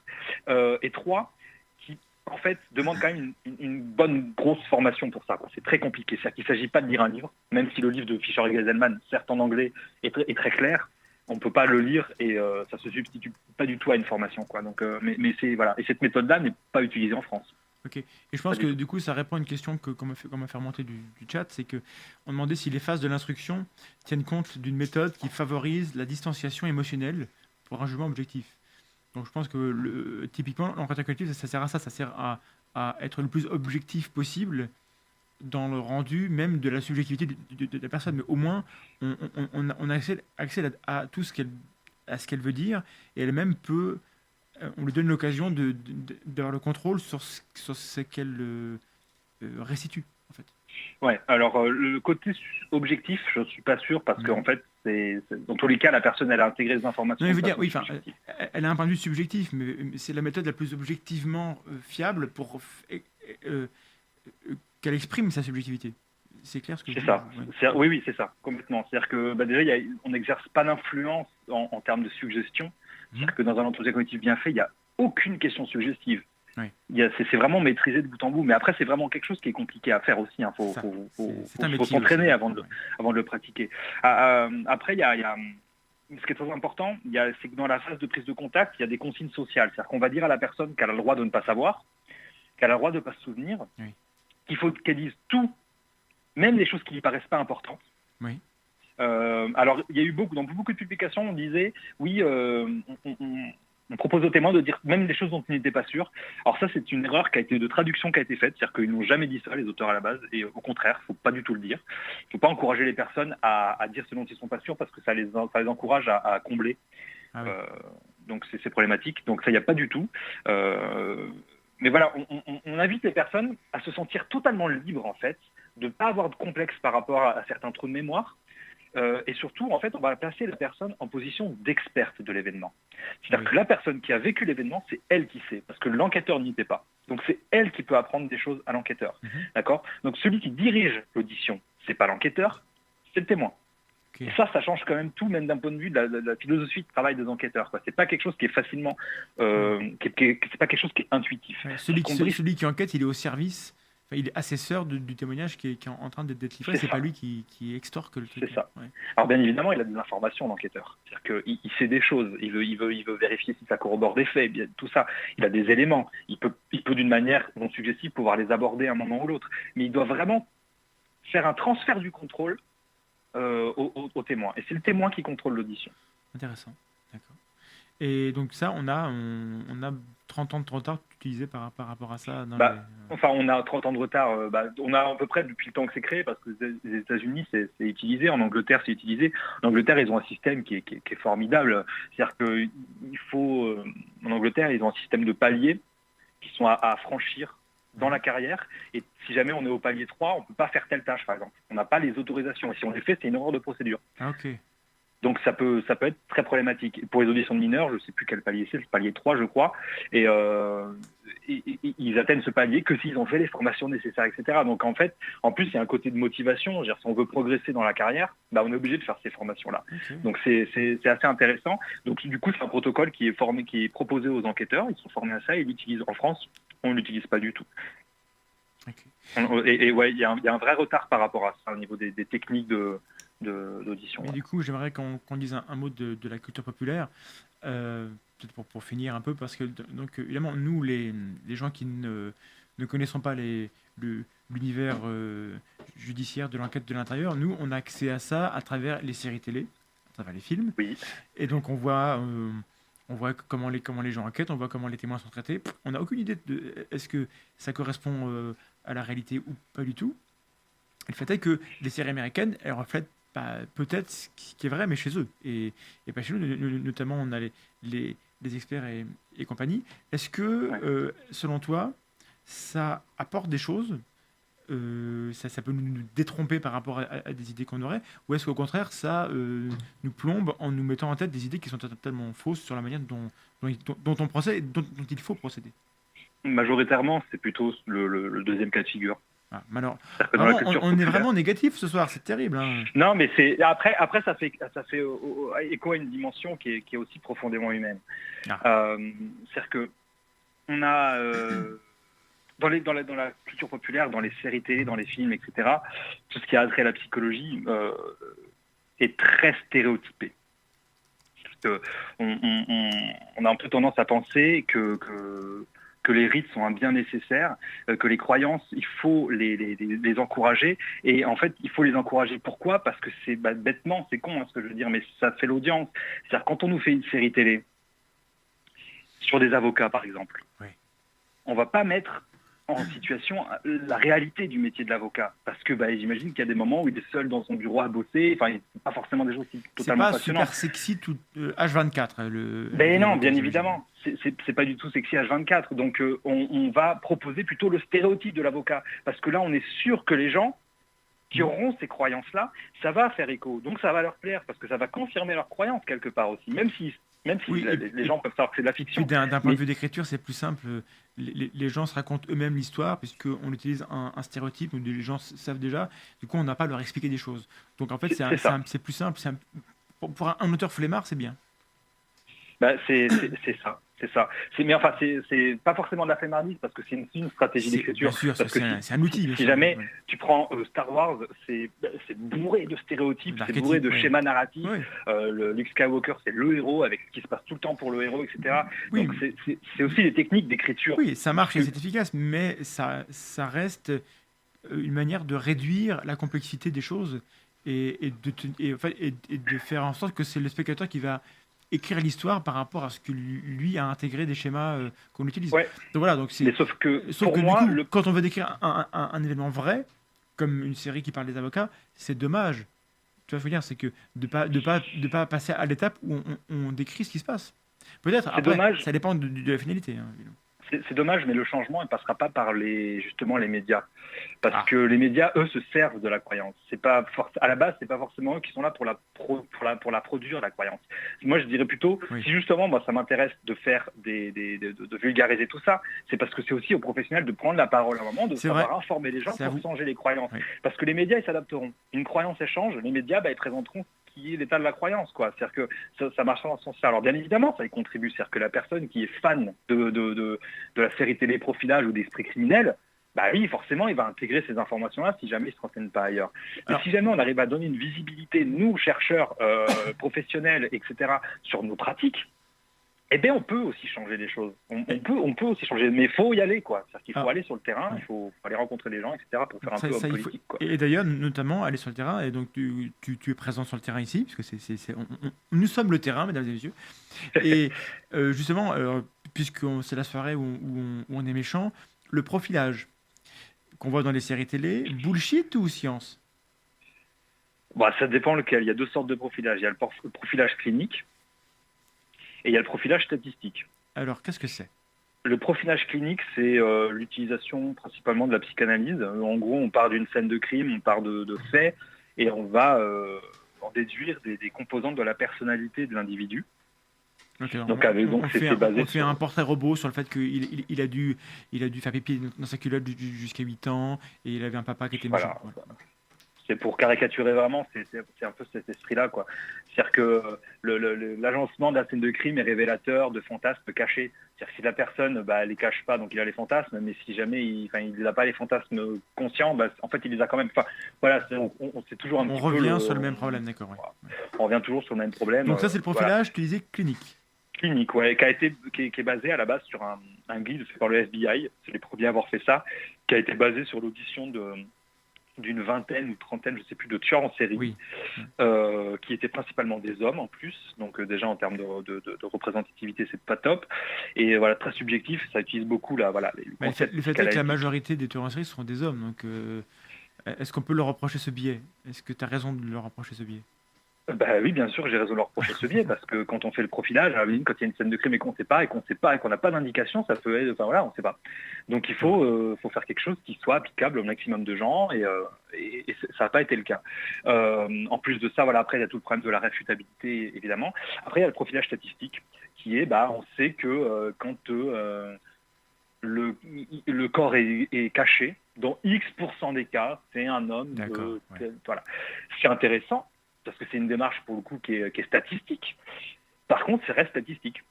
et 3, qui en fait demande quand même une bonne grosse formation pour ça. C'est très compliqué. C'est-à-dire qu'il ne s'agit pas de lire un livre, même si le livre de Fischer et Geiselman, certes en anglais, est très clair. On ne peut pas le lire et ça ne se substitue pas du tout à une formation. Donc, mais voilà. Et cette méthode-là n'est pas utilisée en France.
Ok. Et je pense que du coup, ça répond à une question qu'on m'a fait remonter du chat, c'est qu'on demandait si les phases de l'instruction tiennent compte d'une méthode qui favorise la distanciation émotionnelle pour un jugement objectif. Donc je pense que typiquement, l'entretien cognitif, ça sert à ça, ça sert à être le plus objectif possible dans le rendu même de la subjectivité de la personne, mais au moins on a accès à tout ce qu'elle veut dire, et elle-même peut, on lui donne l'occasion d'avoir le contrôle sur ce qu'elle restitue en fait.
Ouais, alors le côté objectif, je suis pas sûr parce qu'en fait, dans tous les cas, la personne elle a intégré les informations.
Non, je veux dire, oui, elle a un point de vue subjectif, mais c'est la méthode la plus objectivement fiable pour qu'elle exprime sa subjectivité. C'est clair ce que je dis.
C'est ça. Oui, c'est ça, complètement. C'est-à-dire que déjà, on n'exerce pas d'influence en termes de suggestion. C'est-à-dire que dans un entretien cognitif bien fait, il n'y a aucune question suggestive. Oui. C'est vraiment maîtrisé de bout en bout. Mais après, c'est vraiment quelque chose qui est compliqué à faire aussi. Il faut s'entraîner avant de le pratiquer. Après, il y a ce qui est très important, c'est que dans la phase de prise de contact, il y a des consignes sociales. C'est-à-dire qu'on va dire à la personne qu'elle a le droit de ne pas savoir, qu'elle a le droit de ne pas se souvenir,
Oui.
qu'il faut qu'elle dise tout, même les choses qui ne lui paraissent pas importantes.
Oui.
Alors, il y a eu dans beaucoup de publications, on disait, oui, on propose aux témoins de dire même des choses dont ils n'étaient pas sûrs. Alors ça, c'est une erreur de traduction qui a été faite, c'est-à-dire qu'ils n'ont jamais dit ça, les auteurs à la base, et au contraire, il ne faut pas du tout le dire. Il ne faut pas encourager les personnes à dire ce dont ils ne sont pas sûrs, parce que ça les encourage à combler.
Ah oui.
Donc c'est problématique, donc ça, il n'y a pas du tout. Mais voilà, on invite les personnes à se sentir totalement libres, en fait, de ne pas avoir de complexe par rapport à certains trous de mémoire. Et surtout, en fait, on va placer la personne en position d'experte de l'événement. C'est-à-dire que la personne qui a vécu l'événement, c'est elle qui sait, parce que l'enquêteur n'y était pas. Donc c'est elle qui peut apprendre des choses à l'enquêteur. D'accord ? Donc celui qui dirige l'audition, c'est pas l'enquêteur, c'est le témoin.
Okay.
Et ça change quand même tout, même d'un point de vue de la philosophie de travail des enquêteurs. C'est pas quelque chose qui est facilement, c'est pas quelque chose qui est intuitif.
Ouais, celui qui enquête, il est au service. Il est assesseur du témoignage qui est en train d'être livré, c'est pas lui qui extorque le truc.
C'est ça.
Ouais.
Alors bien évidemment, il a des informations, l'enquêteur. C'est-à-dire qu'il sait des choses, il veut vérifier si ça corrobore des faits, bien, tout ça. Il a des éléments. Il peut d'une manière non suggestive pouvoir les aborder à un moment ou l'autre. Mais il doit vraiment faire un transfert du contrôle au témoin. Et c'est le témoin qui contrôle l'audition.
Intéressant, d'accord. Et donc ça, on a 30 ans de retard utilisé par rapport à ça
Enfin, on a 30 ans de retard. On a à peu près depuis le temps que c'est créé, parce que les États-Unis, c'est utilisé. En Angleterre, c'est utilisé. En Angleterre, ils ont un système qui est formidable. C'est-à-dire qu'il faut... en Angleterre, ils ont un système de paliers qui sont à franchir dans la carrière. Et si jamais on est au palier 3, on ne peut pas faire telle tâche, par exemple. On n'a pas les autorisations. Et si on les fait, c'est une erreur de procédure.
Ah, ok.
Donc ça peut être très problématique. Pour les auditions de mineurs, je ne sais plus quel palier c'est, le palier 3 je crois, et ils atteignent ce palier que s'ils ont fait les formations nécessaires, etc. Donc en fait, en plus il y a un côté de motivation, si on veut progresser dans la carrière, on est obligé de faire ces formations-là. Okay. Donc c'est assez intéressant. Donc du coup c'est un protocole qui est proposé aux enquêteurs, ils sont formés à ça, ils l'utilisent en France, on ne l'utilise pas du tout. Okay. Et ouais, il y a un vrai retard par rapport à ça au niveau des techniques d'audition.
Mais du coup, j'aimerais qu'on dise un mot de la culture populaire, peut-être pour finir un peu, parce que donc évidemment, nous, les gens qui ne connaissons pas l'univers judiciaire de l'enquête de l'intérieur, nous, on a accès à ça à travers les séries télé, à travers les films.
Oui.
Et donc, on voit comment les gens enquêtent, on voit comment les témoins sont traités. On n'a aucune idée de est-ce que ça correspond à la réalité ou pas du tout. Et le fait est que les séries américaines, elles reflètent peut-être ce qui est vrai, mais chez eux. Et pas chez nous, notamment, on a les experts et compagnie. Est-ce que, selon toi, ça apporte des choses ça peut nous détromper par rapport à des idées qu'on aurait, ou est-ce qu'au contraire, ça nous plombe en nous mettant en tête des idées qui sont totalement fausses sur la manière dont on procède et dont il faut procéder?
Majoritairement, c'est plutôt le deuxième cas de figure.
Ah, alors, vraiment, on est vraiment négatif ce soir, c'est terrible. Hein.
Non, mais après ça fait écho à une dimension qui est aussi profondément humaine. C'est-à-dire que on a dans la culture populaire, dans les séries télé, dans les films, etc. Tout ce qui a trait à la psychologie est très stéréotypé. Parce que on a un peu tendance à penser que les rites sont un bien nécessaire, que les croyances, il faut les encourager. Et en fait, il faut les encourager. Pourquoi ? Parce que c'est bêtement, c'est con ce que je veux dire, mais ça fait l'audience. C'est-à-dire quand on nous fait une série télé sur des avocats, par exemple, on ne va pas mettre en situation la réalité du métier de l'avocat. Parce que j'imagine qu'il y a des moments où il est seul dans son bureau à bosser. Enfin, c'est pas forcément des choses totalement passionnantes.
C'est pas super sexy tout H24.
Non, bien évidemment. C'est pas du tout sexy H24. Donc, on va proposer plutôt le stéréotype de l'avocat. Parce que là, on est sûr que les gens qui auront ces croyances-là, ça va faire écho. Donc, ça va leur plaire parce que ça va confirmer leurs croyances quelque part aussi. Même si les gens peuvent savoir que c'est de la fiction.
D'un point de vue d'écriture, c'est plus simple. Les gens se racontent eux-mêmes l'histoire puisqu'on utilise un stéréotype où les gens savent déjà. Du coup, on n'a pas à leur expliquer des choses. Donc, en fait, c'est plus simple. Pour un auteur flemmard, c'est bien.
C'est ça. C'est ça. Mais enfin, c'est pas forcément de la flemmardise parce que c'est une stratégie d'écriture.
Bien sûr,
parce que
c'est un outil.
Si jamais tu prends Star Wars, c'est bourré de stéréotypes, c'est bourré de schémas narratifs. Le Luke Skywalker, c'est le héros avec ce qui se passe tout le temps pour le héros, etc.
Oui.
Donc c'est aussi des techniques d'écriture.
Oui, ça marche et c'est efficace, mais ça reste une manière de réduire la complexité des choses et de faire en sorte que c'est le spectateur qui va écrire l'histoire par rapport à ce que lui a intégré des schémas qu'on utilise.
Ouais.
Donc voilà, donc
mais sauf que pour moi,
du coup, quand on veut décrire un événement vrai, comme une série qui parle des avocats, c'est dommage. Tu vois, faut dire, c'est que de pas passer à l'étape où on décrit ce qui se passe. Peut-être après, dommage. Ça dépend de la finalité. Hein.
C'est dommage, mais le changement ne passera pas par justement les médias. Parce que les médias, eux, se servent de la croyance. À la base, c'est pas forcément eux qui sont là pour la produire, la croyance. Moi, je dirais plutôt, si justement, moi, ça m'intéresse de faire de vulgariser tout ça, c'est parce que c'est aussi aux professionnels de prendre la parole à un moment, de savoir informer les gens pour changer les croyances. Oui. Parce que les médias, ils s'adapteront. Une croyance, elle change, les médias, ils présenteront qui est l'état de la croyance, quoi. C'est-à-dire que ça marche dans ce sens-là. Alors bien évidemment, ça y contribue. C'est-à-dire que la personne qui est fan de la série télé Profilage ou d'Esprit criminel, oui, forcément, il va intégrer ces informations-là si jamais il ne se renseigne pas ailleurs. Et si jamais on arrive à donner une visibilité, nous, chercheurs, professionnels, etc., sur nos pratiques, eh bien, on peut aussi changer les choses. On peut aussi changer, mais il faut y aller, quoi. C'est-à-dire qu'il faut aller sur le terrain, il faut aller rencontrer les gens, etc., pour faire un peu homme politique, quoi.
Et d'ailleurs, notamment, aller sur le terrain, et donc tu es présent sur le terrain ici, puisque nous sommes le terrain, mesdames et messieurs. Et justement, puisque c'est la soirée où on est méchant, le profilage qu'on voit dans les séries télé, bullshit ou science?
Ça dépend lequel. Il y a deux sortes de profilage. Il y a le profilage clinique, et il y a le profilage statistique.
Alors, qu'est-ce que c'est?
Le profilage clinique, c'est l'utilisation principalement de la psychanalyse. En gros, on part d'une scène de crime, on part de faits, et on va en déduire des composantes de la personnalité de l'individu.
Okay, on fait un portrait robot sur le fait qu'il a dû faire pipi dans sa culotte jusqu'à 8 ans, et il avait un papa qui était méchant. Voilà.
C'est pour caricaturer vraiment, c'est un peu cet esprit-là, quoi. C'est-à-dire que l'agencement de la scène de crime est révélateur de fantasmes cachés. C'est-à-dire que si la personne, elle les cache pas, donc il a les fantasmes, mais si jamais il n'a pas les fantasmes conscients, en fait, il les a quand même. Enfin, voilà, c'est toujours un petit peu.
On revient sur le même problème, d'accord. Ouais.
On revient toujours sur le même problème.
Donc ça, c'est le profilage, tu disais clinique.
Clinique, ouais, qui est basé à la base sur un guide fait par le FBI. C'est les premiers à avoir fait ça, qui a été basé sur l'audition d'une vingtaine ou trentaine, je ne sais plus, de tueurs en série, qui étaient principalement des hommes en plus, donc déjà en termes de représentativité, c'est pas top. Et voilà, très subjectif, ça utilise beaucoup là, voilà.
Le fait est que la majorité des tueurs en série sont des hommes, donc est-ce qu'on peut leur reprocher ce biais? Est-ce que tu as raison de leur reprocher ce biais?
Oui, bien sûr, j'ai raison de leur reprocher ce biais, parce que quand on fait le profilage, quand il y a une scène de crime et qu'on ne sait pas, et qu'on n'a pas d'indication, ça peut être, on ne sait pas. Donc il faut faire quelque chose qui soit applicable au maximum de gens, et ça n'a pas été le cas. En plus de ça, après il y a tout le problème de la réfutabilité, évidemment. Après il y a le profilage statistique, qui est, on sait que quand le corps est caché, dans X% des cas, c'est un homme. Voilà. C'est intéressant, parce que c'est une démarche, pour le coup, qui est statistique. Par contre, ça reste statistique.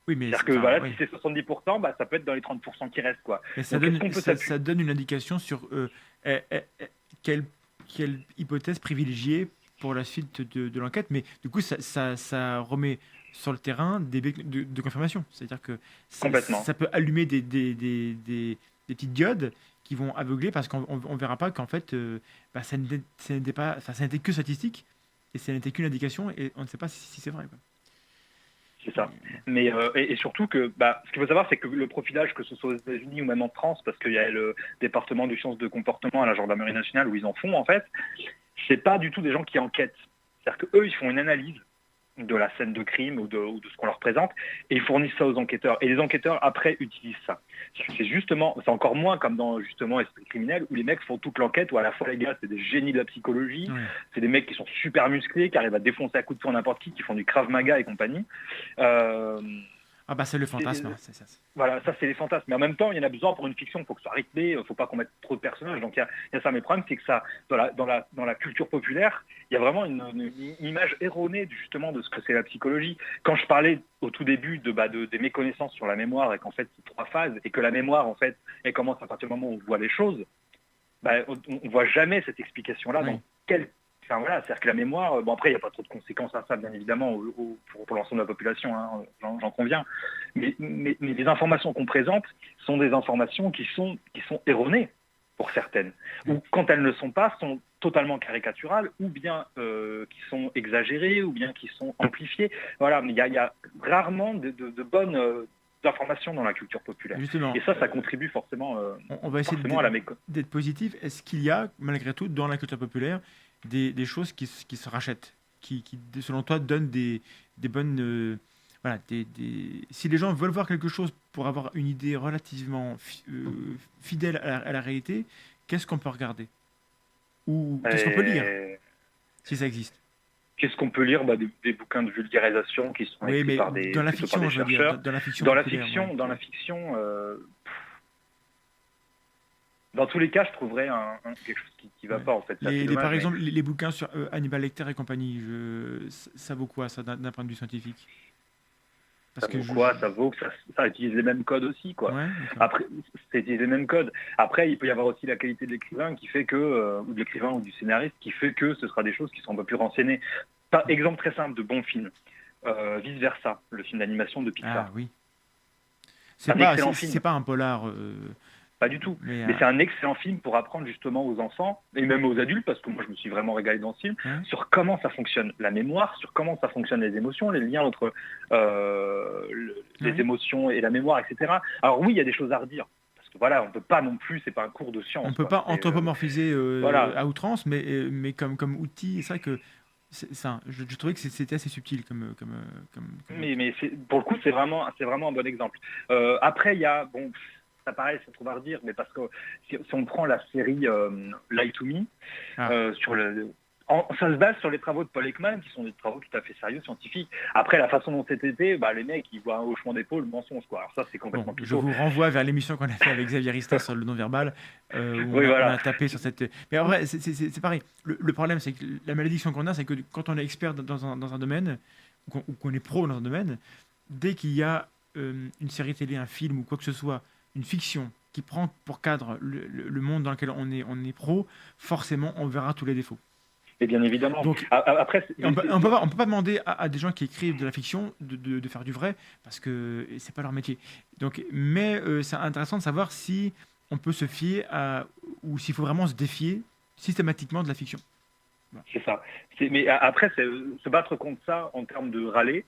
Oui, mais
c'est-à-dire que si c'est 70%, ça peut être dans les 30% qui restent, quoi.
Mais ça donne une indication sur quelle hypothèse privilégier pour la suite de l'enquête. Mais du coup, ça remet sur le terrain des baies de confirmation. C'est-à-dire que ça peut allumer des petites diodes qui vont aveugler, parce qu'on ne verra pas qu'en fait, ça n'était que statistique, et ça n'était qu'une indication, et on ne sait pas si c'est vrai, quoi.
C'est ça. Mais et surtout que ce qu'il faut savoir, c'est que le profilage, que ce soit aux États-Unis ou même en France, parce qu'il y a le département des sciences de comportement à la gendarmerie nationale où ils en font, en fait, c'est pas du tout des gens qui enquêtent. C'est-à-dire qu'eux, ils font une analyse de la scène de crime ou de ce qu'on leur présente, et ils fournissent ça aux enquêteurs. Et les enquêteurs, après, utilisent ça. C'est encore moins comme dans, justement, Esprit criminel, où les mecs font toute l'enquête, où à la fois, les gars, c'est des génies de la psychologie, c'est des mecs qui sont super musclés, qui arrivent à défoncer à coups de poing n'importe qui font du Krav Maga et compagnie.
Ah bah c'est le fantasme.
C'est-
C'est ça.
Voilà, ça c'est les fantasmes. Mais en même temps, il y en a besoin pour une fiction, il faut que ce soit rythmé, il ne faut pas qu'on mette trop de personnages. Donc il y a ça. Mais le problème, c'est que ça, dans la culture populaire, il y a vraiment une image erronée justement de ce que c'est la psychologie. Quand je parlais au tout début des méconnaissances sur la mémoire et qu'en fait c'est 3 phases et que la mémoire en fait elle commence à partir du moment où on voit les choses, on voit jamais cette explication-là
Oui.
dans quel. Enfin voilà, c'est-à-dire que la mémoire, bon après il n'y a pas trop de conséquences à ça bien évidemment pour l'ensemble de la population, hein, j'en conviens, mais les informations qu'on présente sont des informations qui sont erronées pour certaines, ou quand elles ne le sont pas, sont totalement caricaturales, ou bien qui sont exagérées, ou bien qui sont amplifiées. Voilà, mais il y a rarement de bonnes informations dans la culture populaire.
Justement,
Et ça contribue forcément,
on va essayer
forcément à la méconnaissance.
d'être positif. Est-ce qu'il y a, malgré tout, dans la culture populaire, des choses qui se rachètent, qui, selon toi, donnent des bonnes... voilà, si les gens veulent voir quelque chose pour avoir une idée relativement fidèle à la réalité, qu'est-ce qu'on peut regarder? Ou qu'est-ce qu'on peut lire, si ça existe?
Qu'est-ce qu'on peut lire? Des bouquins de vulgarisation qui sont
Oui,
écrits
mais
par des,
dans la
plutôt par
fiction,
des
je veux dire,
chercheurs.
dans la fiction
Dans la
populaire,
fiction,
ouais.
dans la fiction, dans tous les cas, je trouverais quelque chose qui va
Ouais.
pas en fait. C'est assez dommage,
Par
mais
exemple, les bouquins sur Hannibal Lecter et compagnie, ça vaut quoi, ça, d'un point de vue scientifique? Parce
ça
que
vaut quoi? Ça vaut que ça utilise les mêmes codes aussi, quoi.
Ouais, d'accord.
Après, c'est utiliser les mêmes codes. Après, il peut y avoir aussi la qualité de l'écrivain qui fait que, ou de l'écrivain ou du scénariste qui fait que ce sera des choses qui sont un peu plus renseignées. Par exemple très simple de bons films. Vice versa, le film d'animation de Pixar.
Ah oui.
Un excellent film.
C'est pas un polar.
Pas du tout.
Mais,
Mais c'est un excellent film pour apprendre justement aux enfants, et même aux adultes, parce que moi je me suis vraiment régalé dans ce film,
Ouais.
sur comment ça fonctionne la mémoire, sur comment ça fonctionne les émotions, les liens entre les
Ouais.
émotions et la mémoire, etc. Alors oui, il y a des choses à redire, parce que voilà, on peut pas non plus, c'est pas un cours de science.
on peut
quoi.
pas anthropomorphiser
voilà.
à outrance, mais comme outil, c'est vrai que ça, je trouvais que c'était assez subtil comme.
Mais pour le coup, c'est vraiment un bon exemple. Après, il y a, bon, ça paraît, ça trouve à redire, mais parce que si on prend la série Lie to Me, sur ça se base sur les travaux de Paul Ekman, qui sont des travaux tout à fait sérieux, scientifiques. Après, la façon dont c'était été, les mecs, ils voient un hochement d'épaule, mensonge, quoi. Alors ça, c'est complètement
Bon, je
pipeau.
vous renvoie vers l'émission qu'on a fait avec Xavier Ristas sur le non-verbal, où
Oui,
on
voilà.
a tapé sur cette... Mais en vrai, c'est pareil. Le problème, c'est que la malédiction qu'on a, c'est que quand on est expert dans un domaine, ou qu'on est pro dans un domaine, dès qu'il y a une série télé, un film ou quoi que ce soit, une fiction qui prend pour cadre le monde dans lequel on est pro, forcément, on verra tous les défauts.
Et bien évidemment.
Donc,
après,
on peut pas demander à des gens qui écrivent de la fiction de faire du vrai, parce que c'est pas leur métier. Donc, mais c'est intéressant de savoir si on peut se fier ou s'il faut vraiment se défier systématiquement de la fiction. Voilà.
C'est ça. Mais après, c'est se battre contre ça en termes de râler.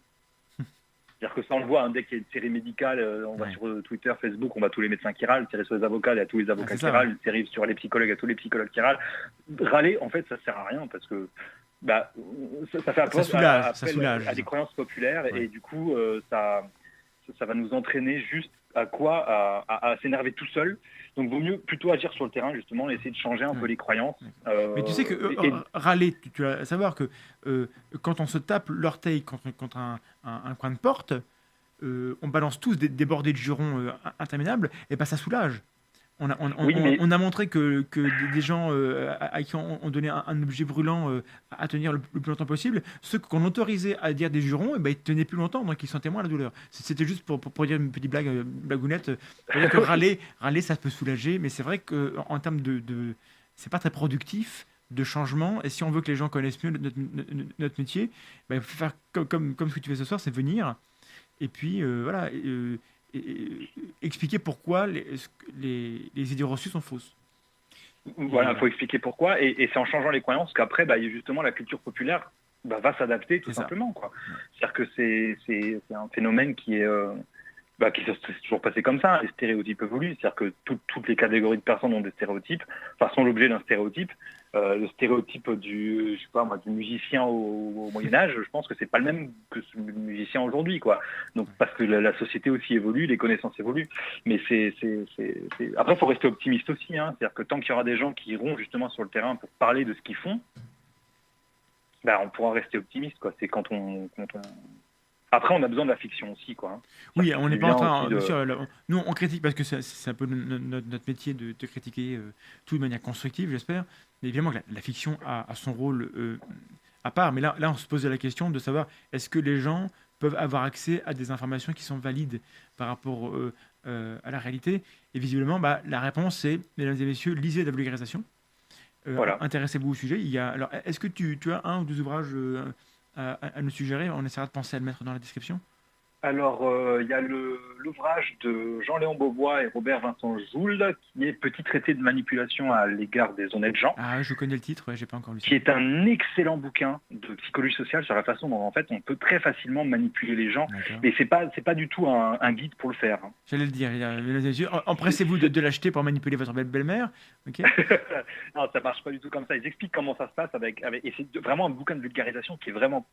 C'est-à-dire que ça, on le voit, dès qu'il y a une série médicale, on va sur Twitter, Facebook, on va tous les médecins qui râlent, une série sur les avocats, il y a tous les avocats qui râlent, une série sur les psychologues, il y a tous les psychologues qui râlent. Râler, en fait, ça sert à rien, parce que ça fait appel à des croyances populaires, et du coup, ça va nous entraîner juste à s'énerver tout seul. Donc, vaut mieux plutôt agir sur le terrain, justement, et essayer de changer un peu les croyances.
Mais tu sais que râler, tu vas savoir que quand on se tape l'orteil contre un coin de porte, on balance tous des bordées de jurons interminables, et ça soulage. On a montré que des gens à qui on donnait un objet brûlant à tenir le plus longtemps possible, ceux qu'on autorisait à dire des jurons, ils tenaient plus longtemps, donc ils sentaient moins la douleur. C'était juste pour dire une petite blagounette, pour dire que râler, ça peut soulager, mais c'est vrai qu'en termes c'est pas très productif de changement, et si on veut que les gens connaissent mieux notre métier, il faut faire comme ce que tu fais ce soir, c'est venir, et puis voilà... expliquer pourquoi les idées reçues sont fausses.
Voilà, il faut expliquer pourquoi, et c'est en changeant les croyances qu'après, justement, la culture populaire va s'adapter tout simplement. Quoi. C'est-à-dire que c'est un phénomène qui est qui s'est toujours passé comme ça. Les stéréotypes évoluent, c'est-à-dire que toutes les catégories de personnes ont des stéréotypes, sont l'objet d'un stéréotype. Le stéréotype du musicien au Moyen-Âge, je pense que c'est pas le même que le musicien aujourd'hui, quoi. Donc, parce que la société aussi évolue, les connaissances évoluent. Mais après, il faut rester optimiste aussi, hein. C'est-à-dire que tant qu'il y aura des gens qui iront justement sur le terrain pour parler de ce qu'ils font, on pourra rester optimiste, quoi. C'est quand on Après, on a besoin de la fiction aussi, quoi. Hein.
Oui, on n'est
C'est
pas en
bien
train,
aussi
bien
de...
sûr, nous on critique parce que c'est un peu notre métier de critiquer tout de manière constructive, j'espère. Mais évidemment que la fiction a son rôle à part. Mais là, on se pose la question de savoir est-ce que les gens peuvent avoir accès à des informations qui sont valides par rapport à la réalité. Et visiblement, bah, la réponse c'est, mesdames et messieurs, lisez la vulgarisation.
Voilà.
Intéressez-vous au sujet. Alors, est-ce que tu as un ou deux ouvrages à nous suggérer? On essaiera de penser à le mettre dans la description.
Alors, il y a l'ouvrage de Jean-Léon Beaubois et Robert Vincent Joule, qui est Petit traité de manipulation à l'égard des honnêtes gens,
Ah, je connais le titre, ouais, j'ai pas encore lu ça.
qui est un excellent bouquin de psychologie sociale sur la façon dont, en fait, on peut très facilement manipuler les gens.
D'accord.
Mais c'est pas du tout un guide pour le faire. Hein.
J'allais le dire, mesdames et messieurs, empressez-vous de l'acheter pour manipuler votre belle-mère. Ok.
Non, ça marche pas du tout comme ça. Ils expliquent comment ça se passe et c'est vraiment un bouquin de vulgarisation qui est vraiment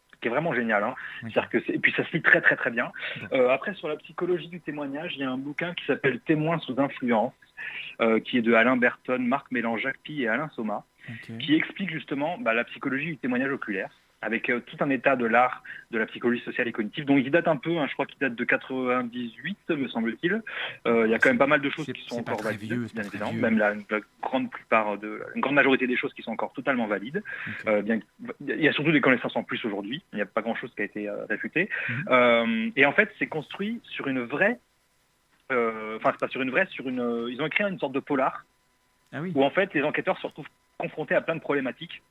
génial. Hein.
D'accord.
Et puis ça se lit très très très bien.
Bon.
Après, sur la psychologie du témoignage, il y a un bouquin qui s'appelle Témoins sous influence, qui est de Alain Berton, Marc Mélan, Jacques Pie et Alain Soma,
Ok.
qui explique justement la psychologie du témoignage oculaire, avec tout un état de l'art de la psychologie sociale et cognitive. Donc il date un peu, hein, je crois qu'il date de 98, me semble-t-il. Il y a quand même pas mal de choses qui sont encore valides, bien évidemment. Même la grande majorité des choses qui sont encore totalement valides.
Okay.
Il y a surtout des connaissances en plus aujourd'hui. Il n'y a pas grand-chose qui a été réfuté. Et en fait, c'est construit sur une vraie... Enfin, c'est pas sur une vraie, ils ont écrit une sorte de polar,
Ah oui.
où en fait, les enquêteurs se retrouvent confrontés à plein de problématiques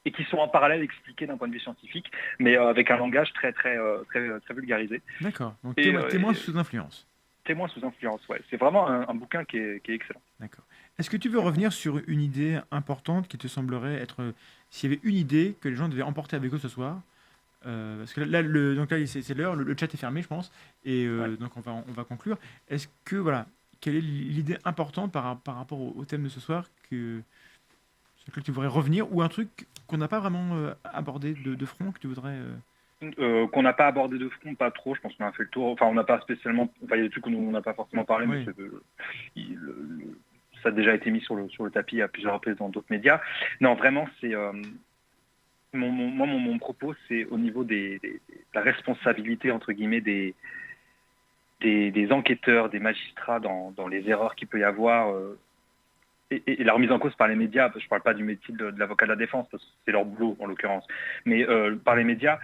et qui sont en parallèle expliquées d'un point de vue scientifique, mais avec un langage très vulgarisé.
D'accord. Donc
Et,
témoin sous influence.
Témoin sous influence, ouais. C'est vraiment un bouquin qui est excellent.
D'accord. Est-ce que tu veux revenir sur une idée importante qui te semblerait être, s'il y avait une idée que les gens devaient emporter avec eux ce soir, parce que donc là c'est l'heure, le chat est fermé, je pense, et donc on va conclure. Est-ce que voilà, quelle est l'idée importante par rapport au thème de ce soir sur lequel tu voudrais revenir, ou un truc qu'on n'a pas vraiment abordé de front que tu voudrais
qu'on n'a pas abordé de front, pas trop, je pense qu'on a fait le tour. Enfin, on n'a pas spécialement... Enfin, il y a des trucs qu'on n'a pas forcément parlé,
Oui.
mais ça a déjà été mis sur le tapis à plusieurs reprises dans d'autres médias. Non, vraiment, c'est... Mon propos, c'est au niveau de la responsabilité, entre guillemets, des enquêteurs, des magistrats dans les erreurs qu'il peut y avoir... Et la remise en cause par les médias, je ne parle pas du métier de l'avocat de la défense, parce que c'est leur boulot en l'occurrence, mais par les médias,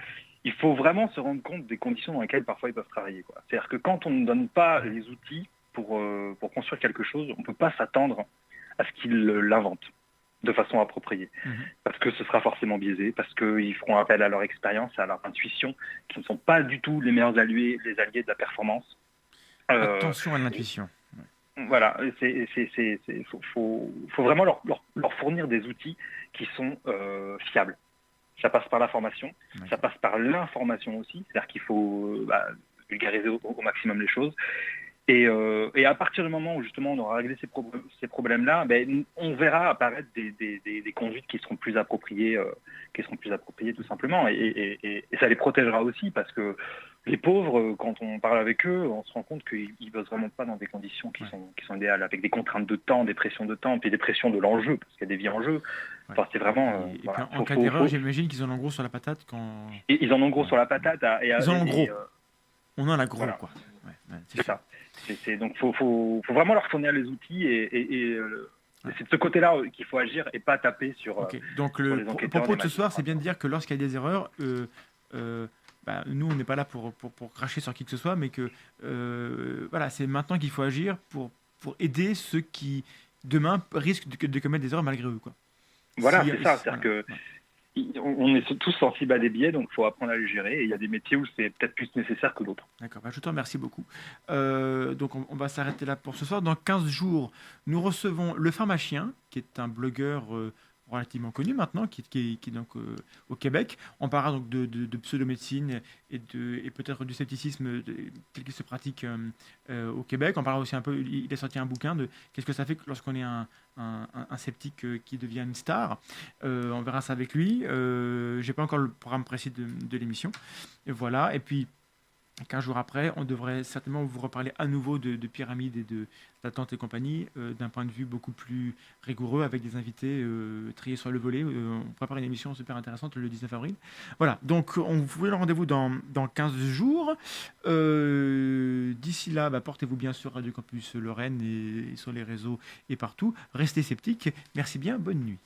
il faut vraiment se rendre compte des conditions dans lesquelles parfois ils peuvent travailler. C'est-à-dire que quand on ne donne pas les outils pour construire quelque chose, on ne peut pas s'attendre à ce qu'ils l'inventent de façon appropriée. Parce que ce sera forcément biaisé, parce qu'ils feront appel à leur expérience, à leur intuition, qui ne sont pas du tout les meilleurs alliés de la performance.
Attention à l'intuition.
Voilà, faut vraiment leur fournir des outils qui sont fiables. Ça passe par la formation, ça passe par l'information aussi, c'est-à-dire qu'il faut vulgariser au maximum les choses. Et à partir du moment où justement on aura réglé ces problèmes-là, on verra apparaître des conduites qui seront plus appropriées, tout simplement. Et ça les protégera aussi, parce que les pauvres, quand on parle avec eux, on se rend compte qu'ils ne bossent vraiment pas dans des conditions qui sont idéales, avec des contraintes de temps, des pressions de temps, puis des pressions de l'enjeu, parce qu'il y a des vies en jeu. Enfin, c'est vraiment...
Et puis en cas d'erreur, j'imagine qu'ils en ont gros sur la patate
Et ils en ont gros sur la patate.
Ils en ont gros. On en a gros,
voilà.
quoi.
C'est ça. Donc, faut vraiment leur fournir les outils et c'est de ce côté-là qu'il faut agir et pas taper sur.
Okay. Donc,
sur les enquêteurs.
Le propos de ce soir, c'est bien de dire que lorsqu'il y a des erreurs, nous, on n'est pas là pour cracher sur qui que ce soit, mais que voilà, c'est maintenant qu'il faut agir pour aider ceux qui, demain, risquent de commettre des erreurs malgré eux, quoi.
Voilà, c'est ça. C'est-à-dire que. On est tous sensibles à des biais, donc il faut apprendre à les gérer. Et il y a des métiers où c'est peut-être plus nécessaire que d'autres.
D'accord, je te remercie beaucoup. Donc on va s'arrêter là pour ce soir. Dans 15 jours, nous recevons Le Pharmacien, qui est un blogueur relativement connu maintenant, qui est donc au Québec. On parlera donc de pseudomédecine et peut-être du scepticisme tel qu'il se pratique au Québec. On parlera aussi un peu, il a sorti un bouquin de qu'est-ce que ça fait lorsqu'on est un sceptique qui devient une star. On verra ça avec lui. J'ai pas encore le programme précis de l'émission. Et voilà. Et puis 15 jours après, on devrait certainement vous reparler à nouveau de pyramides et d'attente et compagnie, d'un point de vue beaucoup plus rigoureux, avec des invités triés sur le volet. On prépare une émission super intéressante le 19 avril. Voilà, donc on vous fait le rendez-vous dans 15 jours. D'ici là, portez-vous bien sur Radio Campus Lorraine et sur les réseaux et partout. Restez sceptiques. Merci bien, bonne nuit.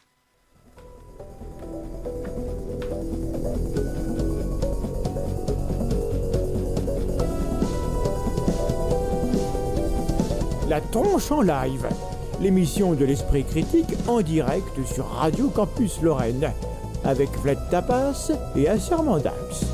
La Tronche en live, l'émission de l'esprit critique en direct sur Radio Campus Lorraine, avec Vlad Tapas et Asser Mandax.